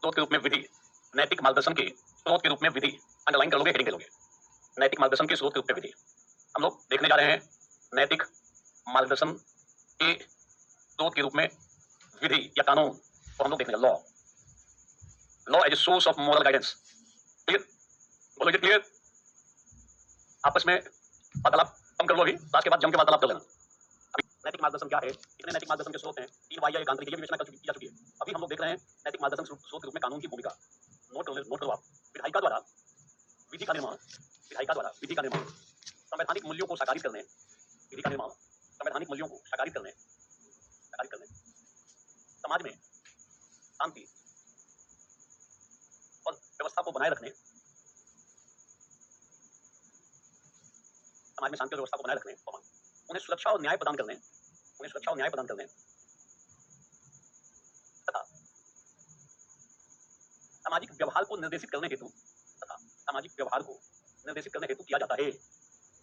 स्रोत के रूप में विधि, नैतिक मार्गदर्शन के स्रोत के रूप में विधि, अंडरलाइन कर लोगे, हेडिंग दे लोगे। नैतिक मार्गदर्शन के स्रोत के रूप में विधि हम लोग देखने जा रहे हैं। नैतिक मार्गदर्शन के स्रोत के रूप में विधि या कानून तो हम लोग देखने law, law as a source of moral guidance. Clear? बोलो, क्लियर? आपस में वार्तालाप कम कर लो अभी, क्लास के बाद जम के वार्तालाप कर लेना। अभी नैतिक मार्गदर्शन क्या है, कितने नैतिक मार्गदर्शन के स्रोत हैं, 3 बाह्य एक आंतरिक, ये विवेचना कर चुकी है। अभी हम लोग देख रहे हैं नैतिक मार्गदर्शन स्रोत के रूप में कानून की भूमिका। नोट करो आप। विधायिका द्वारा विधि का निर्माण, विधायिका द्वारा विधि का निर्माण संवैधानिक मूल्यों को साकारित करने, विधि का निर्माण संवैधानिक मूल्यों को साकारित करने, समाज में शांति और व्यवस्था को बनाए रखने, समाज में शांति और व्यवस्था को बनाए रखने, उन्हें सुरक्षा और न्याय प्रदान करने, उन्हें सुरक्षा और न्याय प्रदान करने तथा सामाजिक व्यवहार को निर्देशित करने हेतु, तथा सामाजिक व्यवहार को निर्देशित करने हेतु किया जाता है।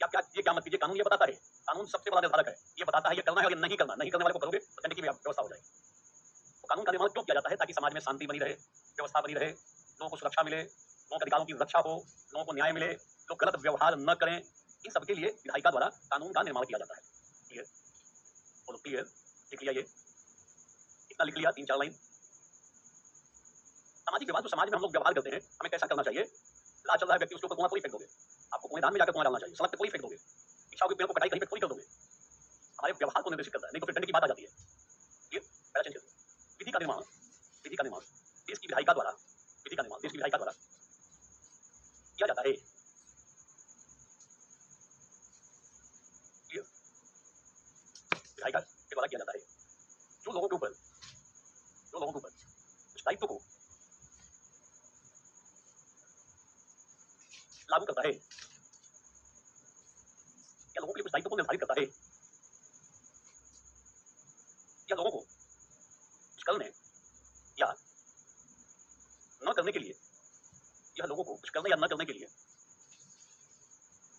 ये क्या मत कीजिए, कानून ये बताता है, कानून सबसे बड़ा निर्धारक है, ये बताता है ये करना है और ये नहीं करना, नहीं करने वाले को करोगे तो दंड की व्यवस्था हो जाएगी। तो कानून का निर्माण क्यों किया जाता है? ताकि समाज में शांति बनी रहे, व्यवस्था बनी रहे, लोगों को सुरक्षा मिले, लोगों के अधिकारों की रक्षा हो, लोगों को न्याय मिले, लोग गलत व्यवहार न करें। इन सबके लिए विधायिका द्वारा कानून का निर्माण किया जाता है। क्लियर? बोलो क्लियर? लिख लिया, ये इतना लिख लिया, 3-4 लाइन। सामाजिक व्यवहार, जो समाज में हम लोग व्यवहार करते हैं, हमें कैसा करना चाहिए? लाल चल रहा है व्यक्ति, उसके ऊपर कुआं थोड़ी फेंक दोगे, आपको कुएं दान में जाकर कुआं डालना चाहिए, सड़क पे थोड़ी फेंक दोगे, इच्छाओं के पेड़ को कटाई कहीं पे थोड़ी कर दोगे। हमारे व्यवहार को निर्देशित करता है, नहीं तो फिर दंड की बात आ जाती है। ये पहला चेंज कर दो। विधि का निर्माण, विधि का निर्माण देश की विधायिका द्वारा, विधि का निर्माण देश की विधायिका द्वारा किया जाता है। विधायिका के द्वारा किया जाता है, जो लोगों के ऊपर उस दायित्व को लागू करता है, या लोगों के लिए कुछ दायित्व को निर्धारित करता है, या लोगों को कुछ करने या न करने के लिए, यह लोगों को कुछ करने या न करने के लिए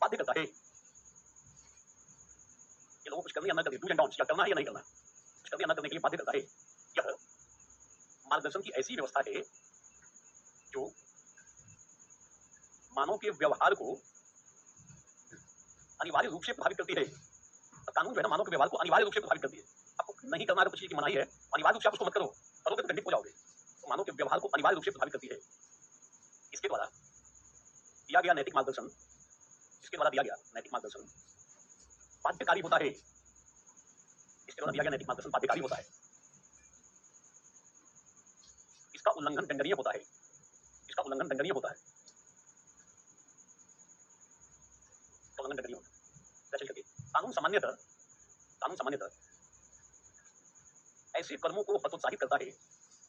बाध्य करता है। ये लोगों को कुछ करने या न करने, डूज एंड डोंट्स, या करना है या नहीं करना, कुछ करने या न करने के लिए बाध्य करता है। यह मार्गदर्शन की ऐसी व्यवस्था है जो मानव के व्यवहार को अनिवार्य रूप से प्रभावित करती है। कानून जो है ना, मानव के व्यवहार को अनिवार्य रूप से प्रभावित करती है। आपको नहीं करना है तो कुछ चीज की मनाही है, अनिवार्य रूप से आप उसको मत करो, करोगे तो दंडित हो जाओगे। तो मानव के व्यवहार को अनिवार्य रूप से प्रभावित करती है। इसके द्वारा दिया गया नैतिक मार्गदर्शन, इसके द्वारा दिया गया नैतिक मार्गदर्शन बाध्यकारी होता है। इसके द्वारा दिया गया नैतिक मार्गदर्शन बाध्यकारी होता है। इसका उल्लंघन दंडनीय होता है, इसका उल्लंघन दंडनीय होता है, उल्लंघन दंडनीय होता है। कानून सामान्यतः ऐसे कर्मों को हतोत्साहित करता है,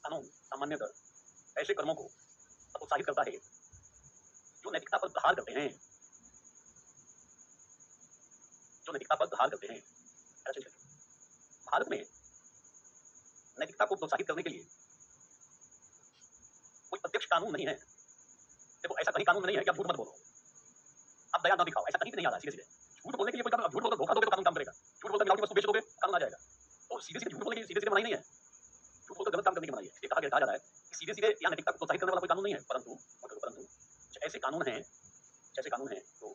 कानून सामान्यतः ऐसे कर्मों को हतोत्साहित करता है जो नैतिकता पर प्रहार करते हैं, जो नैतिकता पर प्रहार करते हैं। भारत में नैतिकता को प्रोत्साहित करने के लिए कोई प्रत्यक्ष कानून नहीं है। देखो, ऐसा कहीं कानून नहीं है कि आप झूठ मत बोलो, आप दया न दिखाओ, ऐसा कहीं भी नहीं आ रहा। सीधे झूठ बोलने के लिए कोई कानून, झूठ बोलकर धोखा दोगे तो कानून काम करेगा, झूठ बोलकर मिलावटी वस्तु बेच दोगे कानून आ जाएगा। तो सीधे सीधे झूठ बोलने की सीधे मनाही नहीं है, झूठ बोलकर गलत काम करने की मनाही है। इसलिए कहा जा रहा है कि सीधे सीधे या नैतिकता को प्रोत्साहित करने वाला कोई कानून नहीं है, परंतु ऐसे कानून हैं जो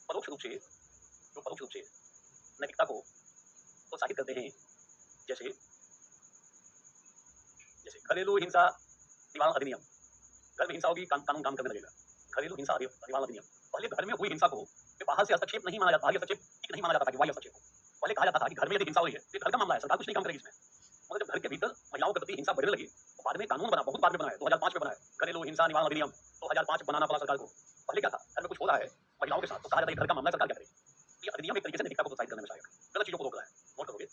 परोक्ष रूप से नैतिकता को प्रोत्साहित करते हैं। जैसे घरेलू हिंसा निवारण अधिनियम, घर में हिंसा होगी, कानून काम करने लगेगा। घरेलू हिंसा निवारण अधिनियम, पहले घर में हुई हिंसा को बाहर से हस्तक्षेप नहीं माना जाता, बाहरी हस्तक्षेप ठीक नहीं माना जाता कि बाह्य हस्तक्षेप को। पहले कहा जाता था कि घर में यदि हिंसा हुई है तो घर का मामला है, सरकार कुछ नहीं काम करेगी इसमें। मगर जब घर के भीतर महिलाओं के प्रति हिंसा बढ़ने लगी तो बाद में कानून बना, बहुत बाद में बना है, 2005 में बना है घरेलू हिंसा निवारण अधिनियम 2005 बनाना पड़ा सरकार को। पहले क्या था, घर में कुछ हो रहा है महिलाओं के साथ तो कहा जाता है घर का मामला है, सरकार क्या करेगी। ये अधिनियम एक तरीके से नैतिकता को प्रोत्साहित करने में सहायक है, गलत चीजों को रोक रहा है। नोट करोगे,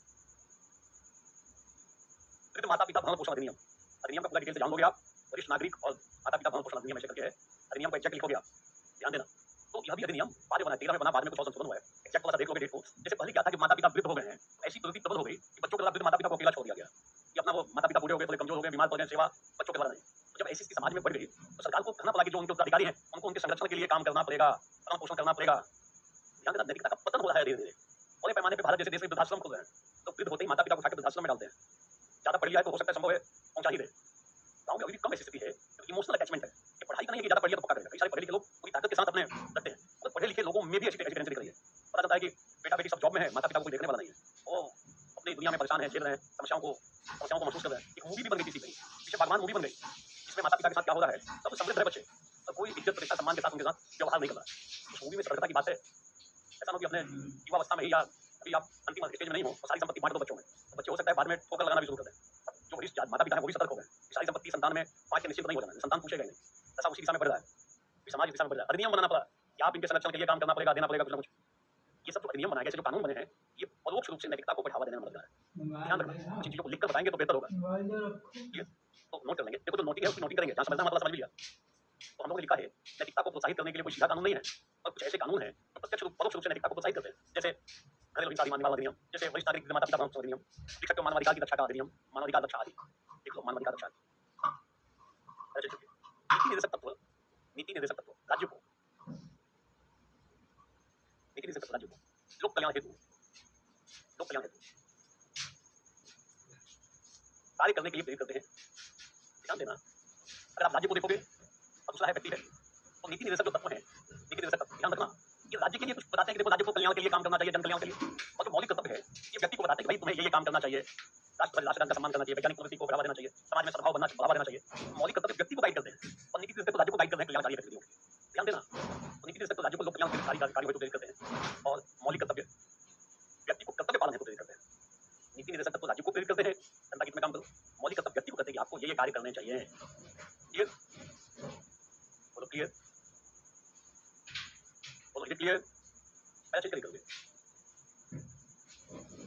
माता पिता भरण पोषण अधिनियम, अधिनियम का पूरा डिटेल से जान लोगे आप। वरिष्ठ नागरिक और माता पिता भरण पोषण अधिनियम ऐसे करके है, अधिनियम को एग्जैक्ट लिखोगे आप, ध्यान देना। तो यह भी अधिनियम बाद में बना, 13 में बना, बाद में कुछ और संशोधन हुआ है। एग्जैक्ट वाला देख लोगे डेट को। जैसे पहले क्या था कि माता पिता वृद्ध हो गए हैं, ऐसी प्रवृत्ति प्रबल हो गई कि बच्चों के द्वारा वृद्ध माता पिता को अकेला छोड़ दिया गया कि अपना वो माता पिता बूढ़े हो गए, थोड़े कमजोर हो गए, बीमार पड़ गए, सेवा बच्चों के द्वारा नहीं। तो जब ऐसी स्थिति समाज में बढ़ गई तो सरकार को कहना पड़ा कि जो उनके उत्तराधिकारी हैं उनको उनके संरक्षण के लिए काम करना पड़ेगा, भरण पोषण करना पड़ेगा। ध्यान देना, नैतिकता का पतन हो रहा है धीरे धीरे। बड़े पैमाने पर भारत जैसे देश में वृद्धाश्रम खुल रहे हैं, तो वृद्ध होते ही माता पिता को उठाकर वृद्धाश्रम में डालते हैं। ज्यादा पढ़ लिया है तो हो सकता है संभव है पहुंचा ही दे। गाँव में अभी भी कम ऐसी स्थिति है, इमोशनल अटैचमेंट है। ये पढ़ाई का नहीं है कि ज़्यादा पढ़ लिया तो पक्का करेगा। कई सारे पढ़े लिखे लोग पूरी ताकत के साथ अपने करते हैं। मगर पढ़े लिखे लोगों में भी ऐसी टेंडेंसी दिख रही है। पता चलता है कि बेटा-बेटी सब जॉब में है, माता-पिता को कोई देखने वाला नहीं है। वो अपनी दुनिया में परेशान हैं, झेल रहे हैं, समस्याओं को महसूस कर रहे हैं। एक मूवी भी बन गई थी इसी पे, पीछे बागबान मूवी बन गई, जिसमें माता-पिता के साथ क्या हो रहा है। सब समृद्ध है बच्चे, और कोई इज़्ज़त, प्रतिष्ठा, सम्मान के साथ उनके साथ व्यवहार नहीं कर रहा है। उस मूवी में सतर्कता की बात है। ऐसा ना हो कि अपने युवावस्था में ही या अभी आप अंतिम स्टेज में नहीं हो, तो सारी संपत्ति बाँट दो बच्चों में। तो बच्चे हो सकता है बाद में ठोकर लगाना भी शुरू कर दें। अब जो वरिष्ठ माता-पिता हैं वो भी सतर्क हो गए कि सारी संपत्ति संतान में बाँट के निश्चिंत नहीं हो जाना है, संतान पूछेगा ही नहीं। ऐसा उसी दिशा में बढ़ रहा है, समाज इस दिशा में बढ़ रहा है। अधिनियम बनाना पड़ा कि आप इनके संरक्षण के लिए काम करना पड़ेगा, देना पड़ेगा कुछ ना कुछ। ये सब जो अधिनियम बनाए गए, ऐसे जो कानून बने हैं, ये परोक्ष रूप से नैतिकता को बढ़ावा देने में मदद कर रहा है। ध्यान रखना, कुछ चीज़ों को लिख कर बताएँगे तो बेहतर होगा। ठीक है? तो नोट कर लेंगे। देखो जो नोटिंग है उसकी नोटिंग करेंगे, जहाँ समझना मतलब समझ भी लिया। तो हम लोगों ने लिखा है, नैतिकता को प्रोत्साहित करने के लिए कोई सीधा कानून नहीं है, और कुछ ऐसे कानून हैं जो प्रत्यक्ष रूप परोक्ष रूप से नैतिकता को प्रोत्साहित करते हैं। जैसे घरेलू हिंसा अधिनियम, जैसे वरिष्ठ नागरिक माता-पिता संरक्षण अधिनियम, लिख सकते हो मानवाधिकार की रक्षा का अधिनियम, मानवाधिकार रक्षा आदि। देख लो मानवाधिकार रक्षा आदि। अच्छा चलिए, नीति निर्देशक तत्व राज्य को, नीति निर्देशक तत्व राज्य को लोक कल्याण हेतु कार्य करने के लिए प्रेरित करते हैं। ध्यान देना, अगर आप राज्य को देखोगे और दूसरा है व्यक्ति है, तो नीति निर्देशक जो तत्व है, नीति निर्देशक तत्व ध्यान रखना, ये राज्य के लिए कुछ बताते हैं कि देखो राज्य को कल्याण के लिए काम करना चाहिए, जन कल्याण के लिए। और जो मौलिक कर्तव्य है, ये व्यक्ति को बताते हैं कि भाई तुम्हें ये काम करना चाहिए, राष्ट्रगान का सम्मान करना चाहिए, वैज्ञानिक प्रगति को बढ़ावा देना चाहिए, समाज में सद्भाव बढ़ावा देना चाहिए। मौलिक कर्तव्य व्यक्ति को गाइड करते हैं, और नीति निर्देशक राज्य को गाइड करते हैं कल्याणकारी गतिविधियों के लिए। ध्यान देना, तो नीति निर्देशक राज्य को लोक कल्याण के कार्य हेतु प्रेरित करते हैं, और मौलिक कर्तव्य व्यक्ति को कर्तव्य पालन हेतु प्रेरित करते हैं। नीति निर्देशक तत्व राज्य को प्रेरित करते हैं, जनता के हित में काम करो। मौलिक कर्तव्य व्यक्ति को कहते हैं कि आपको ये कार्य करने चाहिए। क्लियर? बोलो क्लियर? बोलो ये क्लियर? ऐसे करें करोगे।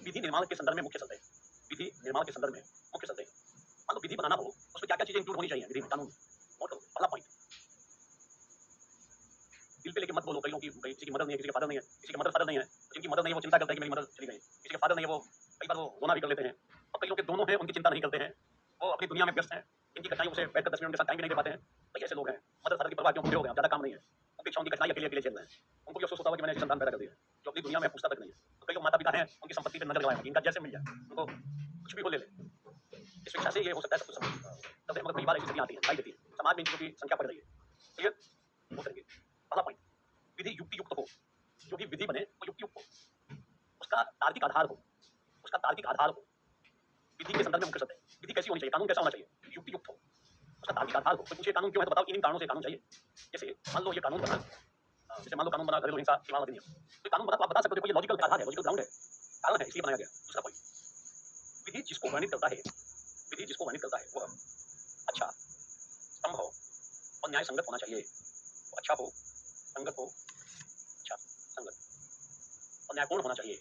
विधि निर्माण के संदर्भ में मुख्य शर्तें, विधि निर्माण के संदर्भ में मुख्य शर्तें। मान लो विधि बनाना हो, उसमें क्या क्या चीजें इंक्लूड होनी चाहिए विधि में, कानून में। नोट करो, पहला पॉइंट, दिल पे लेके मत बोलो कई लोगों की, किसी की मदद नहीं है, किसी के फादर नहीं है, किसी के मदर फादर नहीं है, तो जिनकी मदद नहीं है वो चिंता करते हैं कि मेरी मदर चली गई। किसी के फादर नहीं है, वो कई बार वो रोना भी कर लेते हैं। और कई लोग के दोनों हैं, उनकी चिंता नहीं करते हैं, वो अपनी दुनिया में व्यस्त हैं, इनकी कठिनाइयों से बैठकर 10 मिनट उनके साथ टाइम भी नहीं दे पाते हैं। कई ऐसे लोग हैं, मदर फादर की परवाह क्यों, बूढ़े हो गए, ज़्यादा काम नहीं है, उनकी इच्छा, उनकी कठिनाई अकेले अकेले झेल रहे हैं। उनको भी अफसोस होता है कि मैंने ऐसी संतान पैदा कर दिया जो अपनी दुनिया में पूछता तक नहीं है। तो कई लोग माता पिता हैं, उनकी संपत्ति पर नजर लगाए, इनका जैसे मिल जाए, उनको कुछ भी हो ले ले, इस इच्छा से ये हो सकता है सब कुछ समझ। तब मगर कई बार ऐसी स्थितियां आती हैं, दिखाई देती है, समाज में इन चीज़ों की संख्या बढ़ रही है। क्लियर? वो करेंगे। पहला पॉइंट, विधि युक्ति युक्त हो, जो भी विधि बने वो युक्ति युक्त हो, उसका तार्किक आधार हो, उसका तार्किक आधार हो। विधि के संदर्भ में मुख्य शब्द है, विधि कैसी होनी चाहिए, कानून कैसा होना चाहिए, युक्ति युक्त हो, उसका तार्किक आधार हो। कोई पूछे कानून क्यों है तो बताओ इन कारणों से कानून चाहिए। जैसे मान लो ये कानून बना, जैसे मान लो कानून बना घरेलू हिंसा निवारण अधिनियम, तो कानून बना तो आप बता सकते हो देखो ये लॉजिकल आधार है, लॉजिकल ग्राउंड है, कारण है, इसलिए बनाया गया। दूसरा पॉइंट, विधि जिसको वर्णित करता है, विधि जिसको वर्णित करता है वह अच्छा, संभव और न्याय संगत होना चाहिए। वो अच्छा हो, संगत हो, अच्छा, संगत और न्यायपूर्ण होना चाहिए।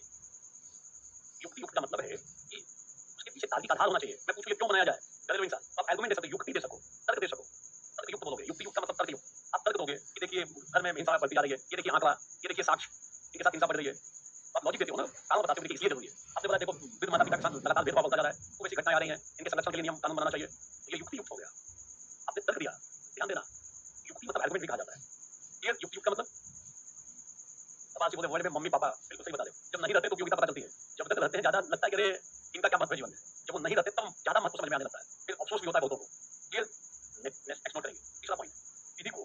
युक्ति युक्त का मतलब है कि उसके पीछे तार्किक आधार होना चाहिए। मैं पूछूं ये क्यों बनाया जाए घरेलू हिंसा, तो आप आर्गुमेंट दे सकते हो, युक्ति दे सको, तर्क दे सको, तर्क युक्त बोलोगे। युक्ति युक्त का मतलब तर्क युक्त। आप तर्क दोगे कि देखिए घर में हिंसा बढ़ती जा रही है, ये देखिए आंकड़ा, ये देखिए साक्ष्य, इनके साथ हिंसा बढ़ रही है। आप लॉजिक देते हो ना, कारण बताते हो कि इसलिए जरूरी है। आपने बोला देखो वृद्ध माता पिता के साथ लगातार भेदभाव होता जा रहा है, खूब ऐसी घटनाएं आ रही हैं, इनके संरक्षण के लिए नियम कानून बनाना चाहिए, तो ये युक्ति युक्त हो गया। आपने तर्क दिया। ध्यान देना, युक्ति मतलब आर्गुमेंट भी कहा जाता है। ये युक्ति युक्त का मतलब, अब आज बोले वर्ल्ड में मम्मी पापा बिल्कुल सही बता दे, जब नहीं रहते तो उपयोगिता पता चलती है, जब तक रहते हैं ज्यादा लगता है कि अरे इनका क्या महत्व है जीवन में, जब वो नहीं रहते तब ज्यादा महत्व समझ में आने लगता है, फिर अफसोस भी होता है बहुतों को। ये नेक्स्ट नोट करेंगे। तीसरा पॉइंट, विधि को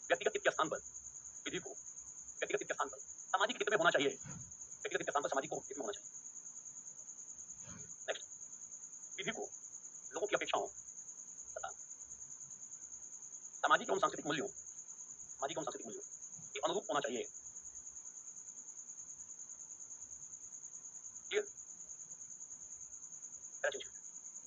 व्यक्तिगत हित के स्थान पर, विधि को व्यक्तिगत हित के स्थान पर सामाजिक हित में होना चाहिए, व्यक्तिगत हित के स्थान पर सामाजिक हित में होना चाहिए। नेक्स्ट, विधि को लोगों की अपेक्षाओं तथा सामाजिक एवं सांस्कृतिक मूल्यों, सामाजिक एवं सांस्कृतिक मूल्यों के अनुरूप होना चाहिए।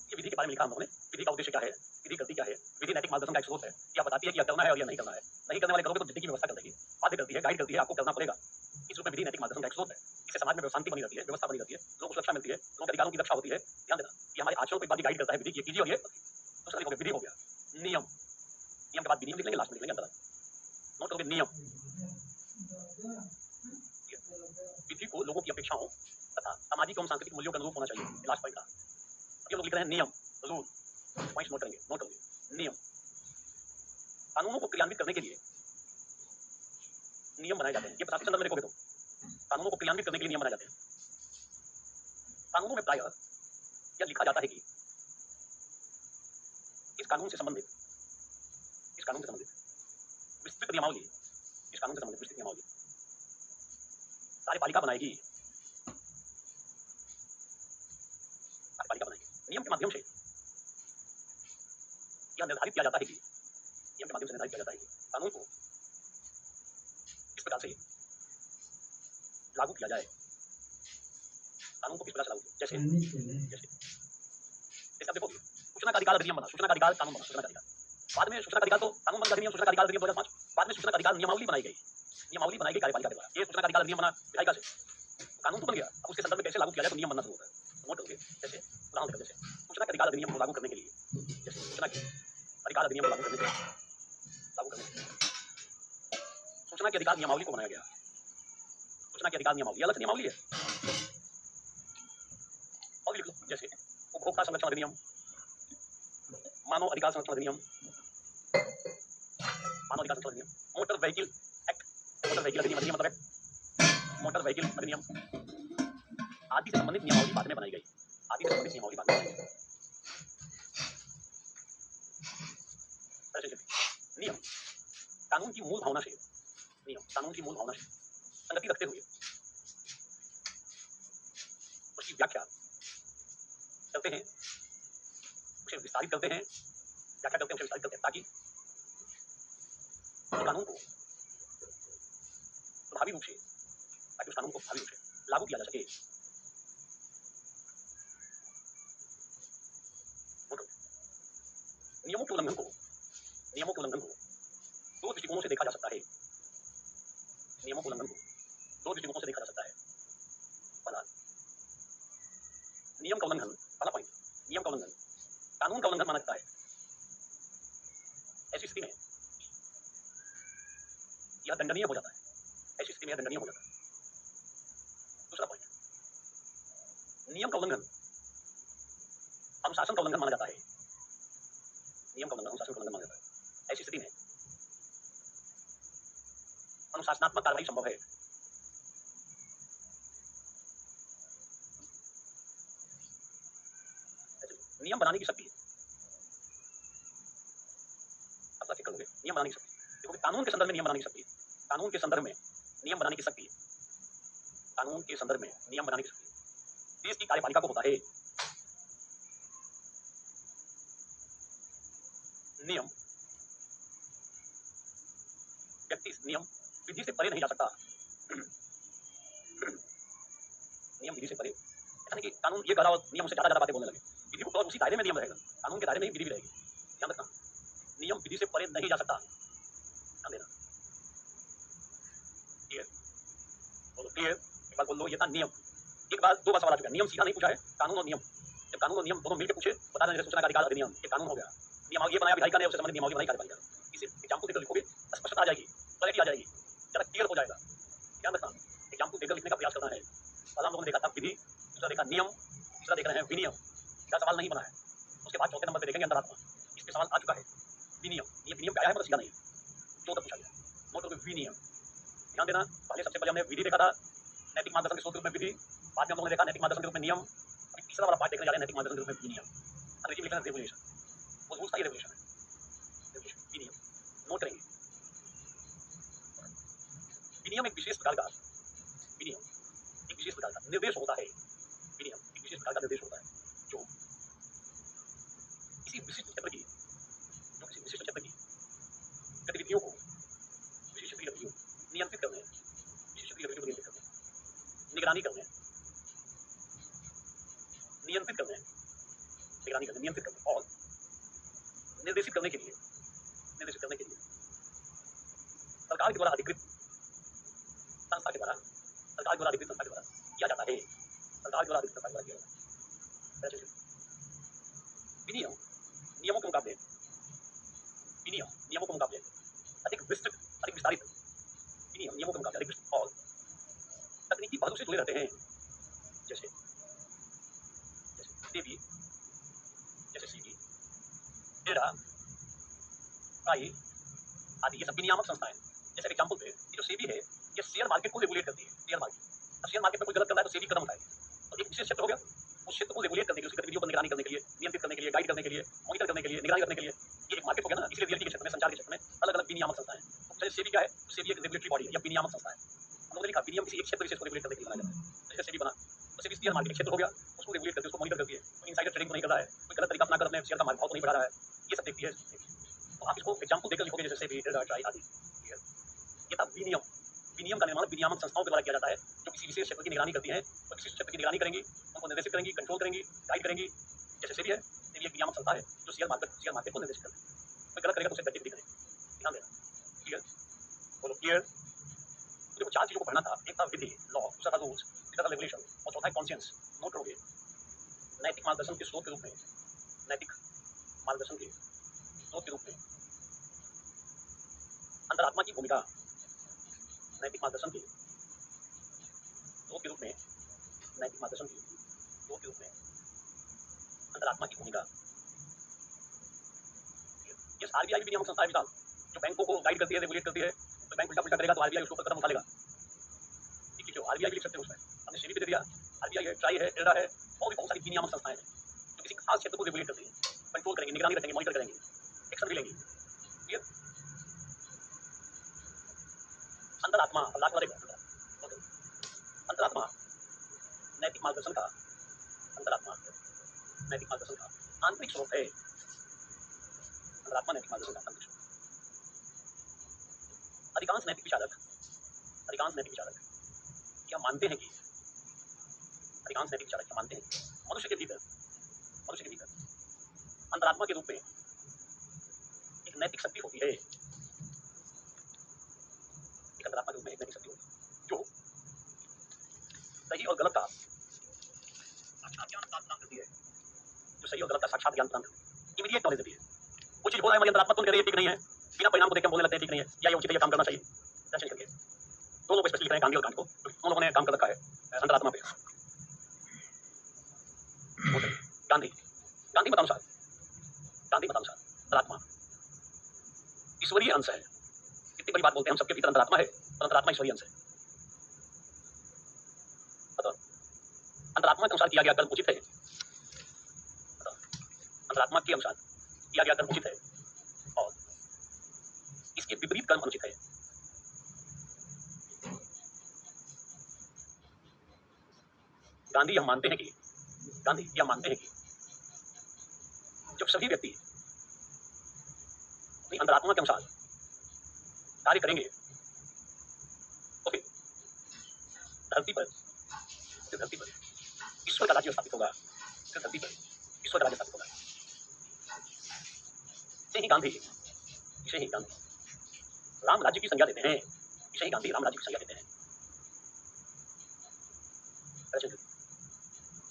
ये विधि के बारे में लिखा हम लोगों ने। विधि का उद्देश्य क्या है, विधि करती क्या है, विधि नैतिक मार्गदर्शन का एक स्रोत है। यह बताती है कि यह करना है और यह नहीं करना है। नहीं करने वाले करोगे तो जिंदगी की व्यवस्था कर देगी, बाध्य करती है, गाइड करती है, आपको करना पड़ेगा। इस रूप में विधि नैतिक मार्गदर्शन का एक स्रोत है। इससे समाज में शांति बनी रहती है, व्यवस्था बनी रहती है, लोगों को सुरक्षा मिलती है, लोगों के अधिकारों की रक्षा होती है। ध्यान देना, ये हमारे आचरण को एक बार गाइड करता है, विधि ये कीजिए और ये दूसरा लिखोगे, विधि हो गया। नियम, नियम के बाद विधि लिख लेंगे, लास्ट में लिख लेंगे अंतर। नोट करोगे नियम, विधि को लोगों की अपेक्षाओं तथा सामाजिक एवं सांस्कृतिक मूल्यों के अनुरूप होना चाहिए। लास्ट पॉइंट था। ये लोग लिख रहे हैं नियम, रूल, पॉइंट नोट करेंगे, नोट करोगे। नियम, कानूनों को क्रियान्वित करने के लिए नियम बनाए जाते हैं। ये प्रशासनिक संदर्भ में देखोगे तो कानूनों को क्रियान्वित करने के लिए नियम बनाए जाते हैं। कानूनों में प्रायः यह लिखा जाता है कि इस कानून से संबंधित विस्तृत नियमावली, इस कानून से संबंधित विस्तृत नियमावली कार्यपालिका बनाएगी। नियम के माध्यम से यह निर्धारित किया जाता है कि कानून को इस प्रकार से लागू किया जाए, जैसे इसका देखो, सूचना का अधिकार अधिनियम बना, सूचना का अधिकार कानून बना, सूचना का अधिकार, बाद में सूचना का अधिकार तो कानून बना अधिनियम, सूचना का अधिकार अधिनियम 2005, बाद में सूचना का अधिकार नियमावली बनाई गई कार्यपालिका के द्वारा। ये सूचना का अधिकार अधिनियम बना विधायिका से, कानून तो बन गया, अब उसके संदर्भ में कैसे लागू किया जाए तो नियम बनना शुरू होता है। नोट करोगे, जैसे उदाहरण देकर, जैसे सूचना के अधिकार अधिनियम को लागू करने के लिए, जैसे सूचना के अधिकार अधिनियम को लागू करने के लिए सूचना के अधिकार नियमावली को बनाया गया। सूचना के अधिकार नियमावली अलग से नियमावली है, और लिख लो, जैसे उपभोक्ता संरक्षण अधिनियम, मानव अधिकार संरक्षण अधिनियम, motor vehicle act, motor vehicle अधिनियम मतलब मोटर व्हीकल अधिनियम आदि से संबंधित नियमावली बाद में बनाई गई। नियम कानून की मूल भावना से संगति रखते हुए उसकी व्याख्या करते हैं, उसे विस्तारित करते हैं, ताकि उस कानून को प्रभावी रूप से लागू किया जा सके। नियमों के उल्लंघन को दो दृष्टिकोणों से देखा जा सकता है। पहला, नियम का उल्लंघन, पहला पॉइंट, नियम का उल्लंघन कानून का उल्लंघन माना जाता है। ऐसी स्थिति में यह दंडनीय हो जाता है। दूसरा पॉइंट, नियम का उल्लंघन अनुशासन का उल्लंघन माना जाता है। ऐसी स्थिति में अनुशासनात्मक कार्रवाई संभव है। नियम बनाने की शक्ति, अब चेक करोगे, नियम बनाने की शक्ति देखो, कानून के संदर्भ में नियम बनाने की शक्ति, देश की कार्यपालिका को होता है। नियम विधि से परे नहीं जा सकता। नियम विधि से परे, ऐसा नहीं कि कानून ये कह रहा और नियम से ज्यादा बातें बोलने लगे। विधि को उसी दायरे में नियम रहेगा, कानून के दायरे में ही विधि भी रहेगी। ध्यान रखना, नियम विधि से परे नहीं जा सकता। ध्यान देना, क्लियर, एक बार बोल लो, ये था नियम। एक बार, दो बार सवाल आ चुका है, नियम सीधा नहीं पूछा है, कानून और नियम। जब कानून और नियम दोनों मिलकर पूछे, बता दें, सूचना का अधिकार अधिनियम ये कानून हो गया, नियमावली बनाया विधायिका ने, उससे संबंधित नियमावली बनाई कार्यपालिका। इसे एग्जाम्पल देकर लिखोगे, स्पष्टता आ जाएगी, क्लैरिटी आ जाएगी, जरा क्लियर हो जाएगा। ध्यान रखना, एग्जाम्पल देकर लिखने का प्रयास करना है। पहला हम लोगों ने देखा था विधि, दूसरा देखा नियम, तीसरा देख रहे हैं विनियम। क्या सवाल नहीं बना है, उसके बाद चौथे नंबर पे देखेंगे अंतरात्मा। इस पे सवाल आ चुका है, विनियम। ये विनियम क्या है, मतलब सीधा नहीं, चौथा पूछा गया, नोट करोगे विनियम। ध्यान देना, पहले सबसे पहले हमने विधि देखा था, नैतिक मार्गदर्शन के स्रोत के रूप में विधि, बाद में हम लोगों ने देखा नैतिक मार्गदर्शन के रूप में नियम। अभी तीसरा वाला पार्ट देखने जा रहे हैं, नैतिक मार्गदर्शन के रूप में विनियम। अंग्रेजी में लिखना है रेगुलेशन, वो रूल्स का ही रेगुलेशन है, विनियम। नोट करेंगे, विनियम एक विशेष प्रकार का निर्देश होता है। विनियम एक विशेष प्रकार का निर्देश होता है जो किसी विशिष्ट क्षेत्र की गतिविधियों को नियंत्रित करने, निगरानी करने, और निर्देशित करने के लिए सरकार के द्वारा अधिकृत संस्था के द्वारा किया जाता है। विनियम नियमों के मुकाबले अधिक विस्तारित और तकनीकी पहलू से जुड़े रहते हैं, जैसे सेबी, डेरा, काई आदि। ये सब नियामक संस्थाएं। जैसे एग्जांपल पे, ये जो सेबी है, ये शेयर मार्केट को रेगुलेट करती है। शेयर मार्केट में कोई गलत कर रहा है तो सेबी कदम उठाएगी। तो एक विशेष क्षेत्र हो गया, उस क्षेत्र को रेगुलेट करने के लिए, उसकी गतिविधियों पर निगरानी करने के लिए, नियंत्रित करने के लिए, गाइड करने के लिए, मॉनिटर करने के लिए, निगरानी करने के लिए ये एक मार्केट हो गया ना। इसलिए रियलिटी के क्षेत्र में, संचार के क्षेत्र में अलग-अलग विनियामक संस्थाएं हैं। तो जैसे सेबी क्या है? सेबी एक रेगुलेटरी बॉडी है या विनियामक संस्था है। हम लोगों ने लिखा विनियम किसी एक क्षेत्र विशेष को रेगुलेट करने के लिए बनाया जाता है। जैसे सेबी बना, तो सेबी शेयर मार्केट क्षेत्र हो गया, उसको रेगुलेट करती है, उसको मॉनिटर करती है, कोई इनसाइडर ट्रेडिंग तो नहीं कर रहा है, कोई गलत तरीका अपना कर अपने शेयर का भाव तो नहीं बढ़ा रहा है, ये सब देखती है। तो आप इसको एग्जाम्पल देकर लिखोगे, जैसे सेबी, ट्राई आदि। ये था विनियम। विनियम का निर्माण विनियामक संस्थाओं के द्वारा किया जाता है, जो किसी विशेष क्षेत्र की निगरानी करती हैं, तो किसी क्षेत्र की निगरानी करेंगी, उनको निर्देशित करेंगी, कंट्रोल करेंगी, गाइड करेंगी। जैसे सेबी है, सेबी एक विनियामक संस्था है जो शेयर मार्केट को निर्देशित करती है। कोई गलत करेगा तो उसे दंडित भी करेगी। ध्यान देना, क्लियर? बोलो क्लियर? तो देखो 4 चीजों को पढ़ना था। एक था विधि, लॉ, दूसरा था रूल्स, तीसरा था रेगुलेशन और चौथा है कॉन्शियस। नोट करोगे, नैतिक मार्गदर्शन के स्रोत के रूप में, नैतिक मार्गदर्शन के स्रोत के रूप में अंतरात्मा की भूमिका, नैतिक मार्गदर्शन के स्रोत के रूप में, नैतिक मार्गदर्शन के स्रोत के रूप में अंतरात्मा की भूमिका। ये आरबीआई भी नियामक संस्था है विशाल, जो बैंकों को गाइड करती है, रेगुलेट करती है। तो बैंक उल्टा पुल्टा करेगा तो आरबीआई उसके ऊपर कदम उठा लेगा। ठीक है, आरबीआई भी लिख सकते हैं उसमें, हमने सेबी भी दे दिया। आरबीआई है, ट्राई है, इरडा है, और भी बहुत सारी विनियामक संस्थाएं हैं जो किसी खास क्षेत्र को रेगुलेट करती हैं, कंट्रोल करेंगे, निगरानी रखेंगे, मॉनिटर करेंगे, एक्शन भी लेंगी। क्लियर? अंतरात्मा, अल्लाह का अंतरात्मा नैतिक मार्गदर्शन का, अंतरात्मा नैतिक मार्गदर्शन का आंतरिक स्रोत है। अंतरात्मा नैतिक मार्गदर्शन का आंतरिक स्रोत। अधिकांश नैतिक विचारक क्या मानते हैं कि, अधिकांश नैतिक विचारक क्या मानते हैं कि मनुष्य के भीतर अंतरात्मा के रूप में एक नैतिक शक्ति होती है। एक अंतरात्मा के रूप में एक नैतिक शक्ति होती है जो सही और गलत का साक्षात ज्ञान प्रदान करती है, जो सही और गलत का साक्षात ज्ञान प्रदान करती है, इमीडिएट नॉलेज देती है। कुछ चीज हो रहा है हमारी अंतरात्मा, तुम कह रही है ठीक नहीं है, बिना परिणाम को देख के हम बोलने लगते हैं ठीक नहीं है, या ये उचित है, ये काम करना चाहिए, चेंज करके। दो लोग स्पेशली लिख रहे हैं, गांधी और कांट को, उन लोगों ने काम कर रखा है अंतरात्मा पे। गांधी मतानुसार अंतरात्मा ईश्वरीय अंश है। कितनी बड़ी बात बोलते हैं, हम सबके भीतर अंतरात्मा है, और अंतरात्मा ईश्वरीय अंश है। अंतरात्मा के अनुसार किया गया कर्म उचित है, अंतरात्मा के अनुसार किया गया कर्म उचित है, और इसके विपरीत कर्म अनुचित है। गांधी यह मानते हैं कि जब सभी व्यक्ति अपनी अंतरात्मा के अनुसार कार्य करेंगे तो फिर धरती पर ईश्वर का राज्य स्थापित होगा। इसे ही गांधी राम राज्य की संज्ञा देते हैं।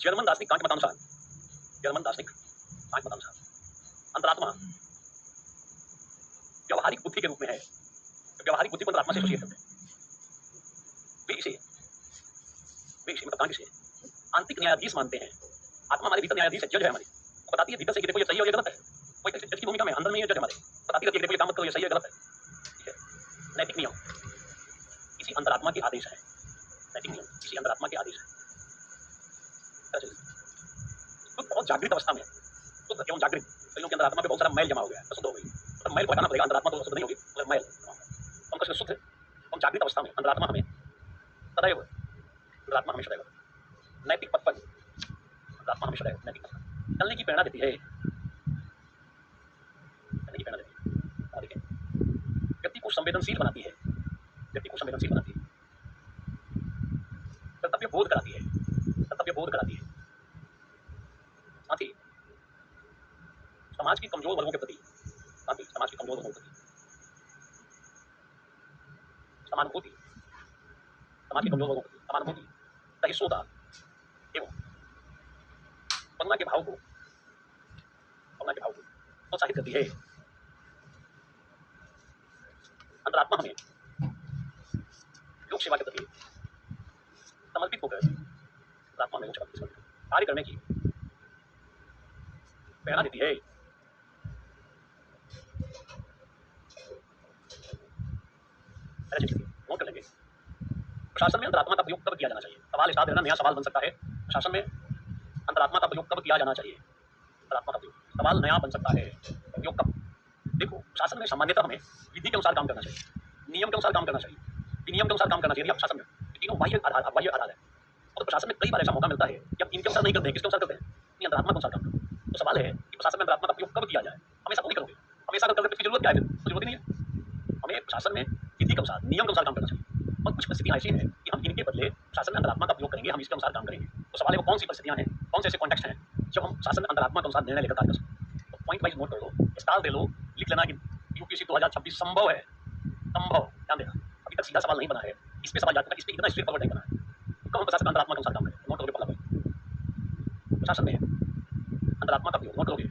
जर्मन दार्शनिक कांट मतानुसार अंतरात्मा व्यवहारिक बुद्धि के रूप में है। व्यवहारिक बुद्धि को अंतरात्मा से एसोसिएट करते हैं। वे इसे मतलब कहां किसे आंतरिक न्यायाधीश मानते हैं। आत्मा हमारे भीतर न्यायाधीश है, जज है हमारी, वो बताती है भीतर से कि देखो ये सही है और ये गलत है। वो एक जज की भूमिका में अंदर में ये जज हमारे बताती है कि देखो ये काम मत करो, ये सही है गलत है। ठीक है, नैतिक नियम इसी अंतरात्मा के आदेश है। नैतिक नियम इसी अंतरात्मा के आदेश है। तो बहुत जागृत अवस्था में, तो एवं जागृत कईयों के अंतरात्मा पे बहुत सारा मैल जमा हो गया है, अशुद्ध हो गई, मतलब मैल को हटाना पड़ेगा। अंतरात्मा तो अशुद्ध नहीं होगी, मतलब मैल हम कैसे शुद्ध हम जागृत अवस्था में अंतरात्मा हमें सदैव नैतिक पथ पर चलने की प्रेरणा देती है। और देखिए, व्यक्ति को संवेदनशील बनाती है, कर्तव्य बोध कराती है, साथ ही समाज के कमजोर वर्गों के प्रति समानुभूति, सहिष्णुता एवं करुणा के भाव को प्रोत्साहित करती है। अंतरात्मा हमें लोक सेवा के प्रति समर्पित होकर कार्य करने की प्रेरणा देती है। नोट कर लेंगे, प्रशासन में अंतरात्मा का प्रयोग कब किया जाना चाहिए। सवाल स्टार्ट देना, नया सवाल बन सकता है। प्रशासन में अंतरात्मा का प्रयोग कब किया जाना चाहिए? अंतरात्मा का प्रयोग, सवाल नया बन सकता है, प्रयोग कब? देखो, शासन में सामान्यतः हमें विधि के अनुसार काम करना चाहिए, नियम के अनुसार काम करना चाहिए, विनियम के अनुसार काम करना चाहिए। अब शासन में तीनों बाह्य आधार है, और प्रशासन में कई बार ऐसा मौका मिलता है कि हम इनके अनुसार नहीं करते हैं, किसके अनुसार करते हैं? नहीं, अंतरात्मा के अनुसार काम करते हैं। तो सवाल है कि प्रशासन में अंतरात्मा का प्रयोग कब किया जाए? हमेशा तो नहीं करोगे, हमेशा अगर करते तो जरूरत क्या है? फिर जरूरत ही नहीं है। हमें प्रशासन में विधि के अनुसार, नियम के अनुसार काम करना चाहिए, और कुछ परिस्थितियां ऐसी हैं कि हम इनके बदले शासन में अंतरात्मा का प्रयोग करेंगे, हम इसके अनुसार काम करेंगे। तो सवाल है वो कौन सी परिस्थितियां हैं, कौन से ऐसे कॉन्टेक्स्ट हैं जब हम शासन में अंतरात्मा के अनुसार निर्णय लेकर कार्य कर सकते हैं? तो पॉइंट वाइज नोट कर लो, स्टार दे लो, लिख लेना कि यूपीएससी 2026 संभव है, संभव, ध्यान देना। अभी तक सीधा सवाल नहीं बना है, इस पे सवाल याद करना, इस पे इतना स्ट्रेट फॉरवर्ड नहीं बना है। कब हम प्रशासन में अंतरात्मा के अनुसार काम करें? नोट करोगे पहला पॉइंट, प्रशासन में अंतरात्मा का प्रयोग, नोट करोगे,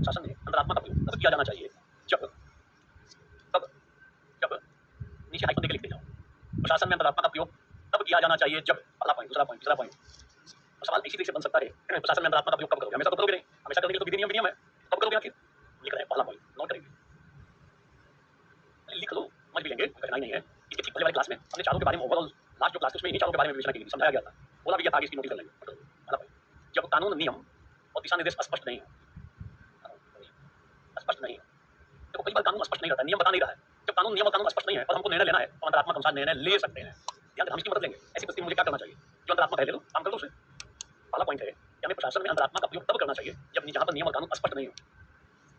शासन में अंतरात्मा का प्रयोग तब किया जाना चाहिए जब, तब, जब, नीचे हाइफन देके लिखते जाओ, प्रशासन में अंतरात्मा का प्रयोग तब किया जाना चाहिए जब, पहला पॉइंट, दूसरा पॉइंट, तीसरा पॉइंट। सवाल इसी तरह से बन सकता है, प्रशासन में अंतरात्मा का प्रयोग कब करोगे? हमेशा तो करोगे नहीं, हमेशा करने के लिए तो विधि नियम है, कब करोगे आखिर? लिख रहे हैं पहला पॉइंट, नोट करेंगे, लिख लो, समझ भी लेंगे, कठिनाई नहीं है। इसके ठीक पहले वाली क्लास में हमने चारों के बारे में ओवरऑल लास्ट जो क्लास थी उसमें इन्हीं चारों के बारे में विवेचना की, समझाया गया था, बोला भी गया था इसकी नोटिस कर लेंगे। पहला पॉइंट, जब कानून, नियम और दिशा निर्देश स्पष्ट नहीं हो, स्पष्ट नहीं हो। देखो कई बार कानून स्पष्ट नहीं रहता है, नियम बता नहीं रहा है। जब कानून, नियम और कानून स्पष्ट नहीं है और हमको निर्णय लेना है तो अंतरात्मा के अनुसार निर्णय ले सकते हैं। ध्यान, हम इसकी मदद लेंगे। ऐसी परिस्थिति में मुझे क्या करना चाहिए? जो अंतरात्मा कह ले लो, काम कर लो उसे। पहला पॉइंट है कि हमें प्रशासन में अंतरात्मा का प्रयोग तब करना चाहिए जब जहाँ पर नियम और कानून स्पष्ट नहीं हो।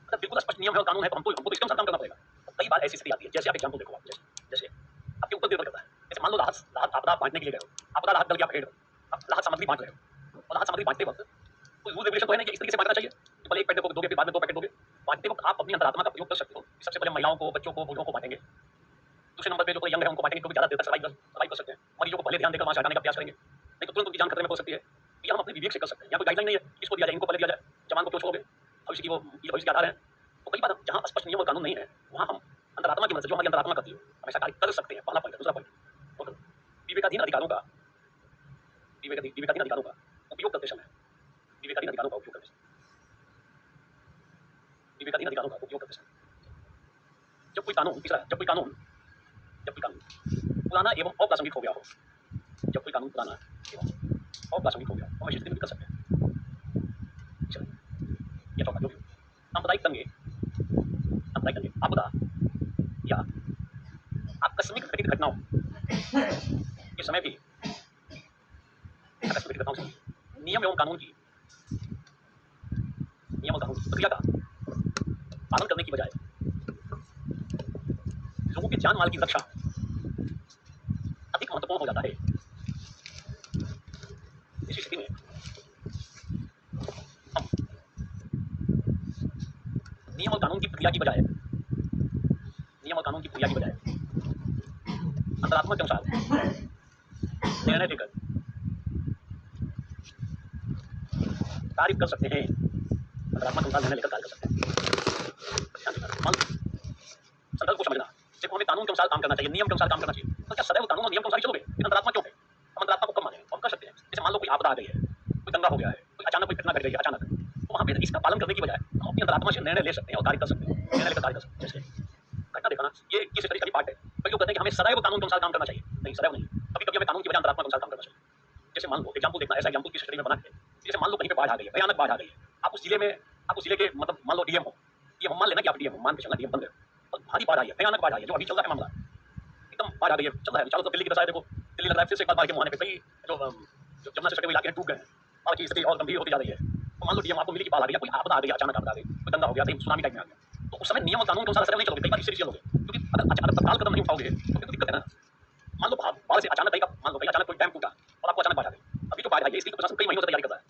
अगर बिल्कुल स्पष्ट नियम है और कानून है तो हमको इसके अनुसार काम करना पड़ेगा। तो कई बार ऐसी स्थिति आती है, जैसे आप एग्जाम्पल देखो, आप जैसे आपके ऊपर निर्भर करता है। जैसे मान लो राहत आपदा बांटने के लिए गए हो, आपदा राहत दल की आप हेड हो, आप राहत सामग्री बांट रहे हो, और राहत सामग्री बांटते वक्त कोई रूल रेगुलेशन तो है नहीं कि इस तरीके से बांटना चाहिए कि पहले एक पैकेट दोगे, फिर बाद में 2 पैकेट दोगे। बांटते वक्त आप अपनी अंतरात्मा का प्रयोग कर सकते हो। सबसे पहले महिलाओं को, बच्चों को, बूढ़ों को बांटेंगे। दूसरे नंबर पे जो कोई यंग है उनको बांटेंगे, क्योंकि ज़्यादा देर तक सर्वाइव कर सकते हैं। मरीजों को पहले ध्यान देकर वहाँ से हटाने का प्रयास करेंगे, नहीं तो तुरंत उनकी जान खतरे में हो सकती है। ये हम अपने विवेक से कर सकते हैं। यहाँ कोई गाइडलाइन नहीं है, इसको दिया जाए, इनको पहले दिया जाए, जवान को क्यों छोड़ोगे, भविष्य की वो भविष्य के आधार है। तो कई बार जहाँ स्पष्ट नियम और कानून नहीं है वहाँ हम अंतरात्मा की मदद से, जो हमारी अंतरात्मा करती है, हमेशा कार्य कर सकते हैं। पहला पॉइंट। दूसरा पॉइंट, विवेकाधीन अधिकारों का, विवेकाधीन अधिकारों का उपयोग करते समय, विवेकाधीन अधिकारों का उपयोग करते समय, विवेकाधीन अधिकारों का उपयोग करते समय जब कोई कानून, तीसरा, जब कोई कानून पुराना एवं अप्रासंगिक हो गया हो, जब कोई कानून पुराना एवं अप्रासंगिक हो गया हो, हम इस स्थिति में कर सकते हैं। चलिए, ये चौथा जो भी हो, सांप्रदायिक दंगे, आपदा या आकस्मिक घटित घटनाओं के समय भी, आकस्मिक घटनाओं से नियम एवं कानून की प्रक्रिया का पालन करने की बजाय लोगों के जान माल की रक्षा अधिक महत्वपूर्ण हो जाता है। इसी स्थिति में हम नियम और कानून की प्रक्रिया की बजाय अंतरात्मा के अनुसार निर्णय लेकर कार्य कर सकते हैं। अंतरात्मा के अनुसार निर्णय लेकर कार्य कर सकते हैं। संदर्भ को समझना। देखो, हमें कानून के अनुसार काम करना चाहिए, नियम के अनुसार काम करना चाहिए। तो क्या सदैव कानून और नियम के अनुसार ही चलोगे? फिर अंतरात्मा क्यों है? हम अंतरात्मा को कब माने? हम कर सकते हैं। जैसे मान लो कोई आपदा आ गई है, कोई दंगा हो गया है, कोई अचानक कोई घटना घट गई है अचानक, तो वहाँ पे इसका पालन करने की बजाय हम अपनी अंतरात्मा से निर्णय ले सकते हैं और कार्य कर सकते हैं। निर्णय लेकर कार्य कर सकते हैं। जैसे घटना देखना, ये किस तरीके का पार्ट है। कई लोग कहते हैं कि हमें सदैव कानून के अनुसार काम करना चाहिए। नहीं, सदैव नहीं। कभी कभी हमें कानून की बजाय अंतरात्मा के अनुसार काम करना चाहिए। जैसे मान लो एग्जाम्पल देखना, ऐसा एग्जाम्पल की स्टडी में बना है। जैसे मान लो कहीं पे बाढ़ आ गई है, भयानक बाढ़ आ गई है, आप उस जिले के मतलब मान लो डीएम हो, ये हम मान लेना कि आप डीएम हो, मान के चलना डीएम बन गए, और भारी बाढ़ आई है, भयानक बाढ़ आई है, जो अभी चल रहा है मामला, एकदम बाढ़ आ गई है, चल रहा है चारों तरफ। दिल्ली की दशा है, देखो दिल्ली लग रहा है फिर से एक बार बाढ़ के मुहाने पे कई जो जमुना से सटे हुए इलाके टूट गए हैं और की स्थिति और गंभीर होती जा रही है। तो मान लो डीएम आपको मिली कि बाढ़ आ गई, कोई आपदा आ गई, अचानक आपदा आ गई, कोई दंगा हो गया, कहीं सुनामी टाइप में आ गया, तो उस समय नियम और कानून के अनुसार नहीं चलोगे, कई बार इससे चलोगे, क्योंकि अगर तत्काल कदम नहीं उठाओगे तो फिर दिक्कत है ना। मान लो बाढ़ से अचानक अचानक कोई डैम टूटा और आपको अचानक बाढ़ आ गई। अभी जो बाढ़ आई है इसकी प्रशासन कई महीनों से तैयारी कर रहा है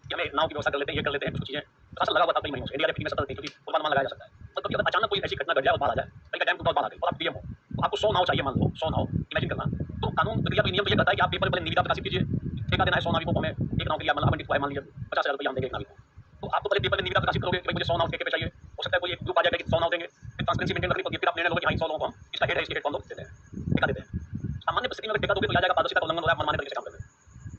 कि हमें नाव की व्यवस्था कर लेते हैं, ये कर लेते हैं, कुछ चीजें प्रशासन लगा हुआ था कई महीनों से। एनडीआरएफ टीम में सतर्क थी, क्योंकि पूर्वानुमान लगाया जा सकता है। मतलब कभी अगर अचानक कोई ऐसी घटना घट जाए और बाढ़ आ जाए, कहीं का डैम टूटा और बाढ़ आ गई और आप डीएम हो, तो आपको 100 नाव चाहिए, मान लो 100 नाव, इमेजिन करना। तो कानून प्रक्रिया नियम तो ये कहता है कि आप पेपर पर निविदा प्रकाशित कीजिए, ठेका देना है 100 नाविकों को, हमें एक नाव के लिए आवंटित हुआ है, मान लीजिए 50,000 रुपये हम देंगे एक नाविक को। तो आप तो पहले पेपर में निविदा प्रकाशित करोगे कि भाई मुझे 100 नाव ठेके पे चाहिए। हो सकता है कोई एक ग्रुप आ जाएगा कि 100 नाव देंगे, फिर ट्रांसपेरेंसी मेंटेन करनी पड़ती है, फिर आप निर्णय लोगे कि हाँ 100 लोगों को हम इसका हेड है, इसके हेड को हम लोग देते हैं, ठेका देते हैं। सामान्य परिस्थिति में अगर ठेका दोगे तो आ जाएगा पारदर्शिता का उल्लंघन हो रहा है, मनमाने तरीके से काम कर रहे हैं।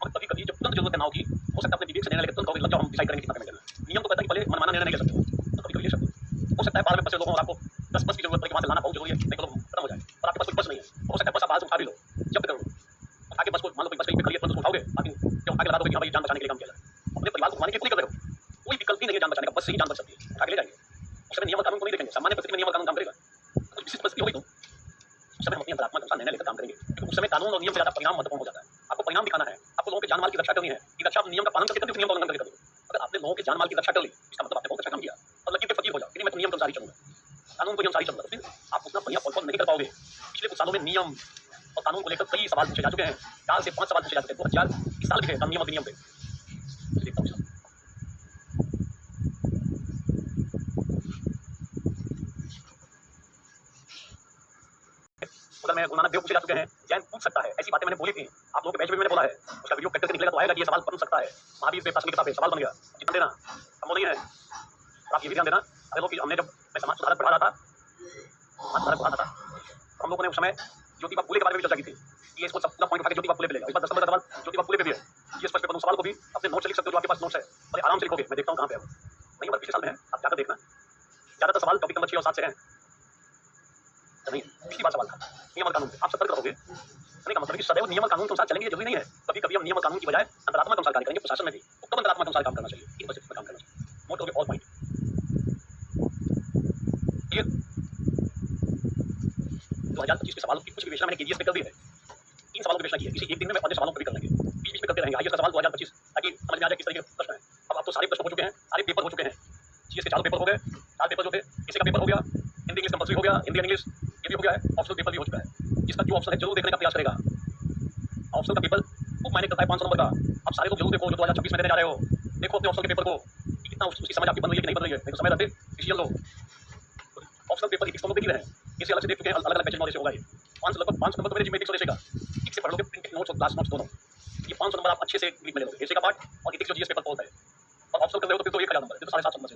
और कभी कभी जब तुरंत जरूरत है नाव की, हो सकता है अपने विवेक से निर्णय लेकर तुरंत कहोगे लग जाओ, हम डिसाइड करेंगे कितना पेमेंट करना है। नियम तो कहता है कि पहले मनमाना निर्णय नहीं ले सकते हो, तो कभी कभी ले सकते हो। हो सकता है बाढ़ में फंसे लोगों और आपको 10 बस की जरूरत पड़े, वहाँ से लाना बहुत जरूरी है, नहीं तो खत्म हो जाए, और आपके पास कोई बस नहीं है। हो सकता है बस आप बाहर से उठा भी लो, जब्त कर लो, उठा के बस को मान लो कोई बस कहीं पे खड़ी है, तुरंत उठाओगे, बस से ही जान बच सकती है, उठा के ले जाएंगे। उस समय नियम और कानून को नहीं देखेंगे, सामान्य परिस्थिति में नियम और कानून काम करेगा। कुछ विशिष्ट परिस्थिति हो गई तो उस समय हम अपनी अंतरात्मा के अनुसार निर्णय लेकर काम करेंगे, क्योंकि उस समय कानून और नियम से ज्यादा परिणाम महत्वपूर्ण हो जाता है। आपको परिणाम दिखाना है, आपको लोगों के जान माल की रक्षा करनी है। ये रक्षा आप नियम का पालन करके करोगे, नियम का उल्लंघन करके करोगे। अगर आपने लोगों के जान माल की रक्षा कर ली, इसका मतलब आपने बहुत अच्छा काम किया और लकीर के फकीर हो जाओ, मैं तो नियम के अनुसार ही चलूंगा, कानून के अनुसार ही चलूंगा, तो फिर आप उतना बढ़िया फॉलो नहीं कर पाओगे। पिछले कुछ सालों में नियम और कानून को लेकर कई सवाल पूछे जा चुके हैं, 4 से 5 सवाल पूछे जा चुके हैं, 2021 साल भी है नियम और विनियम पे। उधर में गुरु नानक देव पूछे जा चुके हैं, जैन पूछ सकता है, ऐसी बातें मैंने बोली थी, आप लोगों के बैच में मैंने बोला है, उसका वीडियो कट करके निकलेगा तो आएगा कि ये सवाल बन सकता है। महावीर पे प्रासंगिकता पे सवाल बन गया, ध्यान देना, हम वो नहीं है। आप ये भी ध्यान देना, अगर लोग हमने जब मैं समाज सुधारक पढ़ा रहा था, समाज सुधारक पढ़ा था, हम लोगों ने उस समय ज्योतिबा फूले के बारे में भी चर्चा की थी। ये इसको सब पूरा पॉइंट उठा के ज्योतिबा फूले पे ले जाओ। इस बार 10 नंबर का सवाल ज्योतिबा फूले पे भी है। ये स्पष्ट पेपर सवाल को भी अपने नोट से लिख सकते हो, जो आपके पास नोट्स है, और आराम से लिखोगे। मैं देखता हूँ कहाँ पे है, नहीं मतलब पिछले साल में है, आप जाकर देखना। ज्यादातर सवाल टॉपिक नंबर 6 और 7 से हैं, नहीं पिछली बार सवाल था नियम और कानून पे, आप सतर्क रहोगे। कहने का मतलब कि सदैव नियम और कानून के अनुसार चलेंगे जरूरी नहीं है, कभी कभी हम नियम और कानून की बजाय अंतरात्मा के अनुसार कार्य करेंगे। प्रशासन में भी तो कब अंतरात्मा के अनुसार काम करना चाहिए, इन परिस्थिति में काम करना चाहिए। नोट करोगे ऑल पॉइंट ये 2025 के सवालों की कुछ विवेचना मैंने केजीएस में कर दी है। 3 सवालों की विवेचना की है, किसी एक दिन में मैं 5 सवालों को भी कर लेंगे, बीच बीच में करते रहेंगे। आईएएस का सवाल 2025 ताकि समझ में आ जाए किस तरीके के प्रश्न है। अब आप तो सारे प्रश्न हो चुके हैं, सारे पेपर हो चुके हैं, जीएस के 4 पेपर हो गए, 4 पेपर जो थे, किसी का पेपर हो गया, हिंदी इंग्लिश कंपल्सरी हो गया, हिंदी इंग्लिश ये भी हो गया है, ऑप्शनल पेपर भी हो चुका है। जिसका जो ऑप्शन है जरूर देखने का प्रयास करेगा। ऑप्शनल का पेपर खूब मायने करता है 500 नंबर का। आप सारे लोग जरूर देखो जो 2026 में देने जा रहे हो, देखो अपने ऑप्शनल के पेपर को कि कितना उसकी समझ आपकी बन रही है कि नहीं बन रही है। नहीं तो समय रहते डिसीजन लो। ऑप्शनल पेपर की हम लोग देख ही रहे हैं, इसे अलग से देख चुके हैं, अलग अलग बैच नॉलेज होगा। ये 5 नंबर तो मेरे जिम्मे 100 का ठीक से पढ़ लोगे, प्रिंटेड नोट्स और क्लास नोट्स दोनों। ये 500 नंबर आप अच्छे से ग्रिप में ले लोगे, एसे का पार्ट और इथिक्स जो जीएस पेपर बोलता है। और ऑप्शनल कर रहे हो तो फिर तो 1000 नंबर, ये तो 750 नंबर से।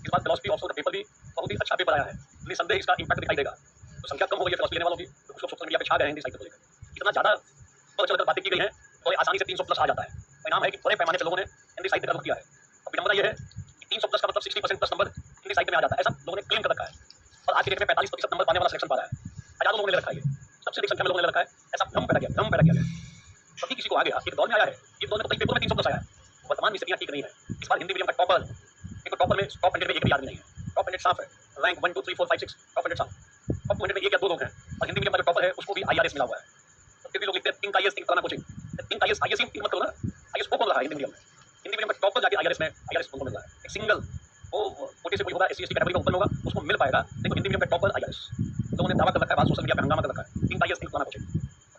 इस बार फिलॉसफी ऑप्शनल का पेपर भी बहुत ही अच्छा पेपर आया है, निसंदेह इसका इंपैक्ट दिखाई देगा। तो संख्या कम हो गई है फिलॉसफी लेने वालों की, तो कुछ लोग सोशल मीडिया पे छा गए हैं हिंदी साहित्य को लेकर। इतना ज़्यादा पता चलकर बातें की गई हैं, तो आसानी से 300+ आ जाता है। परिणाम है कि बड़े पैमाने से लोगों ने हिंदी साहित्य का रुख किया है। अब विडंबना यह है कि 300+ का मतलब 60% प्लस नंबर हिंदी साहित्य में आ जाता है, ऐसा लोगों ने क्लेम कर रखा है। और आज की डेट में 45% नंबर पाने वाला सिलेक्शन पा रहा है। हजारों लोगों ने ले रखा है, सबसे अधिक संख्या में लोगों ने ले रखा है। ऐसा भ्रम पैदा किया गया। कभी किसी को आ गया, एक दौर में आया है, एक दौर में तो कई पेपर में 300+ आया है। वर्तमान में स्थितियां ठीक नहीं है। इस बार हिंदी मीडियम का टॉपर, देखो टॉपर में टॉप 100 में एक भी आदमी नहीं है। टॉप 100 साफ है, रैंक 1 2 3 4 5 6 टॉप 100 साफ। टॉप 100 में एक या 2 लोग हैं, और हिंदी मीडियम का जो टॉपर है उसको भी आईआरएस मिला हुआ है। तो फिर भी लोग लिखते हैं थिंक आईएएस, थिंक फलाना कोचिंग, थिंक आईएएस, आईएएस ही मत करो ना। आईएएस को कौन रहा है हिंदी मीडियम में? हिंदी मीडियम का टॉपर जाके आईआरएस में आईआरएस को मिल रहा है। एक सिंगल वो कोटे से कोई होगा, एससी एसटी कैटेगरी का ऊपर होगा, उसको मिल पाएगा। देखो हिंदी मीडियम का टॉपर आईआरएस, लोगों ने दावा कर रखा है, बात सोशल मीडिया पे हंगामा कर रखा है, थिंक आईएएस, थिंक फलाना कोचिंग।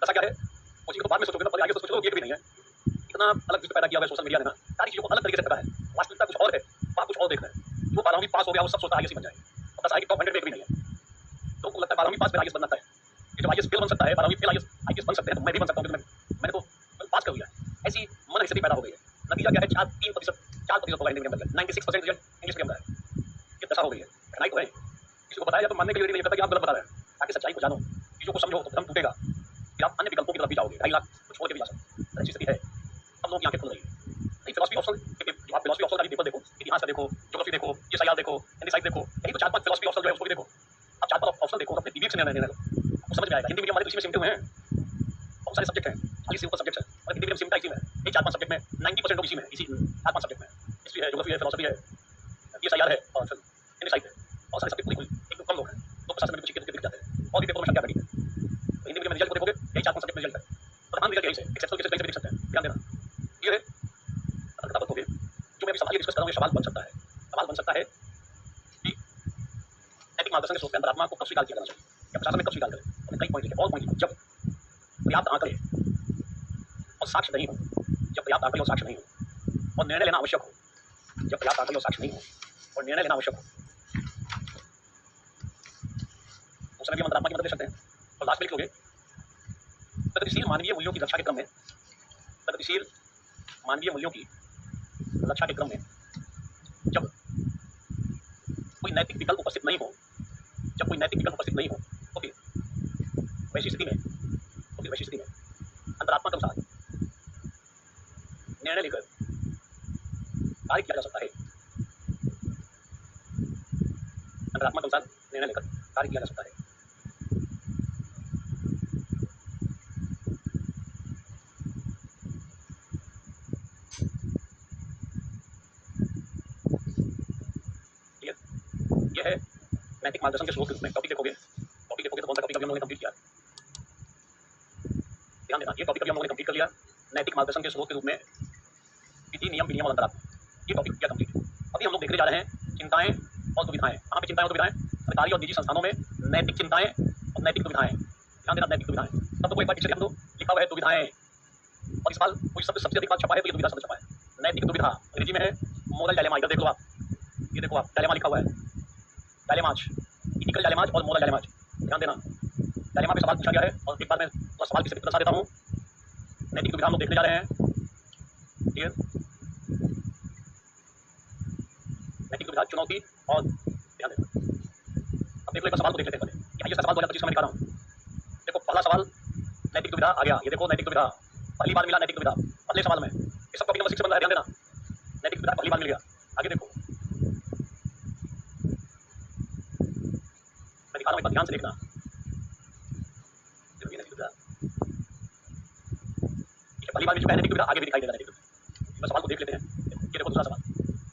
दशा क्या है, कोचिंग तो बाद में सोचोगे ना, पहले आईएएस सोचो, ये भी नहीं है। इतना अलग विश्व पैदा किया हुआ है सोशल मीडिया ने ना, सारी चीजों को अलग तरीके से पता है। वास्तविकता कुछ और है, वहाँ कुछ और देख रहे हैं। जो 12वीं पास हो गया वो सब सोचता है आईएएस बन जाए, और बस आई टॉप 100 में एक भी नहीं है। लोगों को लगता है 12वीं पास फिर आईएएस बनना है। ये जो आईएएस फेल बन सकता है, 12वीं फेल आईएएस बन सकते हैं, तो मैं भी बन सकता हूँ, क्योंकि मैंने तो पास कर लिया। ऐसी मन स्थिति पैदा हो गई है। नतीजा क्या है, 4% होगा हिंदी मीडियम का, 96% रिजल्ट इंग्लिश मीडियम का है। ये दशा हो गई है। कठिनाई तो है, किसी को बताया या तो मानने के लिए नहीं करता कि आप गलत बता रहे हैं। ताकि सच्चाई को जानो, चीजों को समझो, तो भ्रम टूटेगा, फिर आप अन्य विकल्पों की तरफ भी जाओगे। 2.5 लाख को छोड़ के भी जा सकते हैं। ऐसी स्थिति है, हम लोग की आंखें खुल रही है। नहीं फिलॉसफी ऑप्शनल, आप फिलॉसफी ऑप्शनल का भी पेपर देखो, इतिहास का देखो, ज्योग्राफी देखो, जीएसआईआर देखो, हिंदी साहित्य देखो, यही तो 4-5 फिलॉसफी ऑप्शनल जो है उसको भी देखो। आप 4-5 ऑप्शनल देखो, अपने विवेक से निर्णय लेने लो, आपको समझ में आएगा। हिंदी मीडियम वाले तो इसी में सिमटे हुए हैं, बहुत सारे सब्जेक्ट हैं, 40 से ऊपर सब्जेक्ट है, और हिंदी मीडियम सिमटा इसी में है। ये 4-5 सब्जेक्ट में 90% लोग इसी में, इसी 4-5 सब्जेक्ट में हिस्ट्री है, ज्योग्राफी है, फिलॉसफी है, जीएसआईआर है, और फिर हिंदी साहित्य है। बहुत सारे सब्जेक्ट बिल्कुल एक कम लोग हैं, तो प्रशासन में कुछ दिख जाते हैं, और भी पेपर में संख्या बढ़ी है। तो हिंदी मीडियम में रिजल्ट को देखोगे, यही 4-5 सब्जेक्ट में रिजल्ट है, प्रधान रिजल्ट यही से, एक्सेप्शनल केसेस कहीं से भी देख सकते हैं, ध्यान देना। ये है सतर्कता बरतोगे। जो मैं अभी सवाल डिस्कस कर रहा हूँ, ये सवाल बन सकता है, सवाल बन सकता है कि नैतिक मार्गदर्शन के स्रोत के अंतरात्मा को कब स्वीकार किया जाना चाहिए, या प्रशासन में कब स्वीकार करें। तो कई पॉइंट लिखे, और पॉइंट जब पर्याप्त आंकड़े और साक्ष्य नहीं हो, जब पर्याप्त आंकड़े और साक्ष्य नहीं हो और निर्णय लेना आवश्यक हो, जब पर्याप्त आंकड़े और साक्ष्य नहीं हो और निर्णय लेना आवश्यक हो, उस समय भी हम अंतरात्मा की मदद ले सकते हैं। और लास्ट में लिख लोगे, प्रगतिशील मानवीय मूल्यों की रक्षा के क्रम में, प्रगतिशील मानवीय मूल्यों की रक्षा के क्रम में जब कोई नैतिक विकल्प उपस्थित नहीं हो, जब कोई नैतिक विकल्प उपस्थित नहीं हो, तो फिर वैसी स्थिति में अंतरात्मा के अनुसार निर्णय लेकर कार्य किया जा सकता है। अंतरात्मा के अनुसार निर्णय लेकर कार्य किया जा सकता है। ये है नैतिक मार्गदर्शन के स्रोत के रूप में। टॉपिक देखोगे तो कौन सा टॉपिक अभी हम लोगों ने कंप्लीट किया? ध्यान देना, ये टॉपिक अभी हम लोगों ने कंप्लीट कर लिया। नैतिक मार्गदर्शन के स्रोत के रूप में विधि, नियम, विनियम और अंतरात्मा, ये टॉपिक किया कंप्लीट। अभी हम लोग देखने जा रहे हैं चिंताएं और दुविधाएं। कहाँ पे चिंताएं और दुविधाएं? सरकारी और निजी संस्थानों में नैतिक चिंताएं और नैतिक दुविधाएं। ध्यान देना, नैतिक दुविधाएं। तब तो एक बार पीछे हम लोग लिखा हुआ है दुविधाएं, और इस बार कोई शब्द सबसे अधिक बार छपा है तो ये दुविधा शब्द छपा है। नैतिक दुविधा अंग्रेजी में है मोरल डायलेमा। इधर देख लो आप, ये देखो आप, डायलेमा लिखा हुआ है, डायलेमाज, इथिकल डायलेमाज और मोरल डायलेमाज। ध्यान देना, डायलेमा पे सवाल पूछा गया है और एक बार मैं सवाल किसी दर्शा देता हूँ। नैतिक दुविधा हम लोग देखने जा रहे हैं। क्लियर? नैतिक दुविधा, चुनौती और ध्यान देना। अब देख लो, एक सवाल को देख लेते हैं पहले। यहाँ ये सवाल 2025 में दिखा रहा हूँ। देखो पहला सवाल नैतिक दुविधा आ गया। ये देखो नैतिक दुविधा, पहली बार मिला नैतिक दुविधा पहले सवाल में। ये सब टॉपिक नंबर 6 से बन रहा है, ध्यान देना। नैतिक दुविधा पहली बार मिल गया। आगे देखो, मैं दिखा रहा हूँ, एक बार ध्यान से देखना। देखो ये नैतिक दुविधा, ये पहली बार मिल चुका है नैतिक दुविधा, आगे भी दिखाई देगा नैतिक दुविधा। बस सवाल को देख लेते हैं। ये देखो दूसरा सवाल,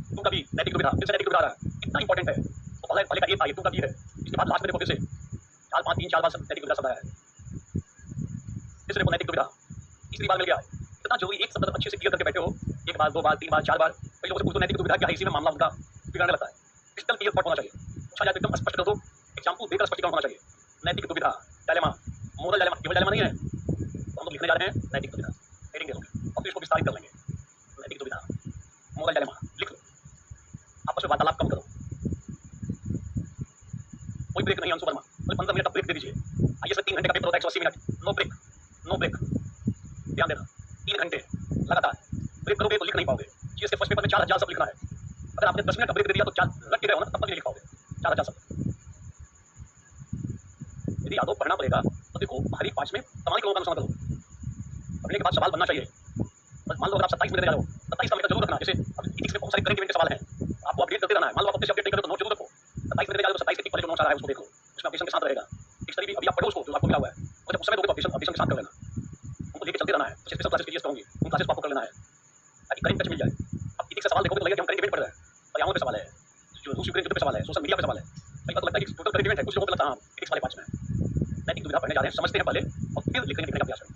तुम कभी नैतिक दुविधा, फिर से नैतिक दुविधा आ रहा है, कितना इंपॉर्टेंट है। तो पहले का ये था, ये तुम कभी है, इसके बाद लास्ट में देखो फिर से 4 बार नैतिक दुविधा शब्द आया है। फिर से देखो नैतिक दुविधा तीसरी बार मिल गया। इतना जरूरी, एक शब्द अच्छे से क्लियर करके बैठे हो, 1 बार 2 बार 3 बार 4 बार। कई लोगों से पूछो नैतिक दुविधा क्या है, इसी में मामला उनका बिगड़ने लगता है। क्रिस्टल क्लियर थॉट होना चाहिए, पूछा जाए तो एकदम स्पष्ट कर दो, एग्जाम्पल देकर स्पष्टीकरण होना चाहिए। नैतिक दुविधा, डायलेमा, मोरल डायलेमा, केवल डायलेमा नहीं है। तो हम लोग लिखने जा रहे हैं नैतिक दुविधा, हेडिंग दे दोगे और फिर इसको विस्तारित कर लेंगे। नैतिक दुविधा, मोरल डायलेमा लिख लो, आपस में वार्तालाप कम करो, कोई ब्रेक नहीं। अंशु वर्मा, 15 मिनट का ब्रेक दे दीजिए। आइए 3 घंटे का पेपर होता है, 180 minute, no break, no break. ध्यान देना, 3 घंटे लगातार ब्रेक करोगे तो लिख नहीं पाओगे। जीएस के फर्स्ट पेपर में 4000 शब्द लिखना है। अगर आपने 10 मिनट का ब्रेक दे दिया तो 4 रट के रहे हो ना, तब तक नहीं लिख पाओगे 4000 शब्द। यदि यादव पढ़ना पड़ेगा तो देखो हर एक पाँच में तमाम लोगों का अनुसरण करो। पढ़ने के बाद सवाल बनना चाहिए। बस मान लो अगर आप 27 मिनट दे रहे हो, 27 का मीटर जरूर रखना। जैसे अब इथिक्स में बहुत सारे करंट इवेंट के सवाल हैं, आपको अपडेट करते रहना है। मान लो आप अपने से अपडेट नहीं करो तो नोट जरूर रखो। 27 मिनट दे रहे हो तो 27 के पहले जो नोट्स आ रहा है उसको देख लो, उसमें अपडेशन के साथ रहेगा। डिक्शनरी भी अभी आप पढ़ो उसको, जो आपको मिला हुआ है, और जब उस समय दोगे तो अपडेशन के साथ कर लेना। उनको लेके चलते रहना है। कुछ स्पेशल क्लासेस कीजिए कहूँगी, उन क्लासेस को आपको कर लेना है ताकि करंट टच मिल जाए। अब इथिक्स का सवाल देखोगे तो लगेगा कि हम करंट इवेंट पढ़ रहे हैं, पर्यावरण पे सवाल है, रूस यूक्रेन युद्ध पे सवाल है, सोशल मीडिया पे सवाल है। कई बार तो लगता है कि टोटल करंट इवेंट है, कुछ लोगों को लगता है हाँ इथिक्स वाले पाँच में। नैतिक दुविधा पढ़ने जा रहे हैं, समझते हैं पहले और फिर लिखने का अभ्यास करें।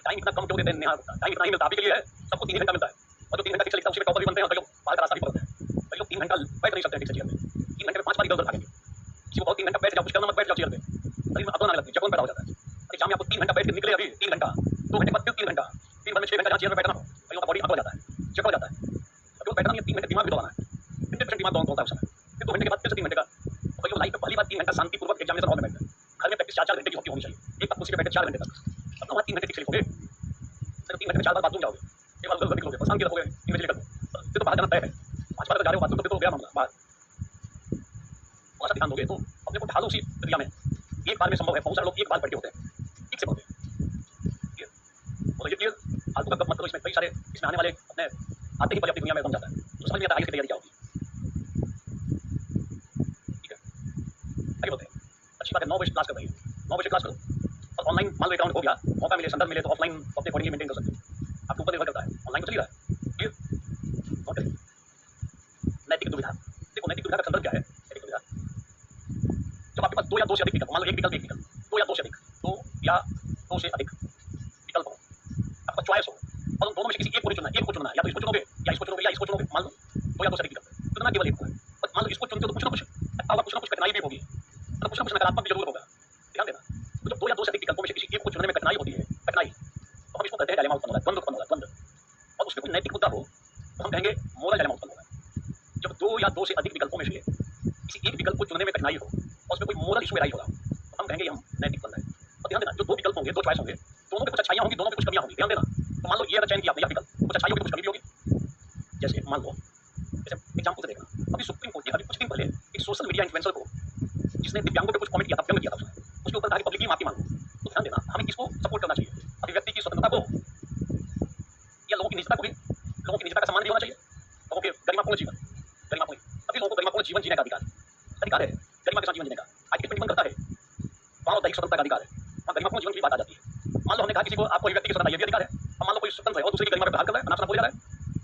टाइम इतना कम क्यों देते हैं? टाइम इतना ही मिलता है अभी के लिए है, सबको 3 घंटा मिलता है, और जो 3 घंटा ठीक से लिखता है उसी में टॉपर भी बनते हैं। कई लोग बाहर का रास्ता भी पकड़ते हैं, कई लोग 3 घंटा बैठ नहीं सकते ठीक से चेयर में। 3 घंटे में 5 बार इधर उधर भागेंगे। किसी को बहुत 3 घंटा बैठ जाओ, कुछ करना मत, बैठ जाओ चेयर पे, शरीर में अदन आने लगती है, जकड़न पैदा हो जाता है। एग्जाम में आपको 3 घंटा बैठ के निकले, अभी 3 घंटा, 2 घंटे बाद फिर 3 घंटा, दिन भर में 6 घंटा जहाँ चेयर में बैठना हो, कई लोगों का बॉडी अकड़ जाता है, जकड़ जाता है। केवल बैठना नहीं है, 3 घंटे दिमाग भी दौड़ाना है, 50% दिमाग दौड़ता है उस समय। फिर 2 घंटे के बाद फिर से 3 घंटे का। कई लोग लाइफ में पहली बार 3 घंटा शांतिपूर्वक एग्जामिनेशन हॉल में बैठते हैं। घर में प्रैक्टिस 4-4 घंटे की होनी चाहिए, एक बार कुर्सी पे बैठे 4 घंटे तक। अब वहाँ 3 घंटे ठीक से लिखोगे, सिर्फ 3 घंटे में 4 बार बाथरूम जाओगे, एक बार उधर निकलोगे, शांति रखोगे, इंग्लिश लिखोगे, फिर तो बाहर जाना तय है। 5 बार जा रहे हो बाथरूम तो फिर तो गया मामला बाहर। थोड़ा सा ध्यान दोगे तो अपने को ढालो उसी प्रक्रिया में। एक बार में संभव है, बहुत सारे लोग एक बार पढ़ के होते हैं, ठीक से पढ़ते हैं। और ये क्लियर, फालतू का मत करो। इसमें कई सारे इसमें आने वाले अपने आते ही पहले अपनी दुनिया में बन जाता है, तो समझ नहीं आता आगे की तैयारी क्या होती है। ठीक है, आगे बढ़ते हैं। अच्छी बात है, 9 बजे क्लास कर रही है, 9 बजे क्लास करो। और ऑनलाइन मान लो अकाउंट हो गया, मौका मिले, संदर्भ मिले तो ऑफलाइन अपने अकॉर्डिंगली मेंटेन कर सकते हो, आपके ऊपर निर्भर करता है। ऑनलाइन तो चल रहा है, क्लियर। नोट करें नैतिक दुविधा। देखो नैतिक दुविधा का संदर्भ क्या है? नैतिक दुविधा जब आपके पास 2 या 2 से अधिक विकल्प, मान लो एक विकल्प 2 या 2 से अधिक, 2 या 2 से अधिक विकल्प हो, आपके पास चॉइस हो, और उन दोनों में से किसी एक को चुनना है, एक को चुनना है, या तो इसको चुनोगे या इसको चुनोगे या इसको चुनोगे। मान लो 2 या 2 से अधिक विकल्प, चुनना केवल एक को है। और मान लो इसको चुनते हो तो कुछ ना कुछ कठिनाई भी होगी, तो कुछ ना कुछ नकारात्मक भी जरूर होगा। ध्यान देना, तो जब 2 या 2 से अधिक विकल्पों में से किसी एक को चुनने में कठिनाई होती है, तो हम इसको कहते हैं डायलेमा उत्पन्न होगा, द्वंद्व उत्पन्न होगा, द्वंद्व। और उसमें कोई नैतिक मुद्दा हो तो हम कहेंगे मोरल डायलेमा उत्पन्न होगा। जब 2 या 2 से अधिक विकल्पों में से किसी एक विकल्प को चुनने में कठिनाई हो और उसमें कोई मोरल इशू राइज होगा, तो हम कहेंगे हम नैतिक बन रहे हैं। और ध्यान देना, जो 2 विकल्प होंगे, 2 चॉइस होंगे, दोनों में कुछ अच्छाइयाँ होंगी, दोनों में कुछ कमियाँ होंगी। ध्यान देना, तो मान लो ये अगर चयन किया आपने, यह विकल्प कुछ अच्छाई होगी, कुछ कमी भी होगी। जैसे मान लो, जैसे एग्जाम्पल से देखना, अभी सुप्रीम कोर्ट ने अभी कुछ दिन पहले एक सोशल मीडिया इन्फ्लुएंसर को, जिसने दिव्यांगों पे कुछ कमेंट किया था, व्यंग किया था, उसके ऊपर कहा कि पब्लिकली माफी मांगो। तो ध्यान देना, हमें किसको सपोर्ट करना चाहिए? अभिव्यक्ति की स्वतंत्रता को या लोगों की निजता को भी? लोगों की निजता का सम्मान भी होना चाहिए, लोगों के गरिमापूर्ण जीवन, गरिमापूर्ण, सभी लोगों को गरिमापूर्ण जीवन जीने का अधिकार है, गरिमा के साथ जीवन जीने का। आज की डिपेंड करता है, वहाँ दैहिक स्वतंत्रता का अधिकार है, वहाँ गरिमापूर्ण जीवन की बात आ जाती है। मान लो हमने कहा किसी को आपको अभिव्यक्ति की स्वतंत्रता, ये भी अधिकार है। अब मान लो कोई स्वतंत्र है और दूसरे की गरिमा पर प्रहार कर रहा है, अनाप शनाप बोल रहा है,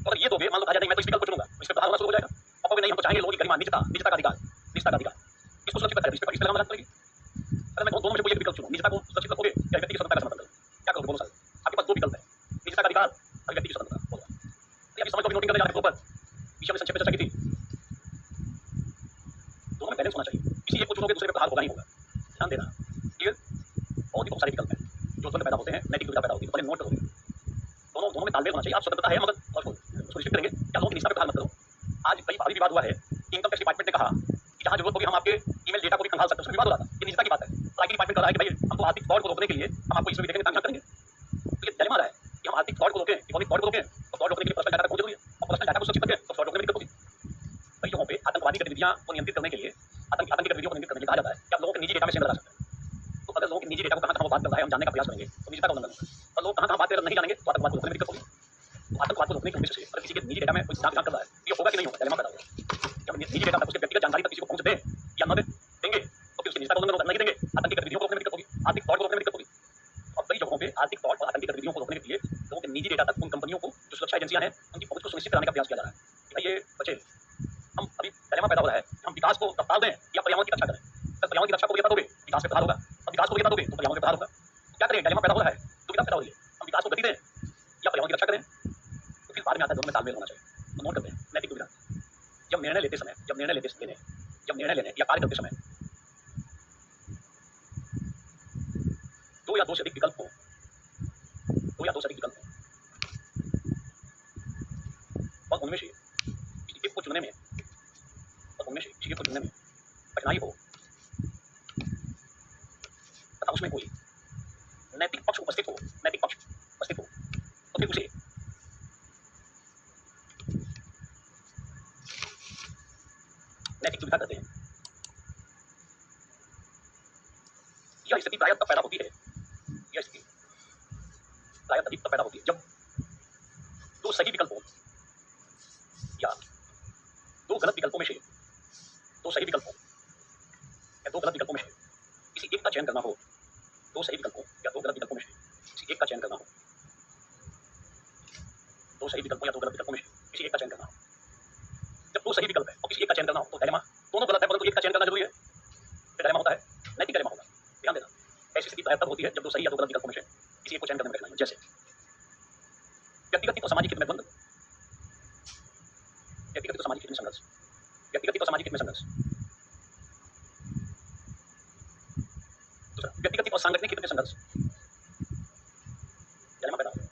तो अगर ये दोगे, मान लो कहा जाए मैं तो इस विकल्प को चुनूंगा, इस पर प्रहार होना शुरू हो जाएगा। और नहीं, हम तो चाहेंगे लोगों की गरिमा, निजता, निजता का अधिकार, निजता का अधिकार, इसको सुरक्षित रखा है, इस पे लगाम लगाना पड़ेगी। अगर मैं दोनों में से कोई एक विकल्प चुनूं, निजता को सुरक्षित रखोगे या व्यक्ति की स्वतंत्रता का समर्थन करोगे, क्या करोगे बोलो सर? आपके पास दो विकल्प है, निजता का अधिकार और व्यक्ति की स्वतंत्रता, बोलो। अभी समझ को भी नोटिंग करने जा रहे हैं ऊपर, विषय में संक्षेप में चर्चा की थी, दोनों में बैलेंस होना चाहिए, किसी एक को चुनोगे दूसरे पे प्रहार होगा नहीं होगा, ध्यान देना, क्लियर? और भी बहुत सारे विकल्प हैं जो द्वंद्व पैदा होते हैं, नैतिक दुविधा पैदा होती है, तो पहले नोट करोगे, दोनों में तालमेल होना चाहिए। आप स्वतंत्रता है मगर उसको रिस्ट्रिक्ट करेंगे क्या, लोगों की निष्ठा पे प्रहार मत करो। आज कई भारी विवाद हुआ है कि इनकम टैक्स डिपार्टमेंट ने कहा कि जहां जरूरत होगी हम आपके ईमेल डेटा को भी खंगाल सकते हैं, उसमें विवाद हो रहा था, ये निजता की बात है। तो आईटी डिपार्टमेंट कह रहा है कि भाई हमको आर्थिक फ्रॉड को रोकने के लिए हम आपको इसमें भी देखेंगे, तंग करेंगे। तो ये डिलेमा रहा है कि हम आर्थिक फ्रॉड को रोकें, इकोनॉमिक फ्रॉड को रोकें, तो फ्रॉड रोकने के लिए पर्सनल डाटा बहुत जरूरी है, और पर्सनल डाटा को सुरक्षित रखें तो फ्रॉड रोकने में दिक्कत होगी। कई जगहों पे आतंकवादी गतिविधियां को नियंत्रित करने के लिए, आतंकी गतिविधियों को नियंत्रित करने के लिए कहा जाता है कि आप लोगों के निजी डेटा में शेयर करा सकते हैं। तो अगर लोगों के निजी डेटा को कहां-कहां बात कर रहा है हम जानने का प्रयास करेंगे तो निजता का उल्लंघन होगा, और लोग कहां-कहां बात कर नहीं जानेंगे तो आतंकवाद को रोकने में दिक्कत होगी। आतंकवाद को रोकने के उद्देश्य से अगर किसी के निजी डेटा में कोई जांच कर रहा है तो ये होगा कि नहीं होगा, डिलेमा पैदा होगा। जब निजी डेटा उसके व्यक्तिगत जानकारी तक किसी को पहुंच दे या न दे देंगे तो फिर उसकी निजता का उल्लंघन होगा, नहीं देंगे आतंकी गतिविधियों को रोकने में दिक्कत होगी, आर्थिक फ्रॉड को रोकने में दिक्कत होगी। और कई जगहों पे आर्थिक फ्रॉड और आतंकी गतिविधियों को रोकने के लिए लोगों के निजी डेटा तक उन कंपनियों को जो सुरक्षा एजेंसियां हैं उनकी पहुंच को सुनिश्चित कराने का प्रयास किया जा रहा है कि भाई ये बचे। हम अभी डिलेमा पैदा हो रहा है कि हम विकास को रफ्तार दें या पर्यावरण की रक्षा करें। अगर पर्यावरण की रक्षा को दोगे विकास पे प्रहार होगा, और विकास को दोगे तो पर्यावरण पे प्रहार होगा। क्या करें, डिलेमा पैदा हो रहा है, दुविधा पैदा हो रही है, हम विकास को गति दें या पर्यावरण की रक्षा करें। तो फिर बाद में आता है दोनों में तालमेल होना चाहिए। तो नोट करते हैं नैतिक दुविधा। जब निर्णय लेने या कार्य करते समय दो या दो से अधिक विकल्प हो, और उनमें से किसी एक को चुनने में कठिनाई हो तथा उसमें कोई नैतिक पक्ष उपस्थित हो, तो फिर उसे नैतिक दुविधा कहते हैं। यह स्थिति प्रायः तब पैदा होती है जब दो सही विकल्पों या दो गलत विकल्पों में से किसी एक का चयन करना हो, दो सही विकल्पों या दो गलत विकल्पों में से किसी एक का चयन करना हो, जब दो सही विकल्प है और किसी एक का चयन करना हो तो डिलेमा, दोनों गलत है परंतु एक का चयन करना जरूरी है, फिर डिलेमा होता है, नैतिक डिलेमा होगा। ध्यान देना, ऐसी स्थिति प्रायः तब होती है जब दो सही या दो गलत विकल्पों में से किसी एक को चयन करने में कठिनाई हो, जैसे व्यक्तिगत और सामाजिक हित में द्वंद्व, व्यक्तिगत और सामाजिक हित में संघर्ष, दूसरा व्यक्तिगत और सांगठनिक हित में संघर्ष, डिलेमा पैदा होगा।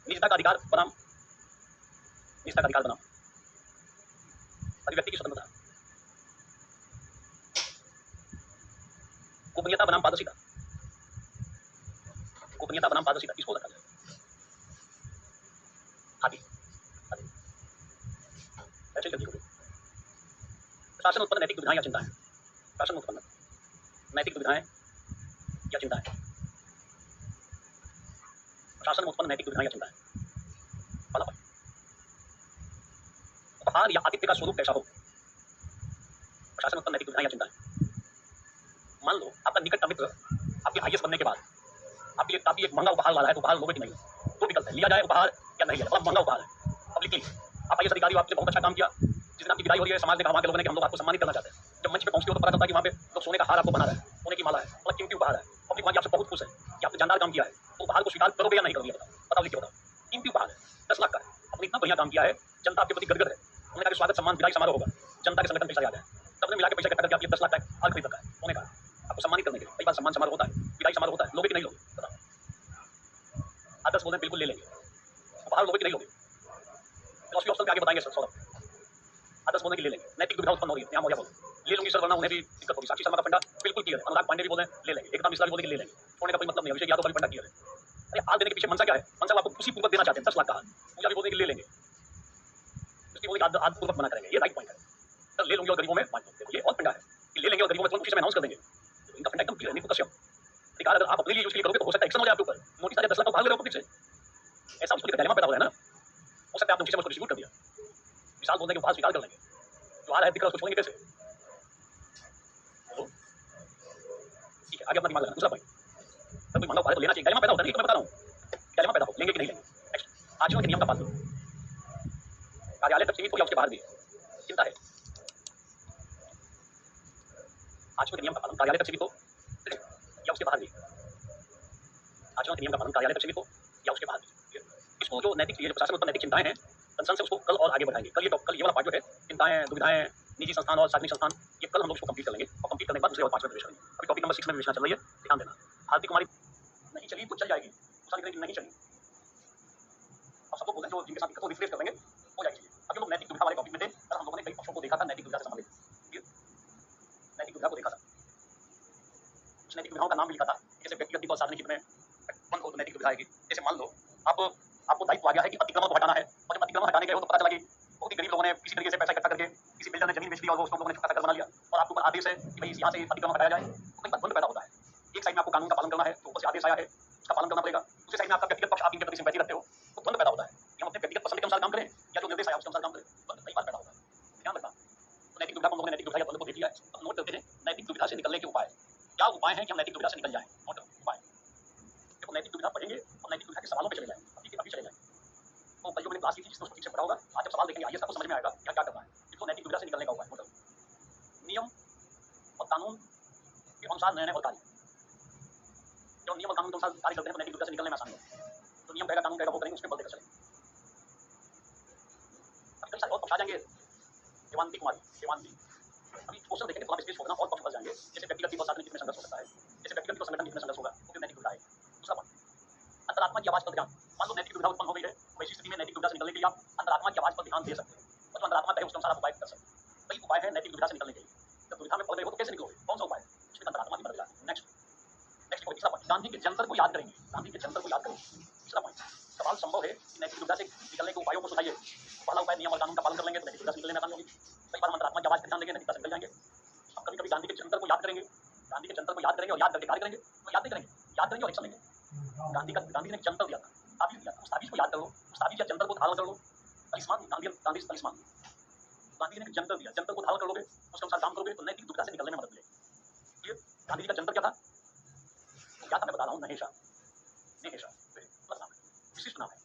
निजता का अधिकार बनाम अभिव्यक्ति की स्वतंत्रता, गोपनीयता बनाम पारदर्शिता, इसको रखा जाए। आदि ऐसे जल्दी हो गई। शासन उत्पन्न नैतिक दुविधाएं या चिंताएं, शासन उत्पन्न नैतिक दुविधाएं या चिंताएं, पहला पॉइंट, उपहार या आतिथ्य का स्वरूप कैसा हो, शासन उत्पन्न नैतिक दुविधाएं या चिंताएं। मान लो आपका निकट मित्र आपके आईएएस बनने के बाद आपके लिए एक महंगा उपहार ला रहा है, तो उपहार लोगे कि नहीं? दो विकल्प है, लिया जाए उपहार या नहीं लिया जाए, बड़ा महंगा उपहार है पब्लिकली। आप आईएएस अधिकारी हो, आपने बहुत अच्छा काम किया, जिस दिन आपकी विदाई हो रही है समाज ने कहा, वहाँ के लोगों ने कि हम लोग आपको सम्मानित करना चाहते हैं। जब मंच पे पहुंचते हो तो पता चलता है कि वहाँ पे लोग सोने का हार आपको बना रहा है, सोने की माला है, मतलब कीमती उपहार है, पब्लिक वहाँ आपसे बहुत खुश है कि आपने जानदार काम किया है, तो उपहार को स्वीकार करोगे या नहीं करोगे? बताओ, लिख के बताओ। कीमती उपहार है, 10 लाख का है, आपने इतना बढ़िया काम किया है, जनता आपके प्रति गदगद है, उन्होंने कहा स्वागत सम्मान विदाई समारोह होगा, जनता के संगठन पैसा याद है, सबने मिला के पैसा इकट्ठा करके आपके 10 लाख का हार खरीद रखा है, उन्होंने कहा आपको सम्मानित करने के लिए। कई बार सम्मान समारोह होता है, विदाई समारोह होता है, लोगे कि नहीं लोगे? बताओ। आदर्श बोल रहे हैं बिल्कुल ले लेंगे, उपहार लोगे कि नहीं लोगे? फिलॉसफी ऑप्शन पे आगे बताएंगे सर, सौरभ। आदर्श बोलने के ले लेंगे, नैतिक दुविधा उत्पन्न हो रही है, यहाँ मौजा बोल ले लूंगी सर, वरना उन्हें भी दिक्कत होगी। साक्षी शर्मा का फंडा बिल्कुल क्लियर है, अनुराग पांडे भी बोल रहे हैं ले लेंगे, एकता मिश्रा भी बोल रहे हैं ले लेंगे, छोड़ने का कोई मतलब नहीं है, अभिषेक यादव का भी फंडा क्लियर है। अरे हार देने के पीछे मंशा क्या है? मंशा आपको खुशी पूर्वक देना चाहते हैं 10 लाख का हार, मुझे भी बोलने के ले लेंगे, उसकी बोलने के आद पूर्वक मना करेंगे, ये राइट पॉइंट है। सर ले लूंगी और गरीबों में बांट दूंगे, ये और फंडा है कि ले लेंगे और गरीबों में तुरंत खुशी में अनाउंस कर देंगे, इनका फंडा एकदम क्लियर है। नीतू कश्यप अधिकार अगर आप अपने लिए यूज करोगे तो हो सकता है एक्शन हो जाए आपके ऊपर, नोटिस आ जाए 10 लाख का भाग ले रहे हो पब्लिक से, ऐसा उसको डिलेमा पैदा हो रहा है ना। हो सकता है आपने उसी से उसको डिस्ट्रीब्यूट कर दिया, विशाल बोलने के उपहार स्वीकार कर लेंगे, जो आ रहा है दिक्कत उसको छोड़ेंगे कैसे? ठीक है, आगे अपना दिमाग लगाना। दूसरा पॉइंट, सर कोई महंगा उपहार तो लेना चाहिए, डिलेमा पैदा होता है, नहीं तो मैं बता रहा हूँ डिलेमा पैदा हो, लेंगे कि नहीं लेंगे। नेक्स्ट, आचरण के नियम का पालन, कार्यालय तक सीमित हो या उसके बाहर भी? चिंता है। आचरण के नियम का पालन कार्यालय तक सीमित हो या उसके बाहर भी? आचरण के नियम का पालन कार्यालय तक सीमित हो या उसके बाहर भी? इसको जो नैतिक, ये जो प्रशासन में नैतिक चिंताएं हैं, कंसर्न से उसको कल और आगे बढ़ाएंगे। कल ये वाला पार्ट जो है, चिंताएं, दुविधाएं, निजी संस्थान और सार्वजनिक संस्थान, ये कल हम लोग इसको कंप्लीट कर लेंगे और कंप्लीट करने के बाद दूसरे और पार्ट में प्रवेश करेंगे। अभी टॉपिक नंबर 6 में विवेचना चल रही है, ध्यान देना। भारती कुमारी नहीं चली तो चल जाएगी, दूसरा लिख नहीं चली। अब सबको बोलते हैं जो जिनके साथ दिक्कत हो रिफ्रेश कर लेंगे, हो जाएगी। अभी हम लोग नैतिक दुविधा वाले टॉपिक में थे, कल हम लोगों ने कई पक्षों को देखा था नैतिक दुविधा से संबंधित। नैतिक दुविधा को देखा था, उस नैतिक दुविधाओं का नाम भी लिखा था, जैसे व्यक्तिगत हित और सार्वजनिक हित में बंद हो तो नैतिक दुविधा आएगी। जैसे मान लो आपको दायित्व आ गया है कि अतिक्रमण को हटाना है, और जब अतिक्रमण हटाने गए हो तो पता चला कि बहुत ही गरीब लोगों ने किसी तरीके से पैसा इकट्ठा करके किसी बिल्डर ने जमीन बेच दी और उसको लोगों ने छोटा सा घर बना लिया, और आपके ऊपर आदेश है कि भाई यहाँ से अतिक्रमण हटाया जाए, तो कई बार द्वंद्व पैदा होता है। एक साइड में आपको कानून का पालन करना है, तो ऊपर से आदेश आया है, उसका पालन करना पड़ेगा। दूसरी साइड में आपका व्यक्तिगत पक्ष, आप इनके प्रति सिंपैथी रखते हो, तो द्वंद्व पैदा होता है कि हम अपने व्यक्तिगत पसंद के अनुसार काम करें या जो निर्देश आया उसके अनुसार काम करें, द्वंद्व कई बार पैदा होता है। ध्यान रखना। तो नैतिक दुविधा को हम लोगों ने नैतिक दुविधा या द्वंद्व को देख लिया है। अब नोट करते हैं नैतिक दुविधा से निकलने के उपाय। क्या उपाय है कि हम नैतिक दुविधा से निकल जाएं? नोट उपाय देखो, नैतिक दुविधा पढ़ेंगे और नैतिक दुविधा के सवालों पे चले जाएं, अभी चले जाएं। तो कल जो मैंने क्लास की थी जिसको ठीक से पढ़ा होगा, आज जब सवाल देखेंगे आइए सबको समझ में आएगा क्या क्या करना है। इसको नैतिक दुविधा से निकलने का उपाय, मतलब नियम और कानून के अनुसार निर्णय और कार्य। जो नियम और कानून के अनुसार कार्य करते हैं तो नैतिक दुविधा से निकलने में आसानी है। तो नियम कहेगा, कानून कहेगा, वो करेंगे, उसके बल देकर चलेंगे। अभी कई सारे और पक्ष आ जाएंगे, देवांती कुमारी, देवांती। अभी क्वेश्चन देखेंगे थोड़ा स्पेस छोड़ना और पक्ष बच जाएंगे, जैसे व्यक्तिगत और सार्वजनिक में संघर्ष हो सकता है, जैसे व्यक्तिगत और संगठन में संघर्ष होगा, वो फिर नैतिक दुविधा है। दूसरा पॉइंट, अंतरात्मा की आवाज पर ध्यान। मान लो नैतिक दुविधा उत्पन्न हो गई है, वैसी स्थिति में नैतिक दुविधा से निकलने के लिए आप अंतरात्मा की आवाज पर ध्यान दे सकते हैं, और जो अंतरात्मा कहे उसके अनुसार आप उपाय कर सकते हैं। कई उपाय है नैतिक दुविधा से निकलने के लिए। जब दुविधा में पड़ गए हो तो कैसे निकलोगे, कौन सा उपाय? उसमें अंतरात्मा की मदद लेना। नेक्स्ट तीसरा पॉइंट, गांधी के जंतर को याद करेंगे, गांधी के जंतर को याद करेंगे। तीसरा पॉइंट, सवाल संभव है कि नैतिक दुविधा से निकलने के उपायों को सुनाइए। पहला उपाय, नियम और कानून का पालन कर लेंगे तो नैतिक दुविधा से निकलने में आसानी होगी। कई बार हम अंतरात्मा की आवाज पर ध्यान देंगे, नैतिक दुविधा से निकल जाएंगे। अब कभी कभी गांधी के जंतर को याद करेंगे, गांधी के जंतर को याद करेंगे और याद करके कार्य करेंगे, तो याद नहीं करेंगे, याद करेंगे और एक्शन लेंगे। गांधी ने एक जंतर दिया था, ताबीज दिया था, उस ताबीज को याद कर लो, उस ताबीज या जंतर को धारण कर लो। तलिस्मान, गांधी तलिस्मान, गांधी ने एक जंतर दिया, जंतर को धारण कर लोगे, उसके अनुसार काम करोगे तो नैतिक दुविधा से निकलने में मदद मिलेगी। ये गांधी जी का जंतर क्या था? क्या था मैं बता रहा हूँ, नहेशा, नहेशा विशिष्ट नाम है।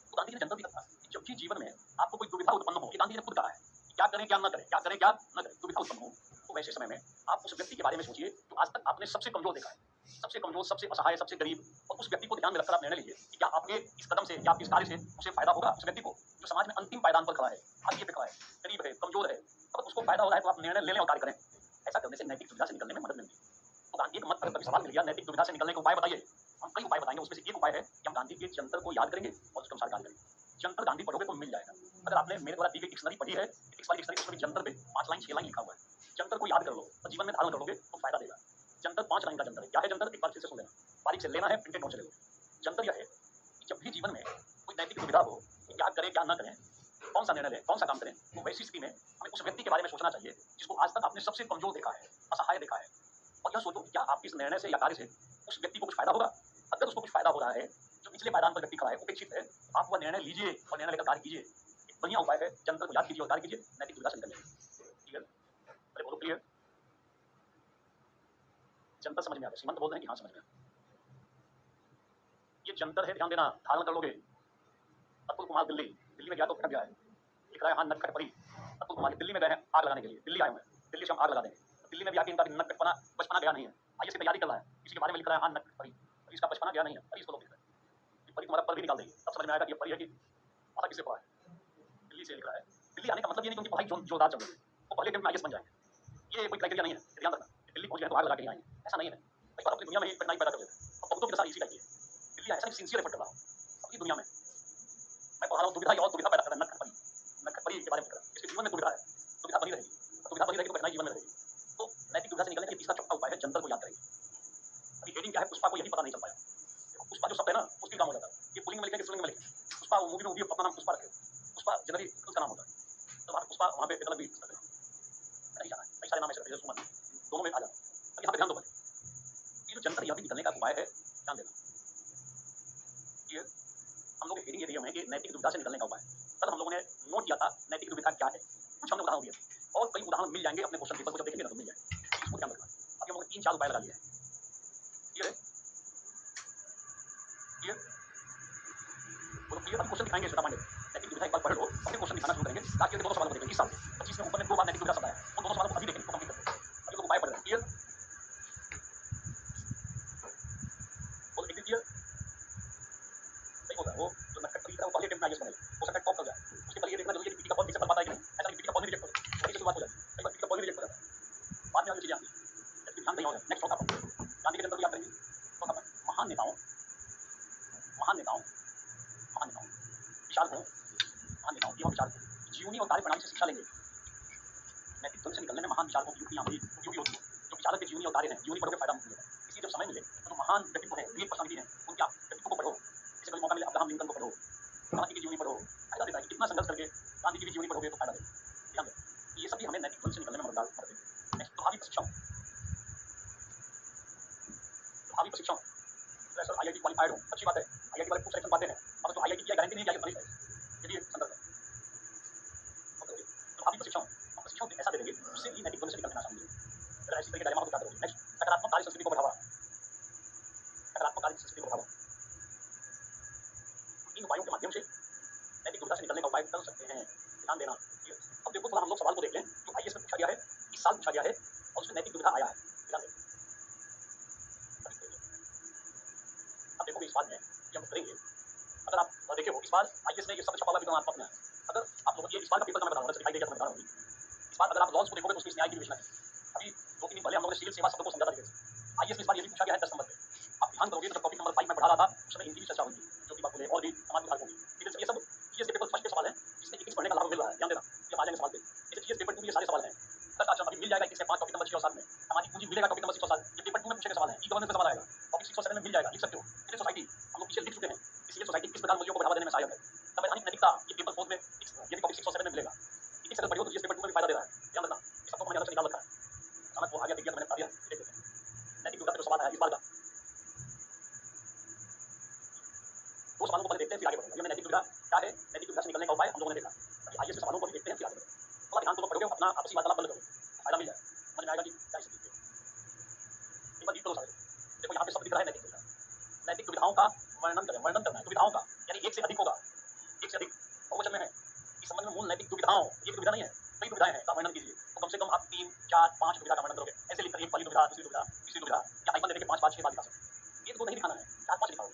तो गांधी जी ने जंतर दिया था कि जब भी जीवन में आपको कोई दुविधा उत्पन्न हो, ये गांधी जी ने खुद कहा है, क्या करें क्या न करें, क्या करें क्या न करें, दुविधा उत्पन्न हो, तो वैसे समय में आप उस व्यक्ति के बारे में सोचिए जो आज तक आपने सबसे कमजोर देखा है, सबसे कमजोर, सबसे असहाय, सबसे गरीब, और उस व्यक्ति को ध्यान में रखकर आप निर्णय लीजिए कि क्या आपके इस कदम से या आपके इस कार्य से उसे फायदा होगा। उस व्यक्ति को जो समाज में अंतिम पायदान पर खड़ा है, हाशिए पे खड़ा है, गरीब है, कमजोर है, अगर उसको फायदा हो रहा है तो आप निर्णय ले लें और कार्य करें। ऐसा करने से नैतिक दुविधा से निकलने में मदद मिलती है। तो गांधी के मत पर कभी सवाल मिल गया नैतिक दुविधा से निकलने के उपाय बताइए, हम कई उपाय बताएंगे, उसमें से एक उपाय है कि हम गांधी के जंतर को याद करेंगे और उसके अनुसार कार्य करेंगे। जंतर गांधी पढ़ोगे तो मिल जाएगा। अगर आपने मेरे द्वारा दी गई डिक्शनरी पढ़ी है, डिक्शनरी उसमें जंतर पे 5 लाइन 6 लाइन लिखा हुआ है। जंतर को याद कर लो और जीवन में धारण करोगे तो फायदा देगा। जंतर 5 लाइन का जंतर है। क्या है जंतर? एक बार फिर से सुन लेना, बारीक से लेना है, प्रिंटेड नोट से ले लो। जंतर यह है कि जब भी जीवन में कोई नैतिक दुविधा हो कि क्या करें क्या न करें, कौन सा निर्णय लें, कौन सा काम करें, तो वैसी स्थिति में हमें उस व्यक्ति के बारे में सोचना चाहिए जिसको आज तक आपने सबसे कमजोर देखा है, असहाय देखा है, और यह सोचो कि क्या आपके इस निर्णय से या कार्य से उस व्यक्ति को कुछ फायदा होगा। अगर उसको कुछ फायदा हो रहा है, जो पिछले मैदान पर व्यक्ति खड़ा है, उपेक्षित है, तो आप वह निर्णय लीजिए और निर्णय लेकर कार्य कीजिए। एक बढ़िया उपाय है, जंतर को याद कीजिए और कार्य कीजिए, नैतिक दुविधा से निकलिए। क्लियर? अरे बोलो क्लियर। जंतर समझ में आ गया? श्रीमंत बोल रहे हैं कि हाँ समझ में। ये जंतर है, ध्यान देना, धारण कर लोगे। अतुल कुमार दिल्ली में गया तो खट गया है, लिख रहा है हाँ नट खट पड़ी। अतुल कुमार दिल्ली में गए हैं आग लगाने के लिए, दिल्ली आए हुए हैं, दिल्ली से हम आग लगा देंगे। दिल्ली में भी आके इनका नट खटपना बचपना गया नहीं है, आइए इसकी तैयारी कर रहा है, किसी के बारे में लिख रहा है हाँ नट पड़ी, इसका बचपना गया नहीं है, अरे इसको लोग लिख रहे हैं, परी तुम्हारा पर भी निकाल देगी, तब समझ में आएगा कि ये परी है कि आधा किसे पढ़ा है। दिल्ली से लिख रहा है, दिल्ली आने का मतलब ये नहीं कि उनकी पढ़ाई जोरदार चल रही है, वो पहले दिन में आईएएस बन जाएंगे, ये कोई क्राइटेरिया नहीं है, ध्यान रखना। दिल्ली पहुंच गए तो आग लगा के आएंगे, ऐसा नहीं है। कई बार अपनी दुनिया में ही कठिनाई पैदा कर देते हैं, और बहुतों के साथ इसी टाइप की है। दिल्ली ऐसा सिंसियर एफर्ट कर रहा हूँ अपनी दुनिया में, मैं पढ़ा रहा हूँ दुविधा और दुविधा पैदा कर रहा है, नटखट परी के बारे में लिख रहा है। इसके जीवन में दुविधा है, दुविधा बनी रहेगी, दुविधा बनी रहेगी तो कठिनाई जीवन में रहेगी। तो नैतिक दुविधा से निकलने के लिए तीसरा चौथा उपाय है, जंतर को याद करेंगे। अभी हेडिंग क्या है, पुष्पा को यही पता नहीं चल पाया। देखो पुष्पा जो शब्द है ना, उसकी काम हो जाता है, ये पुलिंग में लिखेंगे, स्त्रीलिंग में लिखेंगे। पुष्पा वो मूवी में भी अपना नाम पुष्पा रखे, पुष्पा जनरली उसका नाम होता है, तो वहाँ पुष्पा वहाँ पे अलग भी नहीं जाना है, कई सारे नाम ऐसे रखे सुमन, दोनों में आ जाता है। अब यहाँ पे ध्यान दो, ये जो जंतर यह भी निकलने का उपाय है, ध्यान देना। ये हम लोग हेडिंग ये दिए हुए हैं कि नैतिक दुविधा से निकलने का उपाय। कल हम लोगों ने नोट किया था नैतिक दुविधा क्या है, कुछ हमने उदाहरण दिए और कई उदाहरण मिल जाएंगे अपने क्वेश्चन पेपर को जब देखेंगे ना तो मिल जाएंगे, इसको ध्यान रखना। अभी हम लोग 3-4 उपाय लगा लिए हैं, ये बोलो क्लियर। हम क्वेश्चन दिखाएंगे श्वेता पांडे, नैतिक दुविधा एक बार पढ़ लो और फिर क्वेश्चन दिखाना शुरू करेंगे। लास्ट ईयर के दोनों सवालों को देखेंगे, इस साल के 25 में ऊपर में 2 बार नैतिक दुविधा शब्द आया है, उन दोनों सवालों को अभी देखेंगे, कंप्लीट करते हैं। अभी लोग उपाय पढ़ रहे हैं। क्लियर? बोलो एक क्लियर? सही बोल रहा है वो जो नटखट पढ़ी था वो पहले अटेम्प्ट में आईएएस बने, हो सकता है टॉप कर जाए। उसके पहले ये देखना जरूरी है कि पीटी का फॉर्म ठीक से पढ़ पाता है कि नहीं। ऐसा नहीं पीटी का फॉर्म भी रिजेक्ट हो जाए, वहीं से शुरुआत हो जाती है। कई बार पीटी का फॉर्म भी रिजेक्ट हो जाता है, बाद में आगे चीजें आती हैं। जबकि ध्यान कहीं और है। नेक्स्ट चौथा पॉइंट गांधी के जन्म भी याद करेंगे। चौथा पॉइंट महान नेताओं महान नेताओं महान नेताओं विचारकों महान नेताओं एवं विचारकों जीवनी और कार्य प्रणाली से शिक्षा लेंगे। नैतिक द्वंद से निकलने में महान विचारकों की युक्ति यहाँ बड़ी उपयोगी होती है। जो विचारक के जीवनी और कार्य हैं, जीवनी पढ़ोगे फायदा मिलेगा। इसलिए जब समय मिले तो जो महान व्यक्तित्व है, ग्रेट पर्सनालिटी है, उनके व्यक्तित्व को पढ़ो। जैसे कभी मौका मिले अब्राहम लिंकन को पढ़ो, गांधी की जीवनी पढ़ो, फायदा देता है। कितना संघर्ष करके गांधी जी की जीवनी पढ़ोगे तो फायदा देगा। ध्यान दें, ये सब भी हमें नैतिक द्वंद से निकलने में मदद करते हैं। नेक्स्ट प्रभावी प्रशिक्षण। प्रभावी प्रशिक्षण सर आईआईटी क्वालिफाइड हो, अच्छी बात है। आईआईटी वाले कुछ सेक्शन पाते हैं, मगर जो आईआईटी की गारंटी नहीं है कि आईआईटी ये भी एक संदर्भ है। प्रभावी प्रशिक्षण हम प्रशिक्षण ऐसा दे देंगे उससे ही नैतिक द्वंद से निकलने में आसानी मिलेगी। अगर ऐसी तरीके डायलेमा को क्या करोगे। नेक्स्ट सकारात्मक कार्य संस्कृति को बढ़ावा। सकारात्मक कार्य संस्कृति को बढ़ावा। इन उपायों के माध्यम से नैतिक दुविधा से निकलने का उपाय कर सकते हैं। ध्यान देना। अब देखो थोड़ा हम लोग सवाल को देख लें जो आईएएस में पूछा गया है, इस साल पूछा गया है और उसमें नैतिक दुविधा आया है। ध्यान दें। अब देखो इस बात में ये हम करेंगे। अगर आप देखे हो इस बार आईएएस में ये सब छपा हुआ विक्रमात्मक में है। अगर आप लोग ये इस बार का पेपर का मैं बता रहा हूँ, दिखाई देगा तो मैं बता रहा हूँ। इस बार अगर आप लॉज को देखोगे तो उसमें न्याय की विवेचना है। अभी 2-3 दिन पहले हम लोगों ने सिविल सेवा शब्द को समझा था तरीके से। आईएएस में इस बार ये भी पूछा गया है 10 नंबर पे। आप ध्यान करोगे तो जब टॉपिक नंबर 5 में पढ़ा रहा था उस समय हिंदी की चर्चा हुई थी, जो कि बात बोले और भी समाज सुधार होगी। ये सब जीएस के पेपर फर्स्ट के सवाल है, जिसमें 21 पढ़ने का लाभ मिल रहा है। ध्यान देना, ये आ जाएंगे सवाल पे। जैसे जीएस पेपर 2 में ये सारे सवाल हैं। दस आचरण अभी मिल जाएगा 21 से 5 टॉपिक नंबर 6 और 7 में। सामाजिक पूंजी मिलेगा टॉपिक नंबर 6 और 7। ये पेपर 2 में पूछे गए सवाल हैं। ई गवर्नेंस का सवाल आएगा टॉपिक 6 और 7 में मिल जाएगा, लिख सकते हो। सिविल सोसाइटी हम लोग पीछे लिख चुके हैं। सिविल सोसाइटी किस प्रकार मूल्यों को बढ़ावा देने में सहायक है। संवैधानिक नैतिकता ये पेपर 4 में ये भी टॉपिक 6 और 7 में मिलेगा। इसी से पढ़ियो तो जीएस पेपर 2 में भी फायदा दे रहा है। ध्यान रखना, इस सबको मैंने अलग से निकाल रखा है। समझ वो आ गया, दिख गया तो मैंने बता दिया। देख लेते हैं नैतिक दुविधा पे जो सवाल है इस बार का। दो सवालों को पहले देखते हैं फिर आगे बढ़ेंगे। ये नैतिक दुविधा क्या है, नैतिक दुविधा से निकलने का उपाय हम लोगों ने देखा। अभी आईएएस के सवालों को भी देखते हैं फिर आगे बढ़ेंगे। थोड़ा ध्यान पूर्वक पढ़ोगे, अपना आपसी वार्तालाप बंद करो, फायदा मिल जाए। समझ में आएगा कि क्या स्थिति है। एक बार रीड करो सारे। देखो यहाँ पे शब्द दिख रहा है नैतिक दुविधा। नैतिक दुविधाओं का वर्णन करें, वर्णन करना है दुविधाओं का, यानी एक से अधिक होगा, एक से अधिक बहुवचन में है। इस संबंध में मूल नैतिक दुविधाओं, एक दुविधा नहीं है, कई दुविधाएं हैं, का वर्णन कीजिए। तो कम से कम आप 3, 4, 5 दुविधा का वर्णन करोगे। ऐसे लिखकर एक पहली दुविधा, दूसरी दुविधा, तीसरी दुविधा, या आइकन दे देके 5, 5, 6 बार दिखा सकते। एक दो नहीं दिखाना है, 4, 5 दिखाओ।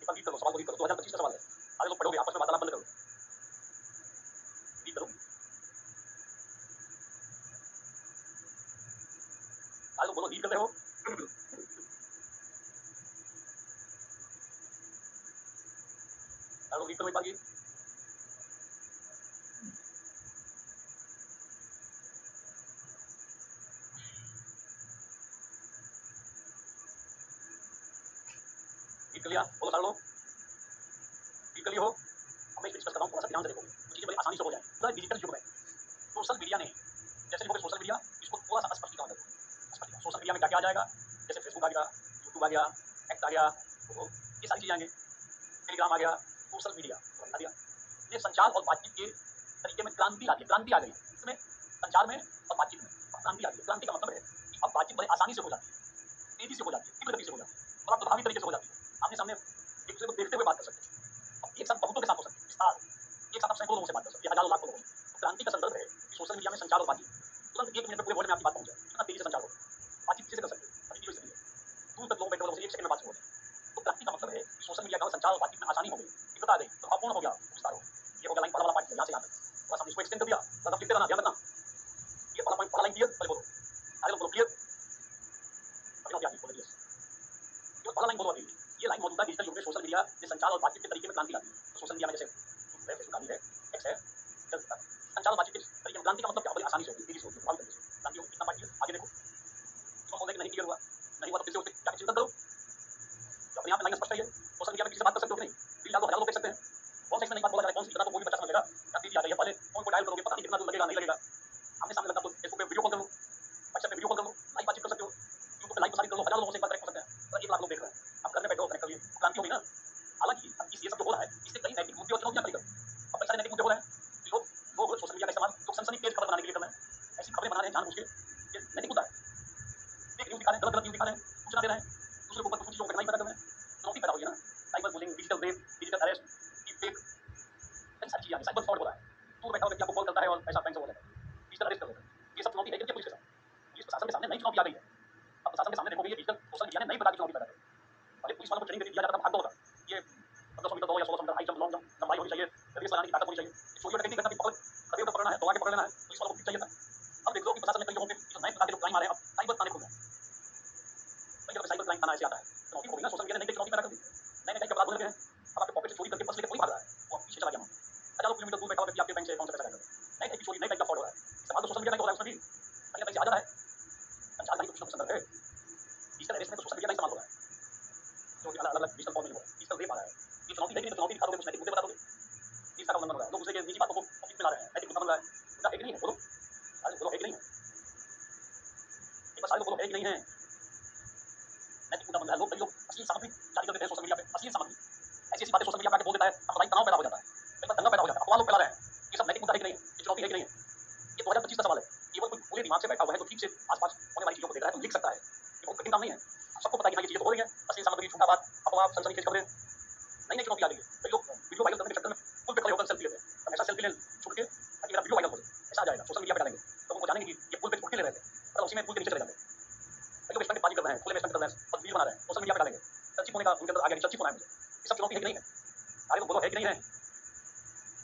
एक बार रीड करो, सवाल को रीड करो। 2025 का सवाल है, आगे लोग पढ़ोगे, आपस में वार्तालाप बंद करो, रीड करो। आगे लोग बोलो, रीड कर रहे हो। आगे लोग रीड करो एक बार ये। रीड कर लिया, बोलो सारे लोग रीड कर लिया हो। अब मैं डिस्कस कर रहा हूँ, थोड़ा सा ध्यान से देखो तो चीजें बड़ी आसानी से हो जाए। पूरा डिजिटल युग में सोशल मीडिया ने, जैसे लिखोगे सोशल मीडिया, इसको थोड़ा सा स्पष्टीकरण दो। सोशल मीडिया में क्या क्या आ जाएगा, जैसे फेसबुक आ गया, यूट्यूब आ गया, एक्ट आ गया, तो ये सारी चीजें आएंगे। टेलीग्राम आ गया, सोशल मीडिया आ गया। ये संचार और बातचीत के तरीके में क्रांति आ गई, क्रांति आ गई इसमें, संचार में और बातचीत में क्रांति आ गई। क्रांति का मतलब है कि अब बातचीत बड़ी आसानी से हो जाती है, तेजी से हो जाती है, तीव्र गति से हो जाती है और प्रभावी तरीके से हो जाती है। आमने सामने एक दूसरे को देखते हुए बात कर सकते हैं। अब एक साथ बहुतों के साथ हो सकते हैं, विस्तार एक साथ आप सैकड़ों लोगों से बात कर सकते हैं, हजारों लाखों लोगों से। तो क्रांति का संदर्भ है कि सोशल मीडिया में संचार और बातचीत तुरंत 1 मिनट में पूरे वर्ल्ड में आपकी बात पहुंच जाए। इतना तेजी से संचार हो, बातचीत किसी से कर सकते हो, अभी की स्थिति है, दूर तक लोग बैठे लोगों से 1 सेकंड में बात शुरू हो जाए। तो क्रांति का मतलब है कि सोशल मीडिया का संचार और बातचीत में आसानी हो गई, तीव्रता आ गई, प्रभावपूर्ण हो गया, विस्तार हो। ये हो गया लाइन पहला वाला पार्ट, यहाँ से यहाँ तक थोड़ा सा इसको एक्सटेंड कर दिया, थोड़ा लिखते रहना, ध्यान रखना। ये पहला पॉइंट, पहला लाइन क्लियर, पहले बोलो, आगे लोग बोलो क्लियर, अभी लोग बोलो क्लियर। जो पहला लाइन बोलो अभी, ये लाइन मौजूदा डिजिटल युग में सोशल मीडिया ने संचार और बातचीत के तरीके में क्रांति ला दी। तो सोशल मीडिया में जैसे फेसबुक आदि है, एक्स है, संचार और बातचीत के तरीके में क्रांति का मतलब क्या, बड़ी आसानी से होती है, तेजी से होती है, प्रभावी तरीके से क्रांति होगी। कितना पार्ट क्लियर, आगे देखो। तुम बोल रहे कि नहीं क्लियर हुआ, नहीं हुआ तो फिर से क्या चिंतन करो, तो अपने आप में लाइन स्पष्ट है। सोशल मीडिया में किसी से बात कर सकते हो कि नहीं, रील डालो, हजारों लोग देख सकते हैं। कौन सा इसमें नहीं बात बोला जा रहा है, कौन सी इतना तो कोई भी बच्चा समझ लेगा। क्या तेजी आ गई है, पहले फोन को डायल करोगे, पता नहीं कितना दूर लगेगा, नहीं लगेगा। आमने सामने लगता तो फेसबुक पे वीडियो कॉल कर लो, व्हाट्सएप पे वीडियो कॉल कर लो, लाइव बातचीत कर सकते हो, यूट्यूब पे लाइव प्रसारित कर लो, हजारों लोगों से एक बार कनेक्ट हो सकते हैं। तो 1 लाख लोग देख रहे हैं, आप घर में बैठो कनेक्ट कर लिए, क्रांति हो गई ना। हालांकि अब ये सब जो हो रहा है इससे कई नैतिक मुद्दे और चुनौतियां खड़ी कर। अब कई सारे नैतिक मुद्दे हो रहे हैं। लोग सोशल मीडिया का इस्तेमाल लोग सनसनी तेज खबर बनाने के लिए कर रहे हैं, ऐसी खबरें बना रहे हैं जानबूझ के, ये नैतिक मुद्दा है। फेक न्यूज दिखा रहे हैं, गलत न्यूज दिखा रहे हैं, सूचना दे रहे हैं, दूसरे को ऊपर कुछ चीजों को घटनाएं पैदा कर रहे हैं, चुनौती पैदा हुई है ना। Cyber bullying, digital rape, digital arrest, की यानी साइबर फ्रॉड हो रहा है, दूर बैठा हुआ व्यक्ति आपको कॉल करता है और पैसा बैंक से हो जाता है, डिजिटल अरेस्ट कर लेते हैं। ये सब चुनौती है कि पुलिस के साथ। पुलिस प्रशासन के सामने नई चुनौती आ गई है। अब प्रशासन के सामने देखोगे ये डिजिटल सोशल मीडिया ने नई प्रकार की चुनौती पैदा की। पहले पुलिस वालों को ट्रेनिंग दिया जाता था भाग दौड़ का, ये 1500 मीटर दौड़ या 1600 metre high jump, long jump, लंबाई होनी चाहिए, रेस लगाने की ताकत होनी चाहिए, चोरी और डकैती करना भी खड़े होकर पकड़ना है, दौड़ा के पकड़ लेना है, पुलिस वालों को चाहिए था। अब देख लो कि प्रशासन में कई लोगों पे जो नए प्रकार के जो क्राइम आ रहे हैं, अब साइबर थाने खुल गए। कई जगह साइबर क्राइम थाना ऐसे आता है, चुनौती हो गई ना, सोशल मीडिया ने नई चुनौती पैदा कर दी। नए नए अपराध होने लगे हैं। अब आपके पॉकेट से चोरी करके पर्स लेके कोई भाग रहा है, वो पीछे चला गया, हजारों किलोमीटर दूर बैठा हुआ व्यक्ति आपके बैंक से अकाउंट से पैसा निकाल रहा है। नई टाइप की चोरी, नई टाइप का फ्रॉड हो रहा है। इस्तेमाल तो सोशल मीडिया का हो रहा है, उसमें भी कहीं ना कहीं से आ जा रहा है। संचार का ही तो कुछ ना कुछ संदर्भ है। डिजिटल अरेस्ट में तो सोशल मीडिया का इस्तेमाल हो रहा है, जो कि अलग अलग डिजिटल फॉर्म में हो रहा है, डिजिटल रेप आ रहा है। ये चुनौती है कि चुनौती दिखा दोगे कुछ नैतिक मुद्दे बता दोगे, इसका उल्लंघन हो रहा है। लोग दूसरे के निजी बातों को पब्लिक में ला रहे हैं, नैतिक मुद्दा बन रहा है। मुद्दा है कि नहीं है, बोलो, सारे बोलो, है कि नहीं है? एक बार सारे लोग बोलो, है कि नहीं है? नैतिक मुद्दा बन रहा है। लोग, कई लोग अश्लील सामग्री जारी कर देते हैं सोशल मीडिया पे, अश्लील सामग्री, ऐसी ऐसी बातें सोशल मीडिया पे आके बोल देता है, सामुदायिक तनाव पैदा हो जाता है, कई बार दंगा पैदा हो जाता है, अफवाह लोग फैला रहे हैं। ये सब नैतिक मुद्दा है कि नहीं है? ये चुनौती है कि नहीं है? ये 2025 का सवाल है। केवल कोई पूरे दिमाग से बैठा हुआ है, तो ठीक से आस-पास होने वाली चीज़ों को देख रहा है, तो लिख सकता है। ये बहुत कठिन काम नहीं है। अब सबको पता है कि हाँ, ये चीज़ें तो हो रही हैं, अश्लील सामग्री, झूठा बात, अफवाह, सनसनीखेज खबरें, नई-नई चुनौती आ गई है। कई लोग वीडियो वायरल करने के चक्कर में पुल पे खड़े होकर सेल्फी लेते हैं। हम ऐसा सेल्फी लें छुप के ताकि मेरा वीडियो वायरल हो जाए, ऐसा आ जाएगा, सोशल मीडिया पे डालेंगे, तो उनको जानेंगे कि ये पुल पे छुप के ले रहे थे, कल उसी में पुल के नीचे चले जाते हैं। कई लोग स्टंटबाजी कर रहे हैं, खुले में स्टंट कर रहे हैं और वीडियो बना रहे हैं, सोशल मीडिया पे डालेंगे, चर्चित होने का उनके अंदर आ गया कि चर्चित होना है मुझे। ये सब चुनौती है कि नहीं है? सारे लोग बोलो, है कि नहीं है?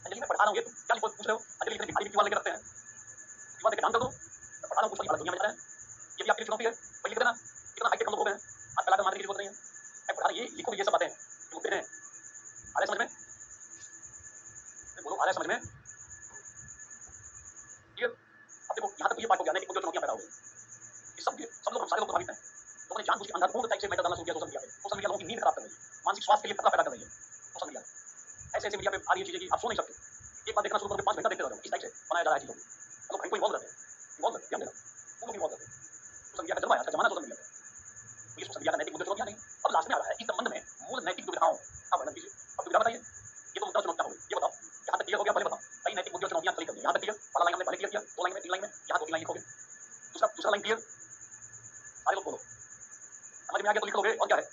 अंजलि मैं पढ़ा रहा हूँ, ये क्या पूछ रहे हो? अंजलि इतनी भारी दीवार लेके रखते हैं, दीवार लेके डांस कर दो, मैं पढ़ा रहा हूँ, कुछ वाली दुनिया में जा रहे हैं। ये भी आपके लिए चुनौती है, वही लिख देना। इतना हाईटेक हम लोग हो गए हैं, हाथ फैलाकर मारने की जरूरत नहीं है। मैं पढ़ा रहा, ये लिखो, ये सब बातें ये मुद्दे हैं। आ रहे समझ में? बोलो, आ रहा है समझ में? क्लियर? अब देखो, यहाँ तक तो ये पार्ट हो गया, नैतिक मुद्दे और चुनौतियां पैदा हो गई। ये सब लोग, हम सारे लोग प्रभावित हैं। लोगों ने जानबूझ के अंधाधुंध टाइप से मैटर डालना शुरू किया सोशल मीडिया पे। सोशल मीडिया लोगों की नींद खराब कर रही है, मानसिक स्वास्थ्य के लिए खतरा पैदा कर रही है। सोशल मीडिया ऐसे ऐसे मीडिया पे आ रही है चीजें कि आप सो नहीं सकते। एक बार देखना शुरू करोगे 5 घंटा देखते रहोगे, इस टाइप से बनाया जा रहा है चीजों को। लोग कहीं इन्वॉल्व रहते हैं, ध्यान देना, वो लोग इन्वॉल्व रहते हैं। सोशल मीडिया का जलवा है, आज का जमाना सोशल मीडिया का। ये सोशल मीडिया का नैतिक मुद्दे चुनौतियां नहीं। अब लास्ट में आ रहा है, इस संबंध में मूल नैतिक दुविधाओं का वर्णन कीजिए। अब दुविधा बताइए, ये तो मुद्दा चुनौतियां हो गई, ये बताओ यहाँ तक क्लियर हो गया? पहले बताओ, कई नैतिक मुद्दे और चुनौतियां क्लियर कर दी, यहाँ तक क्लियर? पहला लाइन हमने पहले क्लियर किया, 2 लाइन में, 3 लाइन में, यहाँ 2-3 लाइन लिखोगे। दूसरा लाइन क्लियर? सारे लोग बोलो, समझ में आ गया तो लिख लोगे, और क्या है?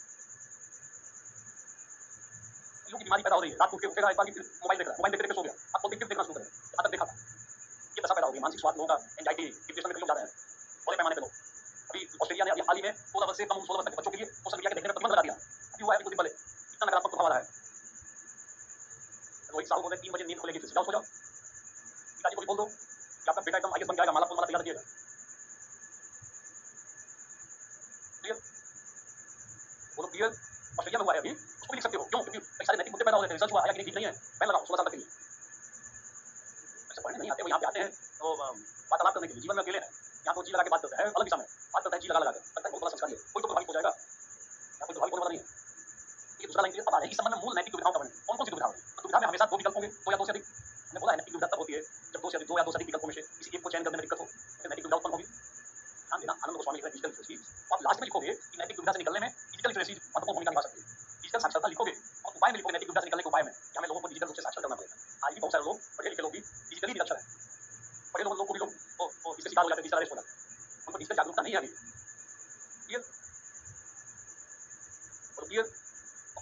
लोगों की बीमारी पैदा हो रही है, रात को उठ के उठेगा, एक बार मोबाइल देख रहा है, मोबाइल देखते देखते सो गया, आपको देख के देखना शुरू करें, यहाँ तक देखा था। ये दशा पैदा हो गई, मानसिक स्वास्थ्य लोगों का, एंजाइटी, डिप्रेशन में कई लोग जा रहे हैं, बड़े पैमाने पे लोग। अभी ऑस्ट्रेलिया ने अभी हाल ही में 16 वर्ष से कम, 16 वर्ष तक के बच्चों के लिए सोशल मीडिया के देखने पर प्रतिबंध लगा दिया। अभी हुआ है, अभी कुछ दिन पहले, इतना नकारात्मक प्रभाव आ रहा है। रोहित साहू बोलते हैं 3 बजे नींद खुलेगी, फिर से जाओ सो जाओ। पिताजी को भी बोल दो कि आपका बेटा एकदम आईएएस बन जाएगा, माला फूल माला तैयार रखिएगा। क्लियर? बोलो क्लियर? ऑस्ट्रेलिया में हुआ है अभी, उसको भी लिख सकते हो। क्यों? क्योंकि कई सारे नैतिक मुद्दे पैदा हो रहे थे, रिसर्च हुआ, आया कि नहीं ठीक नहीं है, बैन लगाओ 16 साल तक के लिए। ऐसे पढ़ने नहीं आते, वो यहाँ पे आते हैं तो वार्तालाप करने के लिए, जीवन में अकेले हैं, यहाँ तो जी लगा के बात करते हैं, अलग दिशा में बात करता है, जी लगा लगा के, लगता है बहुत बड़ा संस्कारी है, कोई तो प्रभावित हो जाएगा, या कोई प्रभावित होने वाला नहीं है। ये दूसरा लाइन क्लियर? अब आ रहा है, इस संबंध में मूल नैतिक दुविधाओं का वर्णन। कौन कौन सी दुविधा होगी? तो दुविधा में हमेशा 2 विकल्प होंगे, 2 या 2 से अधिक। मैंने बोला है नैतिक दुविधा तब होती है जब 2 या 2 से अधिक विकल्पों में से किसी एक को चयन करने में दिक्कत हो, फिर नैतिक दुविधा उत्पन्न होगी। ध्यान देना, आनंद गोस्वामी लिख रहे हैं डिजिटल लिटरेसी, तो आप लास्ट में लिखोगे कि नैतिक दुविधा से निकलने में डिजिटल लिटरेसी महत्वपूर्ण भूमिका निभा सकती है। डिजिटल साक्षरता लिखोगे और उपाय में लिखोगे, नैतिक दुविधा से निकलने के उपाय में कि हमें लोगों को डिजिटल रूप से साक्षर करना पड़ेगा। आज भी बहुत सारे लोग, पढ़े लिखे लोग भी डिजिटली निरक्षर हैं, पढ़े लोग को भी लोग वो इसके शिकार हो जाते हैं, डिजिटल अरेस्ट हो जाते हैं, उनको डिजिटल जागरूकता नहीं है अभी। क्लियर? और क्लियर?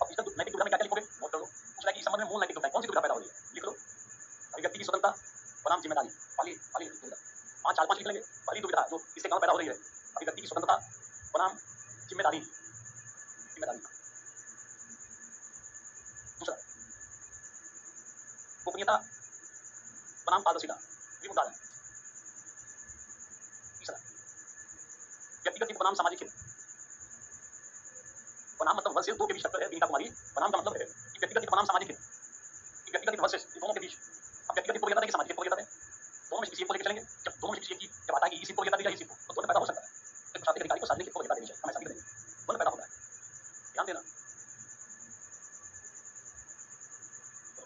अब डिजिटल नैतिक दुविधा में क्या क्या लिखोगे, नोट कर लो। दूसरा कि इस संबंध में मूल नैतिक दुविधा, कौन सी दुविधा पैदा हो रही है, लिख लो। अभिव्यक्ति की स्वतंत्रता बनाम जिम्मेदारी, पहली दुविधा। 4-5 लिख लेंगे। पहली दुविधा जो इसके कारण पैदा हो रही है, अभिव्यक्ति की स्वतंत्रता बनाम जिम्मेदारी, दूसरा गोपनीयता बनाम पारदर्शिता, ये मुद्दा है। तीसरा व्यक्तिगत हित बनाम सामाजिक हित, बनाम मतलब वर्सेस 2 के बीच टक्कर है, बीता कुमारी। बनाम का मतलब है कि व्यक्तिगत हित बनाम सामाजिक हित, कि व्यक्तिगत हित वर्सेस दोनों के बीच। अब व्यक्तिगत हित को लेकर है कि सामाजिक हित को लेकर है, दोनों में से किसी एक को लेकर चलेंगे। जब दोनों में से किसी एक की जब आता है कि इस हित को लेकर देगा, इस हित को, तो दोनों पैदा हो सकता है। एक प्रशासनिक अधिकारी को सार्वजनिक हित को लेकर देनी चाहिए, हम ऐसा नहीं करेंगे, दोनों पैदा होता है। ध्यान देना।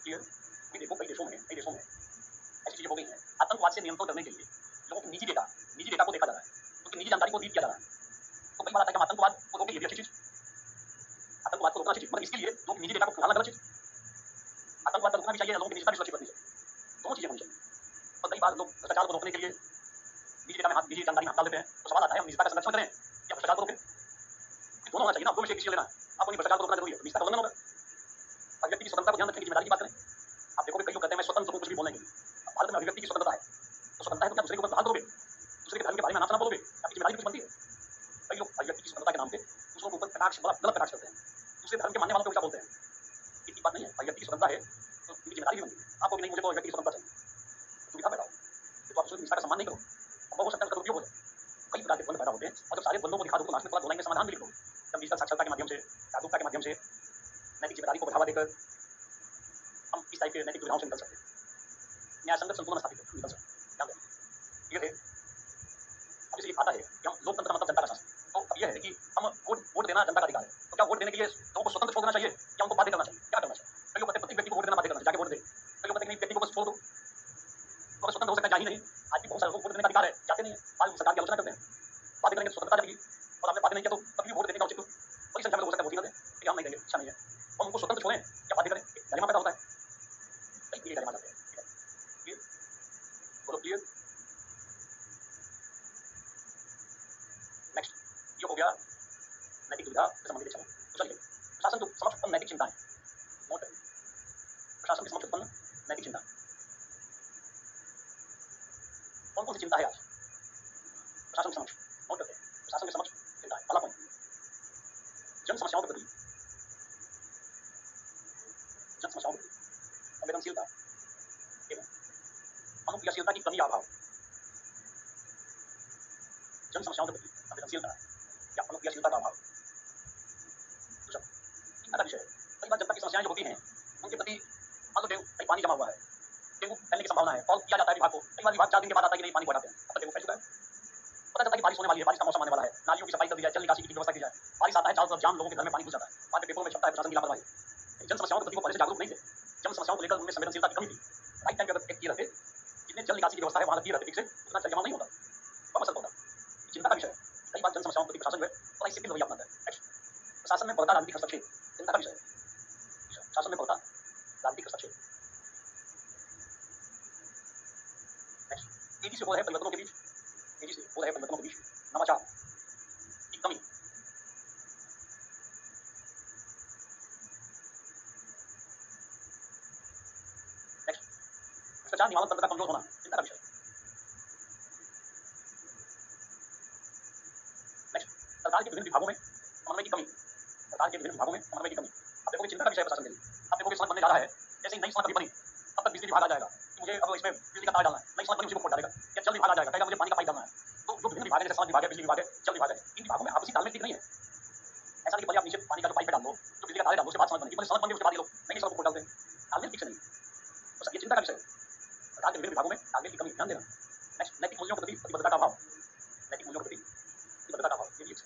क्लियर? अभी देखो कई देशों में ऐसी चीजें हो गई हैं, आतंकवाद से नियंत्रण करने के लिए लोगों की निजी डेटा को देखा जा रहा है, उनकी निजी जानकारी को लीक किया जा रहा है। तो कई बार आता है कि हम आतंकवाद को रोकें, ये भी अच्छी चीज, आतंकवाद को रोकना अच्छी चीज, मगर इसके लिए लोगों की निजी डेटा को खंगालना गलत चीज। आतंकवाद को रोकना भी चाहिए, लोगों की निजता भी सुरक्षित रखनी चाहिए, दोनों चीजें होनी चाहिए। और कई बार लोग भ्रष्टाचार को रोकने के लिए निजी डेटा में हाथ, निजी जानकारी में हाथ डाल देते हैं, तो सवाल आता है हम निजता का संरक्षण करें या भ्रष्टाचार को रोकें? दोनों होना चाहिए ना, दो में से एक डिसीजन लेना है। आप भ्रष्टाचार को रोकना जरूरी है, निजता का उल्लंघन होगा। और व्यक्ति की स्वतंत्रता को ध्यान रखने की जिम्मेदारी की बात करें, आप देखोगे कई लोग कहते हैं मैं स्वतंत्र हूँ भी बोलने के लिए। अब भारत में अभिव्यक्ति की स्वतंत्रता है, तो स्वतंत्रता है तो क्या दूसरे के ऊपर प्रहार करोगे? दूसरे के धर्म के बारे में अनाप-शनाप बोलोगे? आपकी जिम्मेदारी कुछ बनती है? कई लोग अभिव्यक्ति की स्वतंत्रता के नाम पे दूसरों के ऊपर कटाक्ष, बड़ा गलत कटाक्ष करते हैं। दूसरे धर्म के मानने वालों को उल्टा बोलते हैं। ये ठीक बात नहीं है। अभिव्यक्ति की स्वतंत्रता है, तो उनकी जिम्मेदारी भी बनती है। आपको कि नहीं मुझे तो अभिव्यक्ति की स्वतंत्रता चाहिए। दुविधा पैदा हो, तो आप दूसरे की निष्ठा का सम्मान नहीं करो। अब हो सकता है उसका दुरुपयोग हो जाए। कई प्रकार के द्वंद्व पैदा होते हैं और जब सारे द्वंद्वों को दिखा दो तो लास्ट में थोड़ा दो लाइन में समाधान भी लिख दो। जब डिजिटल साक्षरता के माध्यम से, जागरूकता के माध्यम से, नैतिक जिम्मेदारी को बढ़ावा देकर हम इस टाइप के नैतिक दुविधाओं से निकल सकते हैं। न्याय संगत संतुलन स्थापित कर निकल सकते हैं। ध्यान दें। ठीक है। अब इसे आता है कि हम लोकतंत्र का मतलब जनता का शासन। तो अब यह है कि हम वोट देना जनता का अधिकार है। तो क्या वोट देने के लिए लोगों को स्वतंत्र छोड़ देना चाहिए या उनको बाध्य करना चाहिए? क्या करना चाहिए? कई लोग कहते हैं प्रत्येक व्यक्ति को वोट देना बाध्य करना चाहिए, जाके वोट दे। कई लोग कहते हैं कि व्यक्ति को बस छोड़ दो, तो स्वतंत्र हो सकता है, जा ही नहीं। आज भी बहुत सारे लोग वोट देने का अधिकार है, जाते नहीं है। आज सरकार की आलोचना करते हैं, बाध्य करेंगे तो स्वतंत्रता जाएगी, और आपने बाध्य नहीं किया तो कभी भी वोट देने का उचित बड़ी संख्या में हो सकता है वोट ही ना दें, कि हम नहीं देंगे, इच्छा नहीं है। हम उनको स्वतंत्र छोड़ें या बाध्य करें, गरिमा पैदा होता है। कई गरिमा जाते हैं। क्लियर? बोलो क्लियर? नेक्स्ट, ये हो गया नैतिक दुविधा से संबंधित इच्छा। तो चलिए, प्रशासन के समक्ष उत्पन्न नैतिक चिंताएं नोट करें। प्रशासन के समक्ष उत्पन्न नैतिक चिंता, कौन कौन सी चिंता है आज प्रशासन के समक्ष? नोट करते हैं। प्रशासन के समक्ष चिंता है। पहला पॉइंट, जन समस्याओं के प्रति संवेदनशीलता एवं अनुक्रियाशीलता की कमी या अभाव। जन समस्याओं के प्रति संवेदनशीलता या अनुक्रियाशीलता का अभाव। दूसरा, चिंता का विषय है। कई बार जनता की समस्याएं जो होती हैं उनके प्रति, मान लो कहीं पानी जमा हुआ है, डेंगू फैलने की संभावना है, कॉल किया जाता है विभाग को। कई बार विभाग 4 दिन के बाद आता है कि नहीं पानी बढ़ाते हैं, अब तक डेंगू फैल चुका है। पता चलता है कि बारिश होने वाली है, बारिश का मौसम आने वाला है, नालियों की सफाई कर दी जाए, जल निकासी की व्यवस्था की जाए। बारिश आता है, चारों तरफ जाम, लोगों के घर में पानी घुस जाता है, बाद में पेपरों में छपता है प्रशासन की लापरवाही। जन समस्याओं के प्रति वो पहले से जागरूक नहीं थे, जन समस्याओं को लेकर उनमें संवेदनशीलता की कमी थी। राइट टाइम पे अगर किए रहते, जितने जल निकासी की व्यवस्था है वहां किए रहते ठीक से, उतना जल जमा नहीं होता, कम असर होता। चिंता का विषय है। कई बार जन समस्याओं के प्रति प्रशासन जो है बड़ा ही रवैया अपनाता है। प्रशासन में बढ़ता राजनीतिक हस्तक्षेप चिंता का विषय है। शासन में बढ़ता राजनीतिक हस्तक्षेप। नेक्स्ट, तेजी से हो रहे परिवर्तनों के बीच, तेजी से हो रहे परिवर्तनों के बीच नवाचार की कमी। नेक्स्ट, भ्रष्टाचार निवारण तंत्र का कमजोर होना चिंता का विषय। नेक्स्ट, सरकार के विभिन्न विभागों में समन्वय की कमी। सरकार के विभिन्न विभागों में समन्वय की कमी। अब देखोगे चिंता का विषय है प्रशासन के लिए। अब देखोगे सड़क बनने जा रहा है, जैसे ही नई सड़क अभी बनी, अब तक बिजली विभाग आ जाएगा कि मुझे अब इसमें बिजली का तार डालना है, नई सड़क बनी उसी को खोल डालेगा। या जल विभाग आ जाएगा, कहेगा मुझे पानी का पाइप डालना है। तो जो विभिन्न विभाग है, जैसे सड़क विभाग है, बिजली विभाग है, जल विभाग है, इन विभागों में आपसी तालमेल ठीक नहीं है। ऐसा नहीं पहले आप नीचे पानी का जो पाइप डाल दो, जो बिजली का तार डाल दो, उसके बाद सड़क बनेगी, पहले सड़क बन गई उसके बाद ये लोग नई सड़क को खोल डालते हैं। तालमेल ठीक से नहीं। तो ये चिंता का विषय है। सरकार के विभिन्न विभागों में तालमेल की कमी, ध्यान देना। नेक्स्ट, नैतिक मूल्यों के प्रति प्रतिबद्धता का अभाव। नैतिक मूल्यों के प्रति प्रतिबद्धता का अभाव, ये भी एक।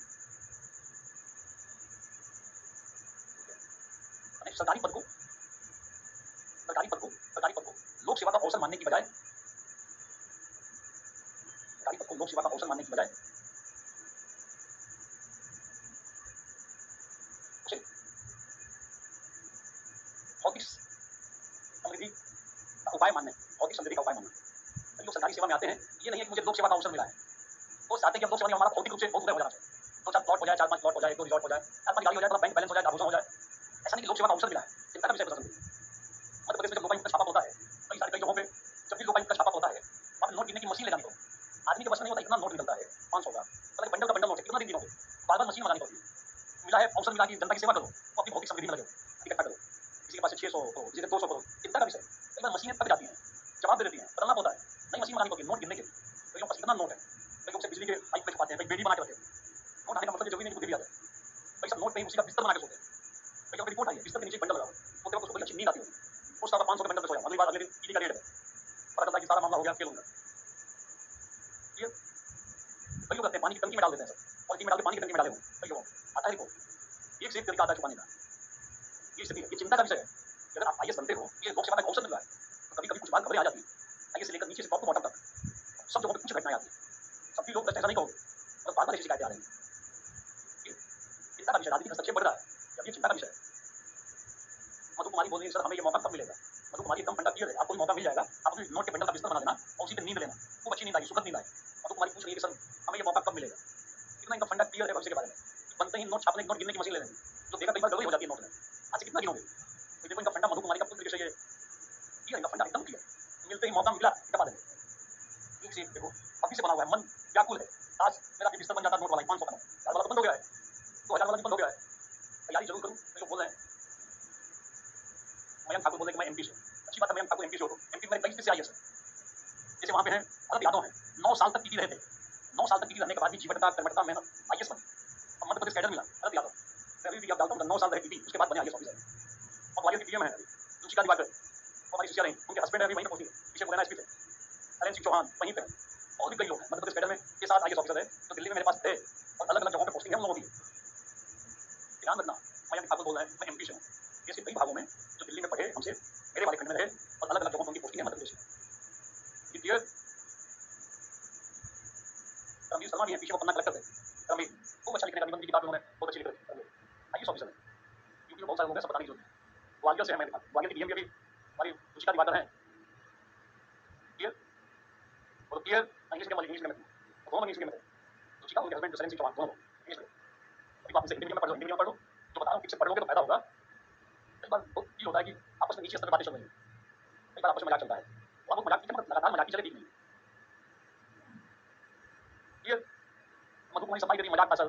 सरकारी पद को लोक सेवा का अवसर मानने की बजाय, सरकारी पद को लोक सेवा का अवसर मानने की बजाय उसे भौतिक समृद्धि का उपाय मानना, भौतिक समृद्धि का उपाय मानना। लोग सरकारी सेवा में आते हैं, ये नहीं है कि मुझे लोक सेवा का अवसर मिला है, वो चाहते हैं कि हम लोक सेवा में हमारा भौतिक रूप से बहुत उदय हो जाना चाहिए। 2-4 प्लॉट हो जाए, 4-5 प्लॉट हो जाए, 1-2 रिजॉर्ट हो जाए, 4-5 गाड़ी हो जाए, थोड़ा बैंक बैलेंस हो जाए, आभूषण हो जाए। ऐसा नहीं कि लोक सेवा का अवसर मिला है। चिंता का विषय प्रशासन। मध्य प्रदेश में जब लोकायुक्त का छापा होता है, कई जगहों पे जब भी लोकायुक्त का छापा होता है, वहाँ नोट गिनने की मशीन ले जानी पड़ती है। आदमी के बस में नहीं होता, इतना नोट निकलता है 500 का, मतलब बंडल का बंडल नोट है, कितना दिन गिनोगे? बार-बार मशीन लगानी पड़ती है। मिला है अवसर, मिला कि जनता की सेवा करो, तो अपनी भौतिक समृद्धि में लगो, इकट्ठा करो। किसी के पास 600 करो, किसी के 200 करो। चिंता का विषय। कई बार मशीनें थक जाती हैं, जवाब दे देती हैं, बदलना पड़ता है, नई मशीन लगानी पड़ती है नोट गिनने के लिए। कई लोग पास इतना नोट है, कई लोग से बिजली के पाइप में छुपाते हैं, कई बेड़ी बना के रखते हैं। नोट आने का मतलब जरूरी नहीं कि बुद्धि भी आ जाए। कई सब नोट पे ही उसी का बिस्तर बना के सोते हैं। कई लोग रिपोर्ट आई है, बिस्तर के नीचे बंडल लगा हुआ है, सोते वक्त उसको बड़ी अच्छी नींद आती है। उस सारा 500 के बंडल पे सोया, अगली बार अगले दिन ईडी का रेड है, पता चलता है कि सारा मामला हो गया, फेल हो गया। क्लियर? कई लोग करते हैं पानी की टंकी में डाल देते हैं सब, पॉलिथीन में डाल के पानी की टंकी में डाले हुए कई लोग आता है रिपोर्ट। एक से एक तरीका आता है छुपाने का। ये स्थिति है, ये चिंता का विषय है। अगर आप आईएएस बनते हो, ये लोक सेवा का अवसर मिल रहा है, तो कभी-कभी कुछ बात खबरें आ जाती है, आईएएस से लेकर नीचे से टॉप टू बॉटम तक सब जगहों पे कुछ घटनाएं आती हैं। सभी लोग ऐसा नहीं कहोगे, और बार-बार ऐसी शिकायतें आ रही हैं। चिंता का विषय, राजनीतिक हस्तक्षेप बढ़ रहा है, जब ये चिंता का विषय है। मधु कुमारी बोल रही है सर हमें ये मौका कब मिलेगा? मधु कुमारी एकदम फंडा क्लियर है, आपको भी मौका मिल जाएगा, आप अपने नोट के बंडल का बिस्तर बना देना और उसी पे नींद लेना, खूब अच्छी नींद आएगी, सुखद नींद आएगी। मधु कुमारी पूछ रही है कि सर हमें ये मौका कब मिलेगा? इतना इनका फंडा क्लियर है भविष्य के बारे में। बनते ही नोट छापने, नोट गिनने की मशीन ले लेंगे, जो देखा कई बार गड़बड़ी हो जाती है नोट में। आज से कितना गिनोगे? तो देखो इनका फंडा मधु कुमारी का पुत्र के विषय है, इनका फंडा एकदम क्लियर। मिलते ही मौका मिला दबा देंगे। एक से एक देखो अभी से बना हुआ है, मन व्याकुल है। आज मेरा भी बिस्तर बन जाता नोट वाला 500 का नोट, 1000 वाला तो बंद हो गया है, 2000 वाला भी बंद हो गया है। तैयारी जरूर करूँ, तो लोग बोल रहे हैं मयंक ठाकुर बोल रहे कि मैं एमपी से, अच्छी बात है मयंक ठाकुर एमपी से हो, एमपी में 23 से आई है सर। जैसे वहाँ पे हैं अलग यादव हैं, 9 साल तक टीटी रहे थे, 9 साल तक टीटी रहने के बाद भी जीवटता कर्मठता मेहनत आईएएस बने। अब मध्य प्रदेश कैडर मिला अलग यादव, मैं अभी भी याद डालता हूँ 9 साल रहे टीटी, उसके बाद बने आईएएस ऑफिसर और ग्वालियर की पीएम है अभी रुचिका दिवाकर, वो हमारी शिष्या रही, उनके हस्बैंड अभी वहीं पर पहुंची है, पीछे मुरैना एसपी थे नरेंद्र सिंह चौहान वहीं पे है। और भी कई लोग हैं मध्य प्रदेश कैडर में के साथ आईएएस ऑफिसर है जो दिल्ली में मेरे पास थे और अलग अलग जगहों पे पोस्टिंग है उन लोगों की। ध्यान रखना मयंक ठाकुर बोल रहे हैं मैं एमपी से हूँ, ऐसे कई भागों में जो दिल्ली में पढ़े हमसे, मेरे वाले खंड में रहे और अलग अलग जगहों पर उनकी पोस्टिंग है मध्य प्रदेश में। ये रणवीर शर्मा भी है, पीछे वो पन्ना कलेक्टर थे रणवीर, खूब अच्छा लिखने का निबंध की किताब उन्होंने बहुत अच्छी लिख रखी है। आईएएस ऑफिसर है, यूपी में बहुत सारे लोग हैं सब बताने की जरूरत है। ग्वालियर से है, मैंने कहा ग्वालियर की डीएम भी अभी हमारी रुचिका दिवाकर है। क्लियर और clear English medium English medium में दोनों इंग्लिश मीडियम में थे, रुचिका उनके हस्बैंड नरेंद्र सिंह चौहान दोनों इंग्लिश मीडियम। अभी आप इसे हिंदी मीडियम में पढ़ लो, हिंदी मीडियम में पढ़ लो, जो बता रहा हूँ ठीक से पढ़ लोगे तो फायदा होगा। कई बार बहुत फील होता है कि आपस में नीचे स्तर पर बातें चल रही हैं, कई बार आपस में मजाक चलता है, थोड़ा बहुत मजाक कीजिए मगर लगातार मजाक की जगह ठीक नहीं। क्लियर मधु कुमारी सफाई करी मजाक था सर,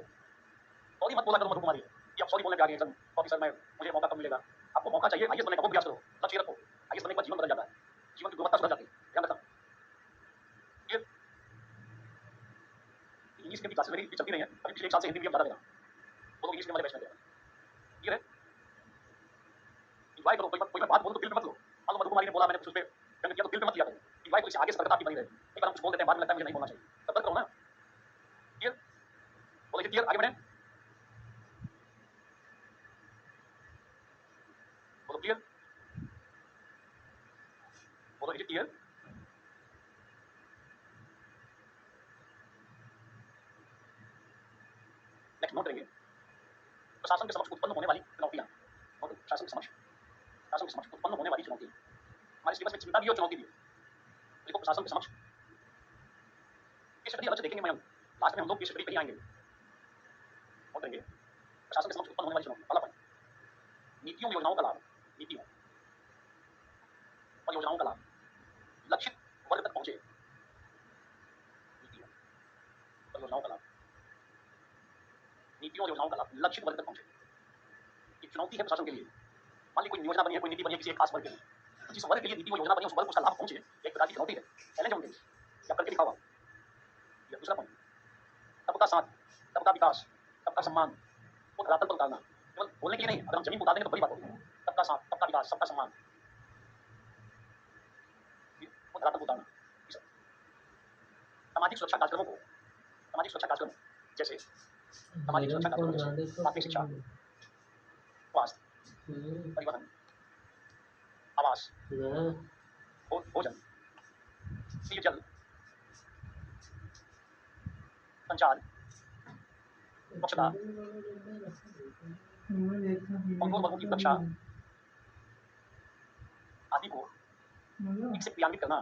सॉरी मत बोला करो मधु कुमारी, ये आप सॉरी बोलने पे आ गए सर, सॉरी सर मैं मुझे मौका कब मिलेगा। आपको मौका चाहिए आईएएस बनने का, वो प्रयास करो, लक्ष्य रखो, आईएएस बनने के बाद जीवन बदल जाता है, जीवन की गुणवत्ता सुधर जाती है, ध्यान रखना। क्लियर इंग्लिश की क्लासेस मेरी चलती रही है, अभी पिछले 1 साल से हिंदी मीडियम ज्यादा दे रहा हूँ, वो लोग इंग्लिश वाले बैच में दे रहे हैं। क्लियर है इंजॉय करो, कोई मैं बात बोलूं तो दिल पे मत लो, मान लो मधु कुमारी ने बोला मैंने कुछ उस पे व्यंग किया तो दिल पे मत लिया करो, इंजॉय करो, इससे आगे सतर्कता आपकी बनी रहे। एक बार हम कुछ बोल देते हैं बाद में लगता है मुझे नहीं बोलना चाहिए, सतर्क रहो ना। क्लियर बोलो क्लियर, आगे बढ़े, बोलो क्लियर, बोलो क्लियर। नेक्स्ट नोट करेंगे प्रशासन के समक्ष उत्पन्न होने वाली चुनौतियां, प्रशासन के समक्ष उत्पन्न होने वाली चुनौतियां, हमारे सिलेबस में चिंता भी और चुनौती भी। देखो प्रशासन के समक्ष केस स्टडी अलग से देखेंगे, मैं लास्ट में हम लोग केस स्टडी पे ही आएंगे। नोट करेंगे प्रशासन के समक्ष उत्पन्न होने वाली चुनौती, पहला पॉइंट नीतियों योजनाओं का लाभ, नीतियों और योजनाओं का लाभ लक्षित वर्ग तक पहुंचे, नीतियों और योजनाओं का लाभ, नीतियों और योजनाओं का लाभ लक्षित वर्ग तक पहुंचे, ये चुनौती है प्रशासन के लिए। मान ली कोई योजना बनी है, कोई नीति बनी है किसी एक खास वर्ग के लिए, तो जिस वर्ग के लिए नीति व योजना बनी है उस वर्ग को उसका लाभ पहुंचे, एक प्रकार की चुनौती है, चैलेंज है उनके लिए, या करके दिखाओ। ये दूसरा पॉइंट सबका साथ, सबका विकास, सबका सम्मान वो धरातल पर उतारना, केवल बोलने के लिए नहीं, अगर हम जमीन को उतार देंगे तो बड़ी बात होगी। सबका साथ, सबका विकास, सबका सम्मान वो धरातल पर उतारना। सामाजिक सुरक्षा कार्यक्रमों को, सामाजिक सुरक्षा कार्यक्रम जैसे सामाजिक सुरक्षा कार्यक्रम जैसे प्राथमिक शिक्षा, स्वास्थ्य, परिवहन, आवास, भोजन, पेयजल, संचार, स्वच्छता, कमजोर वर्गों की सुरक्षा आदि को ठीक से क्रियान्वित करना,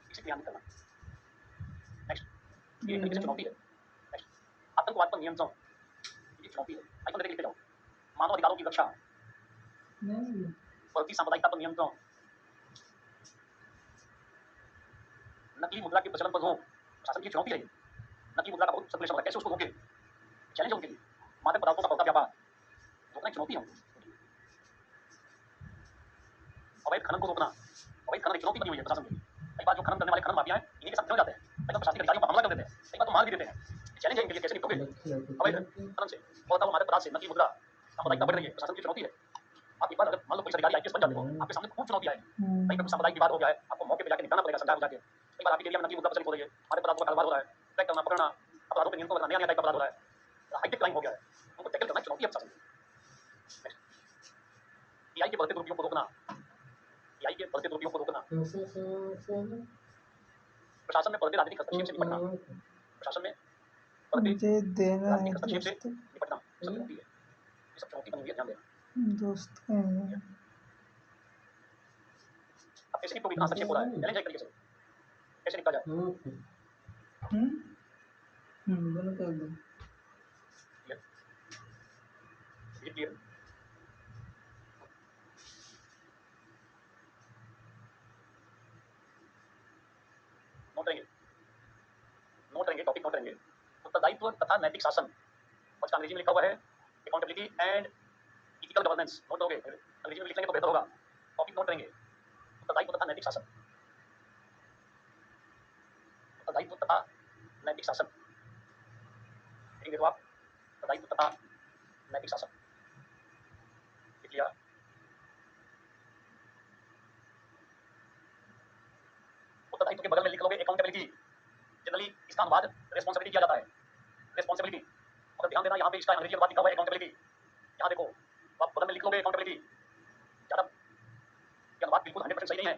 ठीक से क्रियान्वित करना। नेक्स्ट ये एक तरीके से चुनौती है। नेक्स्ट आतंकवाद पर नियंत्रण, ये चुनौती है, आइकन देख लिखते जाओ। मानव अधिकारों की रक्षा, बढ़ती सांप्रदायिकता पर नियंत्रण, नकली मुद्रा के प्रचलन पर रोक, शासन की चुनौती है। नकली मुद्रा का बहुत सर्कुलेशन हो रहा है, कैसे उसको रोके, चैलेंज है उनके लिए। मादक पदार्थों का बढ़ता व्यापार, रोकना एक चुनौती है उनकी। अवैध खनन को रोकना, अवैध खनन एक चुनौती बनी हुई है प्रशासन के लिए। कई बार जो खनन करने वाले खनन माफिया हैं इन्हीं के साथ जुड़ जाते हैं, कई बार प्रशासनिक अधिकारियों पर हमला कर देते हैं, कई बार तो मार भी देते हैं। चैलेंज है इनके लिए, कैसे निपटोगे अवैध खनन से, और मादक पदार्थ से, नकली मुद्रा, सांप्रदायिकता बढ़ रही है, प्रशासन की चुनौती है। आप एक बार अगर मान लो पुलिस अधिकारी आईपीएस बन जाते हो, आपके सामने खूब चुनौती आएगी, कहीं पे कुछ सांप्रदायिक विवाद हो गया है, आपको मौके पे जाके निपटाना पड़ेगा, समझा बुझा के। कई बार आपकी एरिया में नकली मुद्रा प्रचलित हो रही है, मादक पदार्थों का कारोबार हो रहा है, ट्रैक करना, पकड़ना, अपराधों पे नियंत्रण करना, नया नया टाइप का अपराध हो रहा है, हाईटेक क्राइम हो गया है, उनको टैकल करना चुनौती है प्रशासन की। एआई के बढ़ते दुरुपयोग को रोकना, एआई के बढ़ते दुरुपयोग को रोकना, प्रशासन में बढ़ते राजनीतिक हस्तक्षेप से निपटना, प्रशासन में बढ़ते राजनीतिक हस्तक्षेप से निपटना सब चुनौती है, ये सब चुनौती बनी हुई है, ध्यान देना दोस्त। अब कैसे निपटोगे, इतना हस्तक्षेप हो रहा है, चैलेंज है एक तरीके से, कैसे निपटा जाए। बंद कर दो। क्लियर उत्तरदायित्व तथा नैतिक शासन, और इसका अंग्रेजी में लिखा हुआ है accountability and ethical governance. Note करोगे, अंग्रेजी में लिख लेंगे तो बेहतर होगा, टॉपिक नोट करेंगे। उत्तरदायित्व तथा नैतिक शासन, उत्तरदायित्व तथा नैतिक शासन लिखेंगे तो आप उत्तरदायित्व तथा नैतिक शासन लिख लिया। उत्तरदायित्व के बगल में लिख लोगे अकाउंटेबिलिटी। जनरली इसका अनुवाद रिस्पॉन्सिबिलिटी किया जाता है, रिस्पॉन्सिबिलिटी। मगर ध्यान देना, यहाँ पे इसका अंग्रेजी अनुवाद लिखा हुआ है अकाउंटेबिलिटी। यहाँ देखो, तो आप बगल में लिख लोगे अकाउंटेबिलिटी। ज्यादा ये अनुवाद बिल्कुल 100% सही नहीं है,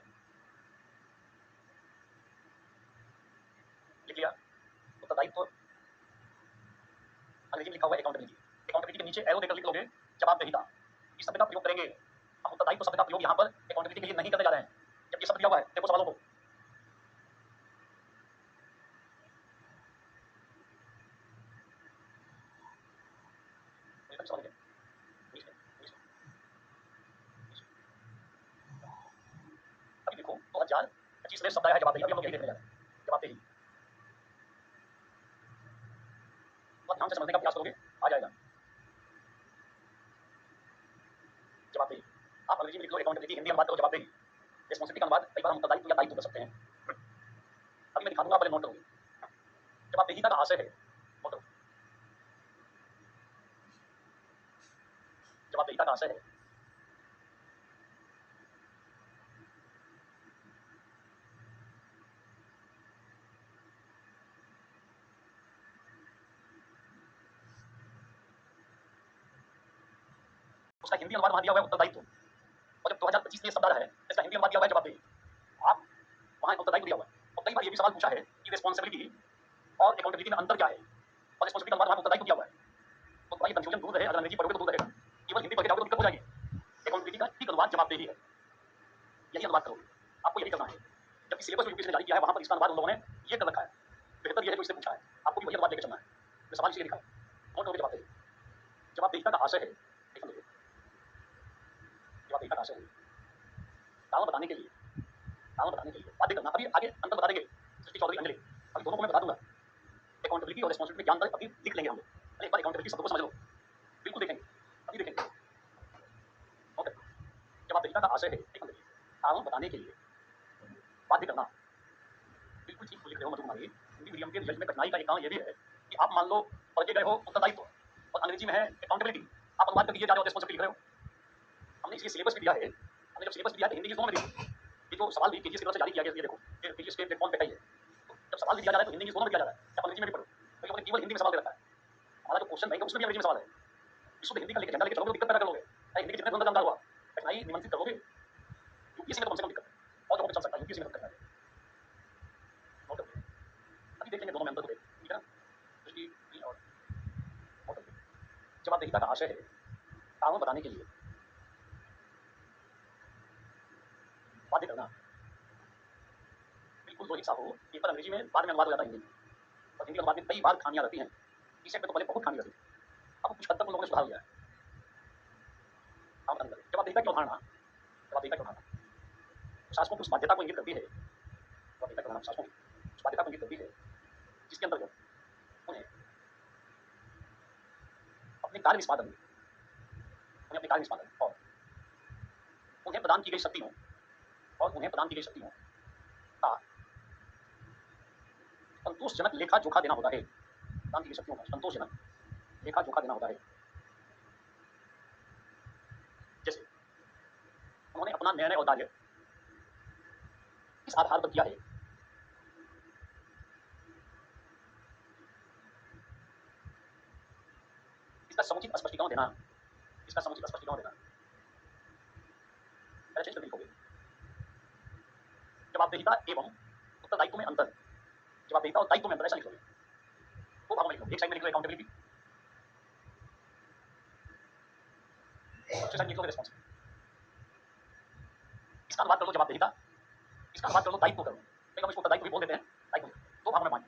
लिख लिया। उत्तरदायित्व अंग्रेजी में लिखा हुआ है अकाउंटेबिलिटी। अकाउंटेबिलिटी के नीचे एरो देकर लिख लोगे जवाबदेहिता। इस शब्द का प्रयोग करेंगे हम, उत्तरदायित्व शब्द का प्रयोग यहाँ पर अकाउंटेबिलिटी के लिए नहीं करने जा रहे हैं। जब ये शब्द दिया हुआ है, देखो सवालों को, सवाल है अभी देखो 2025 में शब्द आया है जवाबदेही। अभी हम लोग यही देखने जा रहे हैं, जवाबदेही। तो ध्यान से समझने का प्रयास करोगे, आ जाएगा जवाबदेही। आप अंग्रेजी में लिख लो अकाउंटेबिलिटी, हिंदी अनुवाद करो जवाबदेही। रिस्पॉन्सिबिलिटी का अनुवाद कई बार हम उत्तरदायित्व या दायित्व कर सकते हैं। अभी मैं दिखा दूंगा, पहले नोट करोगे। जवाबदेहिता का आशय है, नोट करो, जवाबदेहिता का आशय है उसका हिंदी अनुवाद वहां दिया हुआ है उत्तरदायित्व, और जब 2025 में शब्द आ रहा है इसका हिंदी अनुवाद दिया हुआ है जवाबदेही। आप वहां उत्तरदायित्व दिया हुआ है, और कई बार ये भी सवाल पूछा है कि रिस्पॉन्सिबिलिटी और अकाउंटेबिलिटी में अंतर क्या है, और रिस्पॉन्सिबिलिटी का अनुवाद वहां उत्तरदायित्व दिया हुआ है। तो थोड़ा ये कंफ्यूजन दूर रहे, अगर अंग्रेजी पढ़ोगे तो दूर रहेगा। केवल हिंदी पढ़ के जाओगे तो दिक्कत हो जाएगी। अकाउंटेबिलिटी का ठीक अनुवाद जवाबदेही है, यही अनुवाद करोगे, आपको यही करना है। जबकि सिलेबस जो यूपीएससी ने जारी किया है वहां पर इसका अनुवाद उन लोगों ने ये कर रखा है। बेहतर ये है जो इससे पूछा है, आपको भी वही अनुवाद लेकर चलना है। मैं सवाल इसलिए लिखा है, नोट करोगे जवाबदेही। जवाबदेहिता का आशय है, जवाबदेहिता का आशय है कारण बताने के लिए, कारण बताने के लिए बातें करना। अभी आगे अंतर बता देंगे सृष्टि चौधरी अंजलि, अभी दोनों को मैं बता दूंगा। अकाउंटेबिलिटी और रिस्पॉन्सिबिलिटी क्या अंतर अभी लिख लेंगे हम लोग। पहले एक बार अकाउंटेबिलिटी शब्द को समझ लो, बिल्कुल देखेंगे, अभी देखेंगे। ओके, जवाबदेहिता का आशय है कारण बताने के लिए बाध्य करना। बिल्कुल ठीक लिख रहे हो मधु कुमारी। हिंदी मीडियम के रिजल्ट में कठिनाई का एक कारण ये भी है कि आप मान लो पढ़ के गए हो उत्तरदायित्व और अंग्रेजी में है अकाउंटेबिलिटी, आप अनुवाद करके ये जा रहे हो रिस्पॉन्सिबिलिटी लिख रहे हो। हमने इसलिए सिलेबस भी दिया है, हमने जब सिलेबस भी दिया है हिंदी की दोनों में दी। ये जो सवाल भी केजीएस की तरफ से जारी किया गया, ये देखो ये केजीएस के प्लेटफॉर्म पे है। तो जब सवाल भी दिया जा रहा है तो हिंदी की दोनों में दिया जा रहा है, आप अंग्रेजी में भी पढ़ो। तो ये केवल हिंदी में सवाल दे रखा है। हमारा जो क्वेश्चन बैंक उसमें भी अंग्रेजी में सवाल है। विश्व हिंदी का लेकर झंडा लेकर चलोगे तो दिक्कत पैदा करोगे। हिंदी के जितने द्वंद्व जानकार हुआ कठिनाई निमंत्रित करोगे, यूपीएससी में तो कम से कम दिक्कत है, और जो चल सकता है यूपीएससी में तो करना है। नोट करिए, अभी देख लेंगे दोनों में अंतर को, ठीक है ना। दृष्टि और नोट करिए, जवाबदेहिता का आशय है कारण बताने के लिए बाध्य करना। बिल्कुल रोहित साहू, पेपर अंग्रेजी में बाद में अनुवाद हो जाता है हिंदी में, और हिंदी अनुवाद में कई बार खामियां रहती हैं। इस सेट में तो पहले बहुत खामी रहती थी, अब कुछ हद तक उन लोगों ने सुधार लिया है। जवाबदेहिता की अवधारणा, जवाबदेहिता की अवधारणा शासकों की उस बाध्यता को इंगित करती है। जवाबदेहिता की अवधारणा शासकों की उस बाध्यता को इंगित करती है जिसके अंतर्गत उन्हें अपने कार्य निष्पादन, उन्हें अपने कार्य निष्पादन और उन्हें प्रदान की गई शक्तियों और उन्हें प्रदान की गई शक्तियों का संतोषजनक लेखा जोखा देना होता है। प्रदान की गई शक्तियों का संतोषजनक लेखा जोखा देना होता है। जैसे उन्होंने अपना निर्णय और कार्य इस आधार पर किया है इसका समुचित स्पष्टीकरण देना, इसका समुचित स्पष्टीकरण देना। पहले चेंज कर लिखोगे, जवाबदेहिता एवं उत्तरदायित्व में अंतर, जवाबदेहिता और दायित्व में अंतर, ऐसा लिखोगे। दो भागों में लिखोगे, एक साइड में लिख लो अकाउंटेबिलिटी, दूसरी साइड लिख लोगे रिस्पॉन्सिबिलिटी। इसका अनुवाद कर लो जवाबदेहिता, इसका अनुवाद कर लो दायित्व करो। कहीं हम इसको उत्तरदायित्व भी बोल देते हैं, दायित्व। दो भागों में बांट,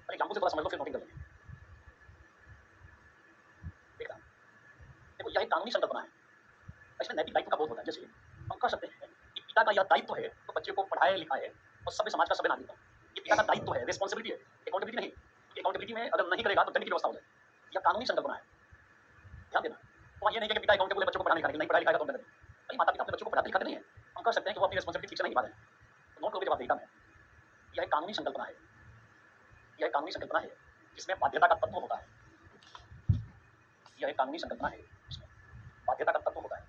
एग्जाम्पल से थोड़ा समझ लो, फिर नोटिंग कर लेंगे। देखना, देखो यह एक कानूनी संकल्पना है, इसमें नैतिक दायित्व का बोध होता है। जैसे हम कह सकते हैं कि पिता का यह दायित्व है तो बच्चे को पढ़ाए लिखाए और सभ्य समाज का सभ्य नागरिक हो। ये पिता का दायित्व है, रिस्पॉन्सिबिलिटी है, अकाउंटेबिलिटी नहीं। अकाउंटेबिलिटी में अगर नहीं करेगा तो दंड की व्यवस्था हो जाए। यह कानूनी संकल्पना है, ध्यान देना। तो ये नहीं है कि पिता अकाउंटेबल है बच्चों को पढ़ाने लिखाने के लिए, नहीं पढ़ाया लिखाएगा तो दंड देगा। भाई माता पिता अपने बच्चों को पढ़ाते लिखाते नहीं है, हम कह सकते हैं कि वो अपनी रिस्पॉन्सिबिलिटी ठीक से नहीं निभा रहे हैं, तो नोट करोगे जवाबदेहिता में। यह एक कानूनी संकल्पना है, यह एक कानूनी संकल्पना है जिसमें बाध्यता का तत्व होता है। यह एक कानूनी संकल्पना है जिसमें बाध्यता का तत्व होता है।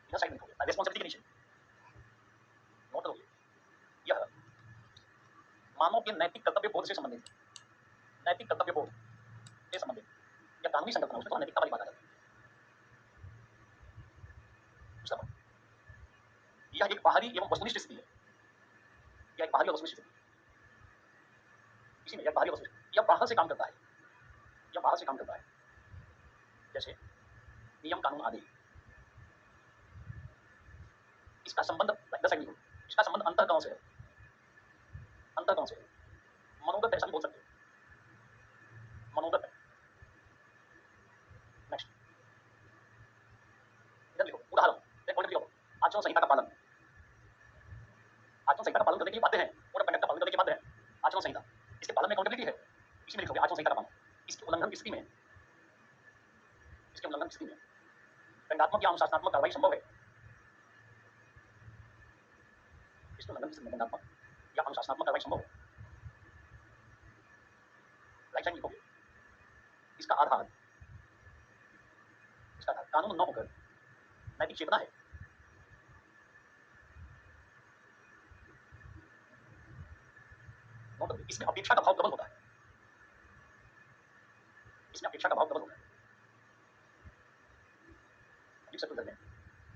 इधर साइड में लिखोगे रिस्पॉन्सिबिलिटी के नीचे, नोट करोगे यह मानव के नैतिक कर्तव्य बोध से संबंधित है, नैतिक कर्तव्य बोध से संबंधित यह कानूनी संकल्पना, उसमें तो नैतिकता वाली बात आ जाती है। यह एक बाहरी एवं वस्तुनिष्ठ स्थिति है, यह एक बाहरी और वस्तुनिष्ठ स्थिति, इसी में यह बाहरी और वस्तुनिष्ठ, यह बाहर से काम करता है, यह बाहर से काम करता है, जैसे नियम कानून आदि। इसका संबंध इसका संबंध अंतःकरण से है, अंतःकरण से है, मनोगत ऐसा भी बोल सकते हैं, मनोगत है। नेक्स्ट इधर लिखो उदाहरण, पॉइंट लिखो आचरण संहिता का पालन। आचरण संहिता का पालन करने के लिए बाध्य है, कोड ऑफ कंडक्ट का पालन करने के बाध्य है आचरण संहिता, इसके पालन में अकाउंटेबिलिटी है, इसी में लिखोगे आचरण संहिता का पालन। इसके उल्लंघन की स्थिति में, इसके उल्लंघन की स्थिति में दंडात्मक या अनुशासनात्मक कार्रवाई संभव है, इसके उल्लंघन की स्थिति में दंडात्मक या अनुशासनात्मक कार्रवाई संभव है। राइट साइड लिखोगे इसका आधार, इसका आधार कानून न होकर नैतिक चेतना है। इसमें अपेक्षा का भाव प्रबल होता है, इसमें अपेक्षा का भाव प्रबल होता है। लिख सकते हैं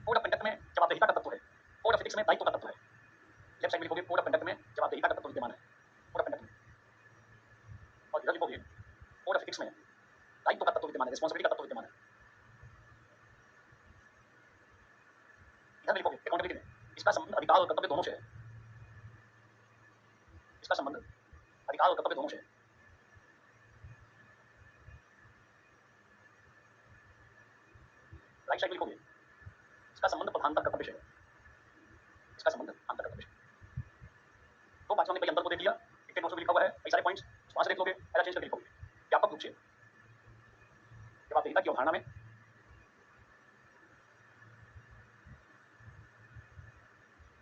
कोड ऑफ कंडक्ट में जवाबदेहिता का तत्व है, कोड ऑफ एथिक्स में दायित्व का तत्व है। लेफ्ट साइड में लिखोगे कोड ऑफ कंडक्ट में जवाबदेहिता का तत्व विद्यमान है, कोड ऑफ कंडक्ट में, और इधर लिखोगे कोड ऑफ एथिक्स में दायित्व का तत्व विद्यमान है, रिस्पॉन्सिबिलिटी का तत्व विद्यमान है। इधर लिखोगे अकाउंटेबिलिटी में इसका संबंध अधिकार और कर्तव्य दोनों से है, इसका संबंध अधिकार और कर्तव्य दोनों से है। राइट साइड लिखोगे इसका संबंध प्रधानता कर्तव्य से है, इसका संबंध प्रधानता कर्तव्य से। तो बात हमने भाई अंदर को देख लिया, एक नोट्स में लिखा हुआ है कई सारे पॉइंट्स, वहां से देख लोगे, पहला चेंज करके लिखोगे व्यापक रूप से जवाबदेहिता की अवधारणा में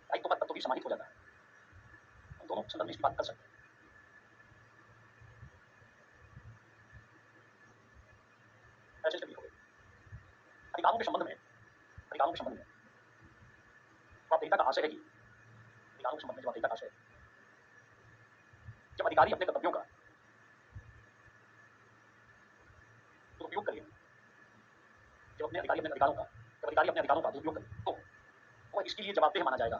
दायित्व का तत्व भी समाहित हो जाता है। हम दोनों संदर्भ में इसकी बात कर सकते हैं। पहला चेंज करके लिखोगे अधिकारों के संबंध में, अधिकारों के संबंध में जवाबदेहिता का आशय है कि अधिकारों के संबंध में जवाबदेहिता का आशय है जब अधिकारी अपने कर्तव्यों का दुरुपयोग करें, जब अपने अधिकारी अपने अधिकारों का, जब अधिकारी अपने अधिकारों का दुरुपयोग करें तो वह इसके लिए जवाबदेह माना जाएगा।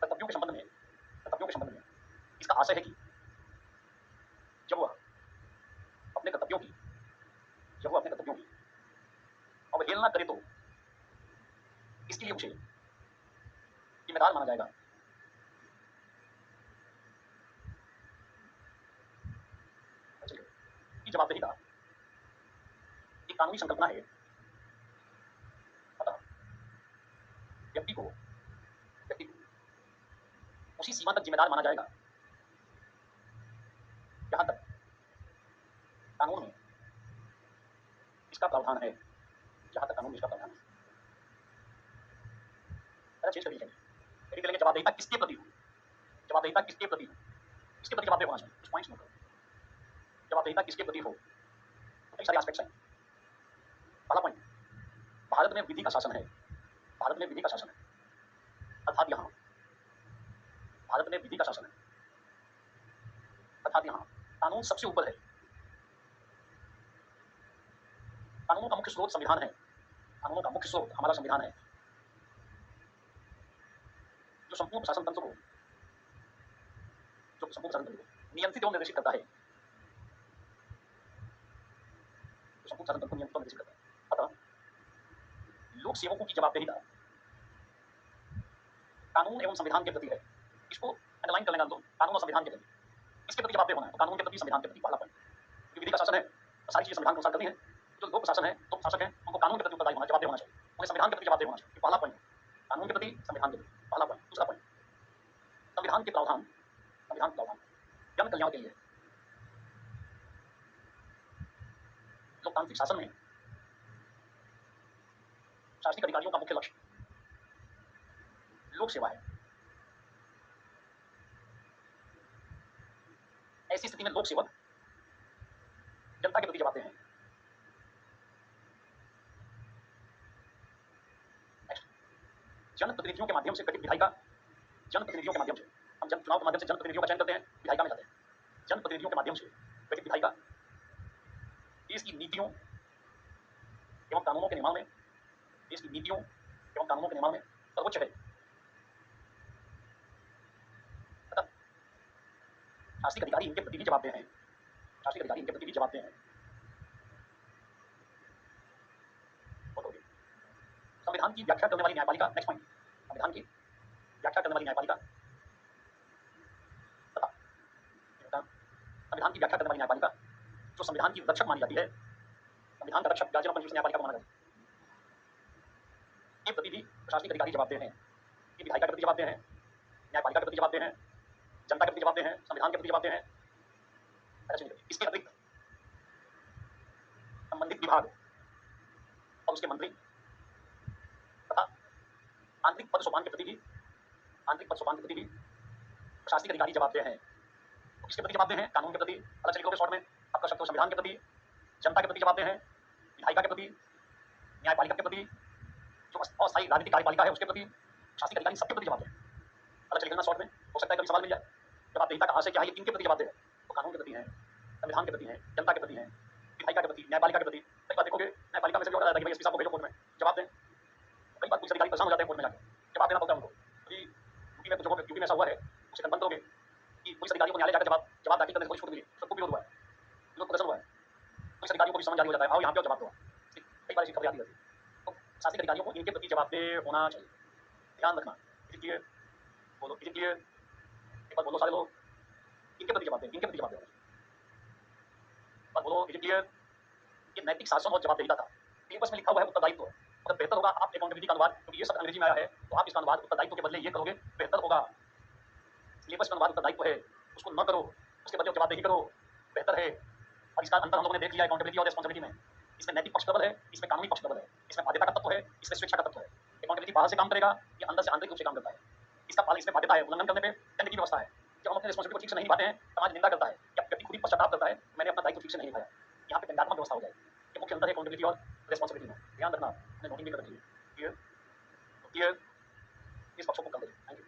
कर्तव्यों के संबंध में, कर्तव्यों के संबंध में इसका आशय है कि जब वह अपने कर्तव्यों की, जब वह अपने कर्तव्यों की अवहेलना करे तो इसके लिए उसे जिम्मेदार माना जाएगा। कि जवाबदेहिता एक कानूनी संकल्पना है, अतः व्यक्ति को उसी सीमा तक जिम्मेदार माना जाएगा जहां तक कानून में इसका प्रावधान है, जहां तक कानून में इसका प्रावधान है। चेंज कर लेंगे जवाबदेहिता किसके प्रति हो, जवाबदेहिता किसके प्रति हो, किसके प्रति जवाबदेह होना चाहिए, उस पॉइंट्स में जवाबदेहिता किसके प्रति हो, कई सारे एस्पेक्ट्स हैं। पहला पॉइंट भारत में विधि का शासन है, भारत में विधि का शासन है, अर्थात यहाँ भारत में विधि का शासन है, अर्थात यहाँ कानून सबसे ऊपर है। कानूनों का मुख्य स्रोत संविधान है, कानूनों का मुख्य स्रोत हमारा संविधान है जो संपूर्ण प्रशासन तंत्र को, जो संपूर्ण प्रशासन तंत्र को नियंत्रित एवं निर्देशित करता है, जो संपूर्ण प्रशासन तंत्र को नियंत्रित एवं निर्देशित करता है। अतः लोक सेवकों की जवाबदेहिता कानून एवं संविधान के प्रति है। इसको अंडरलाइन कर लेना दो, कानून और संविधान के प्रति, इसके प्रति जवाबदेह होना है तो कानून के प्रति, संविधान के प्रति, पहला पॉइंट। विधि का शासन है तो सारी चीजें संविधान के अनुसार करनी है, जो जो लोक प्रशासन है, लोक शासक है, उनको कानून के प्रति उत्तरदायी होना, जवाबदेह होना चाहिए। उन्हें संविधान के प्रति जवाबदेह होना चाहिए। पहला पॉइंट, कानून के प्रति, संविधान के प्रति, पहला पॉइंट। दूसरा पॉइंट, संविधान के प्रावधान, संविधान के प्रावधान जन कल्याण के लिए। लोकतांत्रिक शासन में शासनिक अधिकारियों का मुख्य लक्ष्य लोक सेवा है। ऐसी स्थिति में लोक सेवक जनता के प्रति जवाबदेह हैं। नेक्स्ट, जनप्रतिनिधियों के माध्यम से गठित विधायिका, जनप्रतिनिधियों के माध्यम से, हम जन चुनाव के माध्यम से जनप्रतिनिधियों का चयन करते हैं, विधायिका में जाते हैं। जनप्रतिनिधियों के माध्यम से गठित विधायिका देश की नीतियों एवं कानूनों के निर्माण में, देश की नीतियों एवं कानूनों के निर्माण में सर्वोच्च है। अतः शासनिक अधिकारी इनके प्रति भी जवाबदेह हैं। शासनिक अधिकारी इनके प्रति भी जवाबदेह हैं। संविधान की व्याख्या करने वाली न्यायपालिका, नेक्स्ट पॉइंट, संविधान की व्याख्या करने वाली न्यायपालिका तथा संविधान की व्याख्या करने वाली न्यायपालिका जो संविधान की रक्षक मानी जाती है, संविधान का रक्षक राज्य पंच न्यायपालिका को माना जाता है, के प्रति भी प्रशासनिक अधिकारी जवाबदेह हैं। ये विधायिका के प्रति जवाबदेह हैं, न्यायपालिका के प्रति जवाबदेह हैं, जनता के प्रति जवाबदेह हैं, संविधान के प्रति जवाबदेह हैं। इसके अतिरिक्त संबंधित विभाग और उसके मंत्री तथा आंतरिक पद सोपान के प्रति भी, आंतरिक पद सोपान के प्रति भी प्रशासनिक अधिकारी जवाबदेह हैं। तो किसके प्रति जवाबदेह हैं? कानून के प्रति, अलग से लिखोगे शॉर्ट में, आपका शब्द संविधान के प्रति, जनता के प्रति जवाबदेह हैं, विधायिका के प्रति, न्यायपालिका के प्रति, जो अस्थायी राजनीतिक कार्यपालिका है उसके प्रति, शासनिक अधिकारी सबके प्रति जवाबदेह हैं। अलग से लिखना शॉर्ट में, हो सकता है कभी सवाल मिल जाए, जब आप देहिता कहाँ से क्या है, किनके प्रति जवाबदेह है? तो कानून के प्रति है, संविधान के प्रति है, जनता के प्रति है, विधायिका के प्रति, न्यायपालिका के प्रति। कई बार देखोगे न्यायपालिका में से भी ऑर्डर आता है कि भाई एसपी साहब को भेजो कोर्ट में जवाब दें। कई बार पुलिस अधिकारी परेशान हो जाते हैं कोर्ट में जाकर, जवाब देना पड़ता है उनको। अभी यूपी में कुछ जगहों पे, यूपी में ऐसा हुआ है, उसे कन्फर्म करोगे कि पुलिस अधिकारियों को न्यायालय जाकर जवाब दाखिल करने से कोई छूट मिली, सबको विरोध हुआ है, विरोध प्रदर्शन हुआ है। पुलिस अधिकारियों को भी समझ जारी हो जाता है, आओ यहाँ पे जवाब दो। कई बार ऐसी खबरें आती रहती है। तो शासनिक अधिकारियों को इनके प्रति जवाबदेह होना चाहिए, ध्यान रखना। इसलिए बोलो, इसलिए एक बार बोलो सारे लोग, इनके प्रति जवाबदेह, इनके प्रति जवाबदेह। बात बोलो, इसलिए ये नैतिक शासन और जवाबदेहिता था। सिलेबस में लिखा हुआ है उत्तरदायित्व, अगर बेहतर होगा आप अकाउंटेबिलिटी का अनुवाद, क्योंकि ये शब्द अंग्रेजी में आया है तो आप इसका अनुवाद उत्तरदायित्व के बदले ये करोगे, बेहतर होगा। सिलेबस में अनुवाद उत्तरदायित्व है, उसको न करो, उसके बदले जवाबदेही करो, बेहतर है। और इसका अंतर हम लोगों ने देख लिया अकाउंटेबिलिटी और रिस्पॉन्सिबिलिटी में। इसमें नैतिक पक्ष डबल है, इसमें कानूनी पक्ष डबल है, इसमें बाध्यता का तत्व है, इसमें स्वेच्छा का तत्व है। अकाउंटेबिलिटी बाहर से काम करेगा, ये अंदर से आंतरिक रूप से काम करता है। इसका पालन, इसमें बाध्यता है, उल्लंघन करने पे दंड की व्यवस्था है। जब हम अपने रिस्पॉन्सिबिलिटी को ठीक से नहीं निभाते हैं, समाज निंदा करता है या व्यक्ति खुद ही पश्चाताप करता है, मैंने अपना दायित्व ठीक से नहीं निभाया। यहाँ पे दंडात्मक व्यवस्था हो जाएगी। ये मुख्य अंतर है अकाउंटेबिलिटी और रिस्पॉन्सिबिलिटी में, ध्यान रखना, अपने नोटिंग भी कर रखिए। क्लियर? क्लियर? इस पक्षों को कर दीजिए। Thank you.